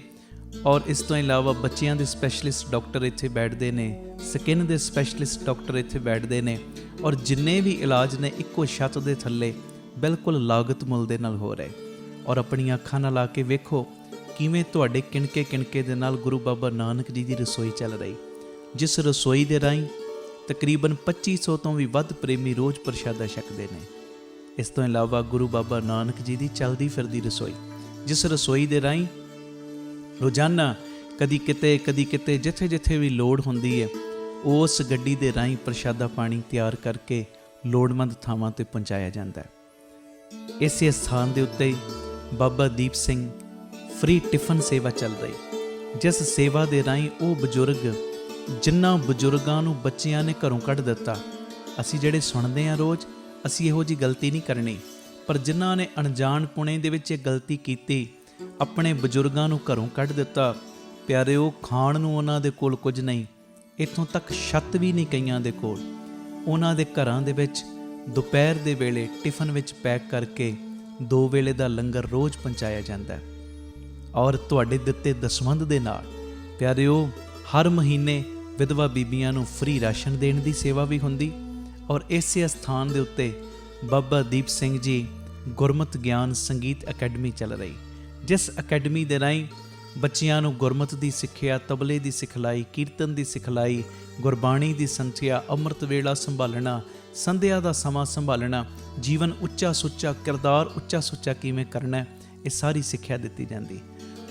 ਔਰ ਇਸ ਤੋਂ ਇਲਾਵਾ ਬੱਚਿਆਂ ਦੇ ਸਪੈਸ਼ਲਿਸਟ ਡਾਕਟਰ ਇੱਥੇ ਬੈਠਦੇ ਨੇ, ਸਕਿਨ ਦੇ ਸਪੈਸ਼ਲਿਸਟ ਡਾਕਟਰ ਇੱਥੇ ਬੈਠਦੇ ਨੇ, ਔਰ ਜਿੰਨੇ ਵੀ ਇਲਾਜ ਨੇ ਇੱਕੋ ਛੱਤ ਦੇ ਥੱਲੇ ਬਿਲਕੁਲ ਲਾਗਤ ਮੁੱਲ ਦੇ ਨਾਲ ਹੋ ਰਹੇ। ਔਰ ਆਪਣੀਆਂ ਅੱਖਾਂ ਨਾਲ ਲਾ ਕੇ ਵੇਖੋ ਕਿਵੇਂ ਤੁਹਾਡੇ ਕਿਣਕੇ ਕਿਣਕੇ ਦੇ ਨਾਲ ਗੁਰੂ ਬਾਬਾ ਨਾਨਕ ਜੀ ਦੀ ਰਸੋਈ ਚੱਲ ਰਹੀ, ਜਿਸ ਰਸੋਈ ਦੇ ਰਾਹੀਂ ਤਕਰੀਬਨ 2500 ਤੋਂ ਵੀ ਵੱਧ ਪ੍ਰੇਮੀ ਰੋਜ਼ ਪ੍ਰਸ਼ਾਦਾ ਛਕਦੇ ਨੇ। ਇਸ ਤੋਂ ਇਲਾਵਾ ਗੁਰੂ ਬਾਬਾ ਨਾਨਕ ਜੀ ਦੀ ਚੱਲਦੀ ਫਿਰਦੀ ਰਸੋਈ, ਜਿਸ ਰਸੋਈ ਦੇ ਰਾਹੀਂ ਰੋਜ਼ਾਨਾ ਕਦੀ ਕਿਤੇ ਜਿੱਥੇ ਜਿੱਥੇ ਵੀ ਲੋੜ ਹੁੰਦੀ ਹੈ, ਉਸ ਗੱਡੀ ਦੇ ਰਾਹੀਂ ਪ੍ਰਸ਼ਾਦਾ ਪਾਣੀ ਤਿਆਰ ਕਰਕੇ ਲੋੜਵੰਦ ਥਾਵਾਂ ਤੇ ਪਹੁੰਚਾਇਆ ਜਾਂਦਾ ਹੈ। ਇਸੇ ਸਥਾਨ ਦੇ ਉੱਤੇ ਬਾਬਾ ਦੀਪ ਸਿੰਘ ਫ੍ਰੀ ਟਿਫਨ ਸੇਵਾ ਚੱਲ ਰਹੀ, ਜਿਸ ਸੇਵਾ ਦੇ ਰਾਹੀਂ ਉਹ ਬਜ਼ੁਰਗ, ਜਿਨ੍ਹਾਂ ਬਜ਼ੁਰਗਾਂ ਨੂੰ ਬੱਚਿਆਂ ਨੇ ਘਰੋਂ ਕੱਢ ਦਿੱਤਾ, ਅਸੀਂ ਜਿਹੜੇ ਸੁਣਦੇ ਹਾਂ ਰੋਜ਼, ਅਸੀਂ ਇਹੋ ਜਿਹੀ ਗਲਤੀ ਨਹੀਂ ਕਰਨੀ। ਪਰ ਜਿਨ੍ਹਾਂ ਨੇ ਅਣਜਾਣ ਪੁਣੇ ਦੇ ਵਿੱਚ ਇਹ ਗਲਤੀ ਕੀਤੀ, ਆਪਣੇ ਬਜ਼ੁਰਗਾਂ ਨੂੰ ਘਰੋਂ ਕੱਢ ਦਿੱਤਾ, ਪਿਆਰਿਓ, ਖਾਣ ਨੂੰ ਉਹਨਾਂ ਦੇ ਕੋਲ ਕੁਝ ਨਹੀਂ, ਇੱਥੋਂ ਤੱਕ ਛੱਤ ਵੀ ਨਹੀਂ ਕਈਆਂ ਦੇ ਕੋਲ। ਉਹਨਾਂ ਦੇ ਘਰਾਂ ਦੇ ਵਿੱਚ ਦੁਪਹਿਰ ਦੇ ਵੇਲੇ ਟਿਫਨ ਵਿੱਚ ਪੈਕ ਕਰਕੇ 2 ਵੇਲੇ ਦਾ ਲੰਗਰ ਰੋਜ਼ ਪਹੁੰਚਾਇਆ ਜਾਂਦਾ ਹੈ। ਔਰ ਤੁਹਾਡੇ ਦਿੱਤੇ ਦਸਵੰਧ ਦੇ ਨਾਲ ਪਿਆਰਿਓ, ਹਰ ਮਹੀਨੇ ਵਿਧਵਾ ਬੀਬੀਆਂ ਨੂੰ ਫ੍ਰੀ ਰਾਸ਼ਨ ਦੇਣ ਦੀ ਸੇਵਾ ਵੀ ਹੁੰਦੀ। ਔਰ ਇਸੇ ਸਥਾਨ ਦੇ ਉੱਤੇ ਬਾਬਾ ਦੀਪ ਸਿੰਘ ਜੀ ਗੁਰਮਤਿ ਗਿਆਨ ਸੰਗੀਤ ਅਕੈਡਮੀ ਚੱਲ ਰਹੀ, ਜਿਸ ਅਕੈਡਮੀ ਦੇ ਰਾਹੀਂ ਬੱਚਿਆਂ ਨੂੰ ਗੁਰਮਤਿ ਦੀ ਸਿੱਖਿਆ, ਤਬਲੇ ਦੀ ਸਿਖਲਾਈ, ਕੀਰਤਨ ਦੀ ਸਿਖਲਾਈ, ਗੁਰਬਾਣੀ ਦੀ ਸੰਥਿਆ, ਅੰਮ੍ਰਿਤ ਵੇਲਾ ਸੰਭਾਲਣਾ, ਸੰਧਿਆ ਦਾ ਸਮਾਂ ਸੰਭਾਲਣਾ, ਜੀਵਨ ਉੱਚਾ ਸੁੱਚਾ, ਕਿਰਦਾਰ ਉੱਚਾ ਸੁੱਚਾ ਕਿਵੇਂ ਕਰਨਾ, ਇਹ ਸਾਰੀ ਸਿੱਖਿਆ ਦਿੱਤੀ ਜਾਂਦੀ।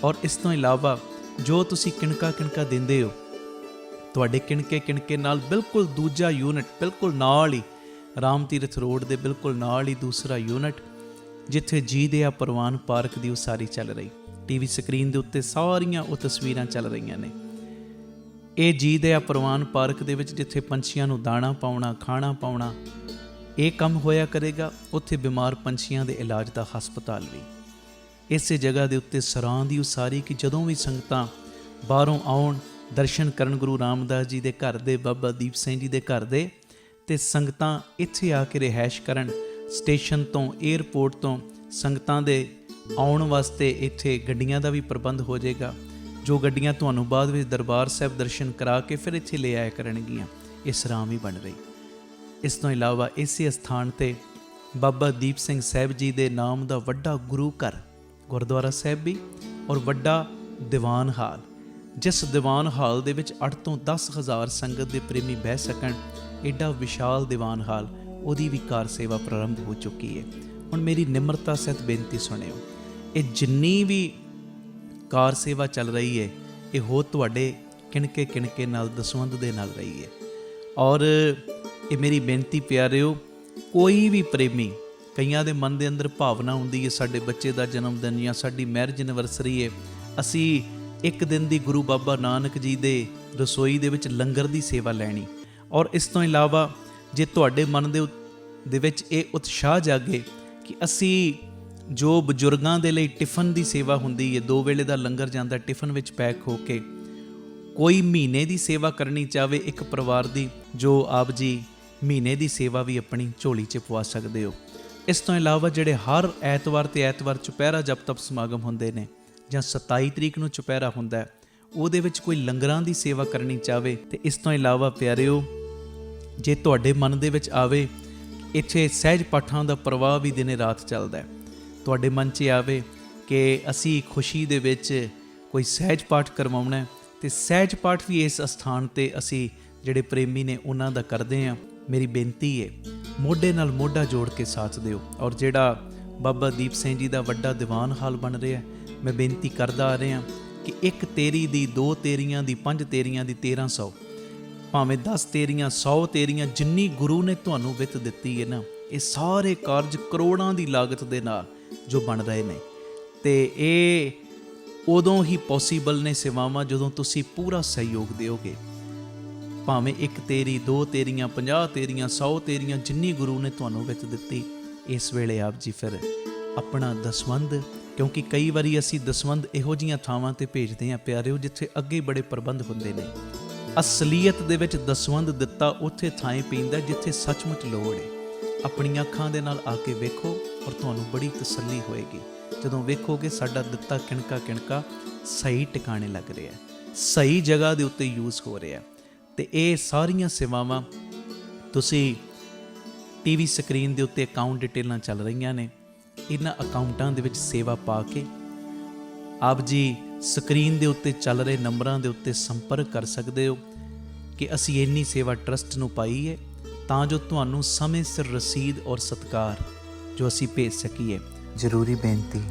ਔਰ ਇਸ ਤੋਂ ਇਲਾਵਾ ਜੋ ਤੁਸੀਂ ਕਿਣਕਾ ਕਿਣਕਾ ਦਿੰਦੇ ਹੋ, ਤੁਹਾਡੇ ਕਿਣਕੇ ਨਾਲ ਬਿਲਕੁਲ ਦੂਜਾ ਯੂਨਿਟ, ਬਿਲਕੁਲ ਨਾਲ ਹੀ ਰਾਮ ਤੀਰਥ ਰੋਡ ਦੇ ਬਿਲਕੁਲ ਨਾਲ ਹੀ ਦੂਸਰਾ ਯੂਨਿਟ, ਜਿੱਥੇ ਜੀ ਦਇਆ ਪ੍ਰਵਾਨ ਪਾਰਕ ਦੀ ਉਸਾਰੀ ਚੱਲ ਰਹੀ। ਟੀਵੀ ਸਕਰੀਨ ਦੇ ਉੱਤੇ ਸਾਰੀਆਂ ਉਹ ਤਸਵੀਰਾਂ ਚੱਲ ਰਹੀਆਂ ਨੇ। ਇਹ ਜੀ ਦਇਆ ਪ੍ਰਵਾਨ ਪਾਰਕ ਦੇ ਵਿੱਚ ਜਿੱਥੇ ਪੰਛੀਆਂ ਨੂੰ ਦਾਣਾ ਪਾਉਣਾ, ਖਾਣਾ ਪਾਉਣਾ, ਇਹ ਕੰਮ ਹੋਇਆ ਕਰੇਗਾ। ਉੱਥੇ ਬਿਮਾਰ ਪੰਛੀਆਂ ਦੇ ਇਲਾਜ ਦਾ ਹਸਪਤਾਲ ਵੀ। ਇਸੇ ਜਗ੍ਹਾ ਦੇ ਉੱਤੇ ਸਰਾਂ ਦੀ ਉਸਾਰੀ ਕਿ ਜਦੋਂ ਵੀ ਸੰਗਤਾਂ ਬਾਹਰੋਂ ਆਉਣ, ਦਰਸ਼ਨ ਕਰਨ ਗੁਰੂ ਰਾਮਦਾਸ ਜੀ ਦੇ ਘਰ ਦੇ, ਬਾਬਾ ਦੀਪ ਸਿੰਘ ਜੀ ਦੇ ਘਰ ਦੇ, ਤੇ ਸੰਗਤਾਂ ਇੱਥੇ ਆ ਕੇ ਰਿਹਾਇਸ਼ ਕਰਨ। ਸਟੇਸ਼ਨ ਤੋਂ, ਏਅਰਪੋਰਟ ਤੋਂ ਸੰਗਤਾਂ ਦੇ ਆਉਣ ਵਾਸਤੇ ਇੱਥੇ ਗੱਡੀਆਂ ਦਾ ਵੀ ਪ੍ਰਬੰਧ ਹੋ ਜਾਏਗਾ, ਜੋ ਗੱਡੀਆਂ ਤੁਹਾਨੂੰ ਬਾਅਦ ਵਿੱਚ ਦਰਬਾਰ ਸਾਹਿਬ ਦਰਸ਼ਨ ਕਰਾ ਕੇ ਫਿਰ ਇੱਥੇ ਲੈ ਆਇਆ ਕਰਨਗੀਆਂ। ਇਹ ਸਰਾਂ ਵੀ ਬਣ ਰਹੀ। ਇਸ ਤੋਂ ਇਲਾਵਾ ਇਸੇ ਸਥਾਨ 'ਤੇ ਬਾਬਾ ਦੀਪ ਸਿੰਘ ਸਾਹਿਬ ਜੀ ਦੇ ਨਾਮ ਦਾ ਵੱਡਾ ਗੁਰੂ ਘਰ, ਗੁਰਦੁਆਰਾ ਸਾਹਿਬ ਵੀ, ਔਰ ਵੱਡਾ ਦੀਵਾਨ ਹਾਲ, ਜਿਸ ਦੀਵਾਨ ਹਾਲ ਦੇ ਵਿੱਚ 8 ਤੋਂ 10 ਹਜ਼ਾਰ ਸੰਗਤ ਦੇ ਪ੍ਰੇਮੀ ਬਹਿ ਸਕਣ। ਐਡਾ ਵਿਸ਼ਾਲ ਦੀਵਾਨ ਹਾਲ, ਉਹਦੀ ਵੀ ਕਾਰ ਸੇਵਾ ਪ੍ਰਾਰੰਭ ਹੋ ਚੁੱਕੀ ਹੈ। ਹੁਣ ਮੇਰੀ ਨਿਮਰਤਾ ਸਹਿਤ ਬੇਨਤੀ ਸੁਣਿਓ, ਇਹ ਜਿੰਨੀ ਵੀ ਕਾਰ ਸੇਵਾ ਚੱਲ ਰਹੀ ਹੈ, ਇਹ ਹੋ ਤੁਹਾਡੇ ਕਿਣਕੇ ਨਾਲ, ਦਸਵੰਧ ਦੇ ਨਾਲ ਰਹੀ ਹੈ। ਔਰ ਇਹ ਮੇਰੀ ਬੇਨਤੀ ਪਿਆਰਿਓ, ਕੋਈ ਵੀ ਪ੍ਰੇਮੀ, ਕਈਆਂ ਦੇ ਮਨ ਦੇ ਅੰਦਰ ਭਾਵਨਾ ਹੁੰਦੀ ਹੈ ਸਾਡੇ ਬੱਚੇ ਦਾ ਜਨਮ ਦਿਨ ਜਾਂ ਸਾਡੀ ਮੈਰਿਜ ਐਨਵਰਸਰੀ ਹੈ, ਅਸੀਂ ਇੱਕ ਦਿਨ ਦੀ ਗੁਰੂ ਬਾਬਾ ਨਾਨਕ ਜੀ ਦੇ ਰਸੋਈ ਦੇ ਵਿੱਚ ਲੰਗਰ ਦੀ ਸੇਵਾ ਲੈਣੀ। ਔਰ ਇਸ ਤੋਂ ਇਲਾਵਾ ਜੇ ਤੁਹਾਡੇ ਮਨ ਦੇ ਵਿੱਚ ਇਹ ਉਤਸ਼ਾਹ ਜਾਗੇ ਕਿ ਅਸੀਂ ਜੋ ਬਜ਼ੁਰਗਾਂ ਦੇ ਲਈ ਟਿਫਨ ਦੀ ਸੇਵਾ ਹੁੰਦੀ ਹੈ, 2 ਵੇਲੇ ਦਾ ਲੰਗਰ ਜਾਂਦਾ ਟਿਫਨ ਵਿੱਚ ਪੈਕ ਹੋ ਕੇ, ਕੋਈ ਮਹੀਨੇ ਦੀ ਸੇਵਾ ਕਰਨੀ ਚਾਹਵੇ ਇੱਕ ਪਰਿਵਾਰ ਦੀ, ਜੋ ਆਪ ਜੀ ਮਹੀਨੇ ਦੀ ਸੇਵਾ ਵੀ ਆਪਣੀ ਝੋਲੀ 'ਚ ਪਵਾ ਸਕਦੇ ਹੋ। ਇਸ ਤੋਂ ਇਲਾਵਾ ਜਿਹੜੇ ਹਰ ਐਤਵਾਰ ਤੇ ਐਤਵਾਰ ਚੁਪਹਿਰਾ ਜਪ ਤਪ ਸਮਾਗਮ ਹੁੰਦੇ ਨੇ, ਜਾਂ 27 ਤਰੀਕ ਨੂੰ ਚੁਪਹਿਰਾ ਹੁੰਦਾ, ਉਹਦੇ ਵਿੱਚ ਕੋਈ ਲੰਗਰਾਂ ਦੀ ਸੇਵਾ ਕਰਨੀ ਚਾਹਵੇ। ਤੇ ਇਸ ਤੋਂ ਇਲਾਵਾ ਪਿਆਰਿਓ, ਜੇ ਤੁਹਾਡੇ ਮਨ ਦੇ ਵਿੱਚ ਆਵੇ ਇੱਥੇ ਸਹਿਜ ਪਾਠਾਂ ਦਾ ਪ੍ਰਵਾਹ ਵੀ ਦਿਨੇ ਰਾਤ ਚੱਲਦਾ, ਤੁਹਾਡੇ ਮਨ 'ਚ ਆਵੇ ਕਿ ਅਸੀਂ ਖੁਸ਼ੀ ਦੇ ਵਿੱਚ ਕੋਈ ਸਹਿਜ ਪਾਠ ਕਰਵਾਉਣਾ, ਤੇ ਸਹਿਜ ਪਾਠ ਵੀ ਇਸ ਅਸਥਾਨ 'ਤੇ ਅਸੀਂ ਜਿਹੜੇ ਪ੍ਰੇਮੀ ਨੇ ਉਹਨਾਂ ਦਾ ਕਰਦੇ ਹਾਂ। ਮੇਰੀ ਬੇਨਤੀ ਹੈ, ਮੋਢੇ ਨਾਲ ਮੋਢਾ ਜੋੜ ਕੇ ਸਾਥ ਦਿਓ। ਔਰ ਜਿਹੜਾ ਬਾਬਾ ਦੀਪ ਸਿੰਘ ਜੀ ਦਾ ਵੱਡਾ ਦੀਵਾਨ ਹਾਲ ਬਣ ਰਿਹਾ, ਮੈਂ ਬੇਨਤੀ ਕਰਦਾ ਆ ਰਿਹਾ ਕਿ 1 ਤੇਰੀ ਦੀ, 2 ਤੇਰੀਆਂ ਦੀ, 5 ਤੇਰੀਆਂ ਦੀ, 1300, ਭਾਵੇਂ 10 ਤੇਰੀਆਂ, 100 ਤੇਰੀਆਂ, ਜਿੰਨੀ ਗੁਰੂ ਨੇ ਤੁਹਾਨੂੰ ਵਿੱਤ ਦਿੱਤੀ ਹੈ ਨਾ, ਇਹ ਸਾਰੇ ਕਾਰਜ ਕਰੋੜਾਂ ਦੀ ਲਾਗਤ ਦੇ ਨਾਲ ਜੋ ਬਣ ਰਹੇ ਨੇ। ਤੇ ਇਹ ਉਦੋਂ ਹੀ ਪੋਸੀਬਲ ਨੇ ਸੇਵਾਵਾਂ ਜਦੋਂ ਤੁਸੀਂ ਪੂਰਾ ਸਹਿਯੋਗ ਦਿਓਗੇ। ਭਾਵੇਂ 1 ਤੇਰੀ, 2 ਤੇਰੀਆਂ, 50 ਤੇਰੀਆਂ, 100 ਤੇਰੀਆਂ, ਜਿੰਨੀ ਗੁਰੂ ਨੇ ਤੁਹਾਨੂੰ ਵਿੱਤ ਦਿੱਤੀ, ਇਸ ਵੇਲੇ ਆਪ ਜੀ ਫਿਰ ਆਪਣਾ ਦਸਵੰਧ, ਕਿਉਂਕਿ ਕਈ ਵਾਰੀ ਅਸੀਂ ਦਸਵੰਧ ਇਹੋ ਜਿਹੀਆਂ ਥਾਵਾਂ 'ਤੇ ਭੇਜਦੇ ਹਾਂ ਪਿਆਰਿਓ, ਜਿੱਥੇ ਅੱਗੇ ਬੜੇ ਪ੍ਰਬੰਧ ਹੁੰਦੇ ਨੇ। ਅਸਲੀਅਤ ਦੇ ਵਿੱਚ ਦਸਵੰਧ ਦਿੱਤਾ ਉੱਥੇ ਥਾਂ ਪੈਂਦਾ ਜਿੱਥੇ ਸੱਚਮੁੱਚ ਲੋੜ ਹੈ। ਆਪਣੀਆਂ ਅੱਖਾਂ ਦੇ ਨਾਲ ਆ ਕੇ ਵੇਖੋ, ਔਰ ਤੁਹਾਨੂੰ ਬੜੀ ਤਸੱਲੀ ਹੋਏਗੀ ਜਦੋਂ ਵੇਖੋਗੇ ਸਾਡਾ ਦਿੱਤਾ ਕਿਣਕਾ ਸਹੀ ਟਿਕਾਣੇ ਲੱਗ ਰਿਹਾ, ਸਹੀ ਜਗ੍ਹਾ ਦੇ ਉੱਤੇ ਯੂਜ਼ ਹੋ ਰਿਹਾ। ਤੇ ਇਹ ਸਾਰੀਆਂ ਸੇਵਾਵਾਂ ਤੁਸੀਂ ਟੀਵੀ ਸਕਰੀਨ ਦੇ ਉੱਤੇ ਅਕਾਊਂਟ ਡਿਟੇਲਾਂ ਚੱਲ ਰਹੀਆਂ ਨੇ, ਇਹਨਾਂ ਅਕਾਊਂਟਾਂ ਦੇ ਵਿੱਚ ਸੇਵਾ ਪਾ ਕੇ ਆਪ ਜੀ ਸਕਰੀਨ ਦੇ ਉੱਤੇ ਚੱਲ ਰਹੇ ਨੰਬਰਾਂ ਦੇ ਉੱਤੇ ਸੰਪਰਕ ਕਰ ਸਕਦੇ ਹੋ ਕਿ ਅਸੀਂ ਇੰਨੀ ਸੇਵਾ ਟਰਸਟ ਨੂੰ ਪਾਈ ਹੈ, ਤਾਂ ਜੋ ਤੁਹਾਨੂੰ ਸਮੇਂ ਸਿਰ ਰਸੀਦ ਔਰ ਸਤਿਕਾਰ ਜੋ ਅਸੀਂ ਭੇਜ ਸਕੀਏ। ਜ਼ਰੂਰੀ ਬੇਨਤੀ,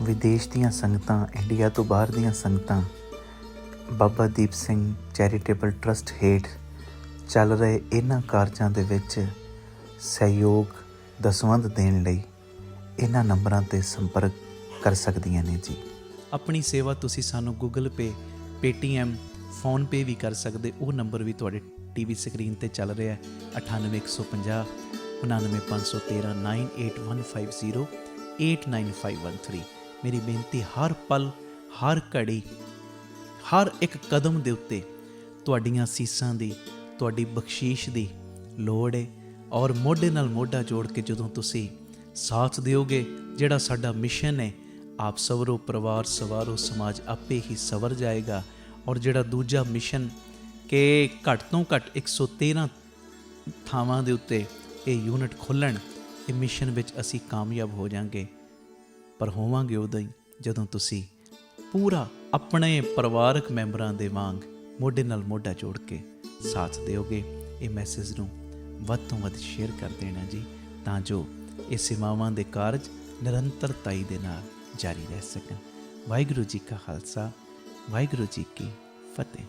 ਵਿਦੇਸ਼ ਦੀਆਂ ਸੰਗਤਾਂ, ਇੰਡੀਆ ਤੋਂ ਬਾਹਰ ਦੀਆਂ ਸੰਗਤਾਂ ਬਾਬਾ ਦੀਪ ਸਿੰਘ ਚੈਰੀਟੇਬਲ ਟਰਸਟ ਹੇਠ ਚੱਲ ਰਹੇ ਇਹਨਾਂ ਕਾਰਜਾਂ ਦੇ ਵਿੱਚ ਸਹਿਯੋਗ ਦਸਵੰਧ ਦੇਣ ਲਈ ਇਹਨਾਂ ਨੰਬਰਾਂ 'ਤੇ ਸੰਪਰਕ ਕਰ ਸਕਦੀਆਂ ਨੇ ਜੀ। ਆਪਣੀ ਸੇਵਾ ਤੁਸੀਂ ਸਾਨੂੰ ਗੂਗਲ ਪੇ, ਪੇਟੀਐਮ, ਫੋਨਪੇ ਵੀ ਕਰ ਸਕਦੇ। ਉਹ ਨੰਬਰ ਵੀ ਤੁਹਾਡੇ ਟੀਵੀ ਸਕਰੀਨ ਤੇ ਚੱਲ ਰਿਹਾ ਹੈ, 98150 99513 98150 89513। ਮੇਰੀ ਬੇਨਤੀ, ਹਰ ਪਲ, ਹਰ ਘੜੀ, ਹਰ ਇੱਕ ਕਦਮ ਦੇ ਉੱਤੇ ਤੁਹਾਡੀਆਂ ਅਸੀਸਾਂ ਦੀ, ਤੁਹਾਡੀ ਬਖਸ਼ੀਸ਼ ਦੀ ਲੋੜ ਹੈ। ਔਰ ਮੋਢੇ ਨਾਲ ਮੋਢਾ ਜੋੜ ਕੇ ਜਦੋਂ ਤੁਸੀਂ ਸਾਥ ਦਿਓਗੇ, ਜਿਹੜਾ ਸਾਡਾ ਮਿਸ਼ਨ ਹੈ, ਆਪ ਸਵਰੋ ਪਰਿਵਾਰ ਸਵਾਰੋ ਸਮਾਜ ਆਪੇ ਹੀ ਸਵਰ ਜਾਏਗਾ। ਔਰ ਜਿਹੜਾ ਦੂਜਾ ਮਿਸ਼ਨ ਕਿ ਘੱਟ ਤੋਂ ਘੱਟ 113 ਥਾਵਾਂ ਦੇ ਉੱਤੇ ਇਹ ਯੂਨਿਟ ਖੋਲ੍ਹਣ, ਇਹ ਮਿਸ਼ਨ ਵਿੱਚ ਅਸੀਂ ਕਾਮਯਾਬ ਹੋ ਜਾਵਾਂਗੇ। ਪਰ ਹੋਵਾਂਗੇ ਉਦੋਂ ਹੀ ਜਦੋਂ ਤੁਸੀਂ ਪੂਰਾ ਆਪਣੇ ਪਰਿਵਾਰਕ ਮੈਂਬਰਾਂ ਦੇ ਵਾਂਗ ਮੋਢੇ ਨਾਲ ਮੋਢਾ ਜੋੜ ਕੇ ਸਾਥ ਦਿਓਗੇ। ਇਹ ਮੈਸੇਜ ਨੂੰ ਵੱਧ ਤੋਂ ਵੱਧ ਸ਼ੇਅਰ ਕਰ ਦੇਣਾ ਜੀ, ਤਾਂ ਜੋ ਇਹ ਸੇਵਾਵਾਂ ਦੇ ਕਾਰਜ ਨਿਰੰਤਰਤਾਈ ਦੇ ਨਾਲ ਜਾਰੀ ਰਹਿ ਸਕਣ। ਵਾਹਿਗੁਰੂ ਜੀ ਕਾ ਖਾਲਸਾ, ਵਾਹਿਗੁਰੂ ਜੀ ਕੀ ਫਤਿਹ।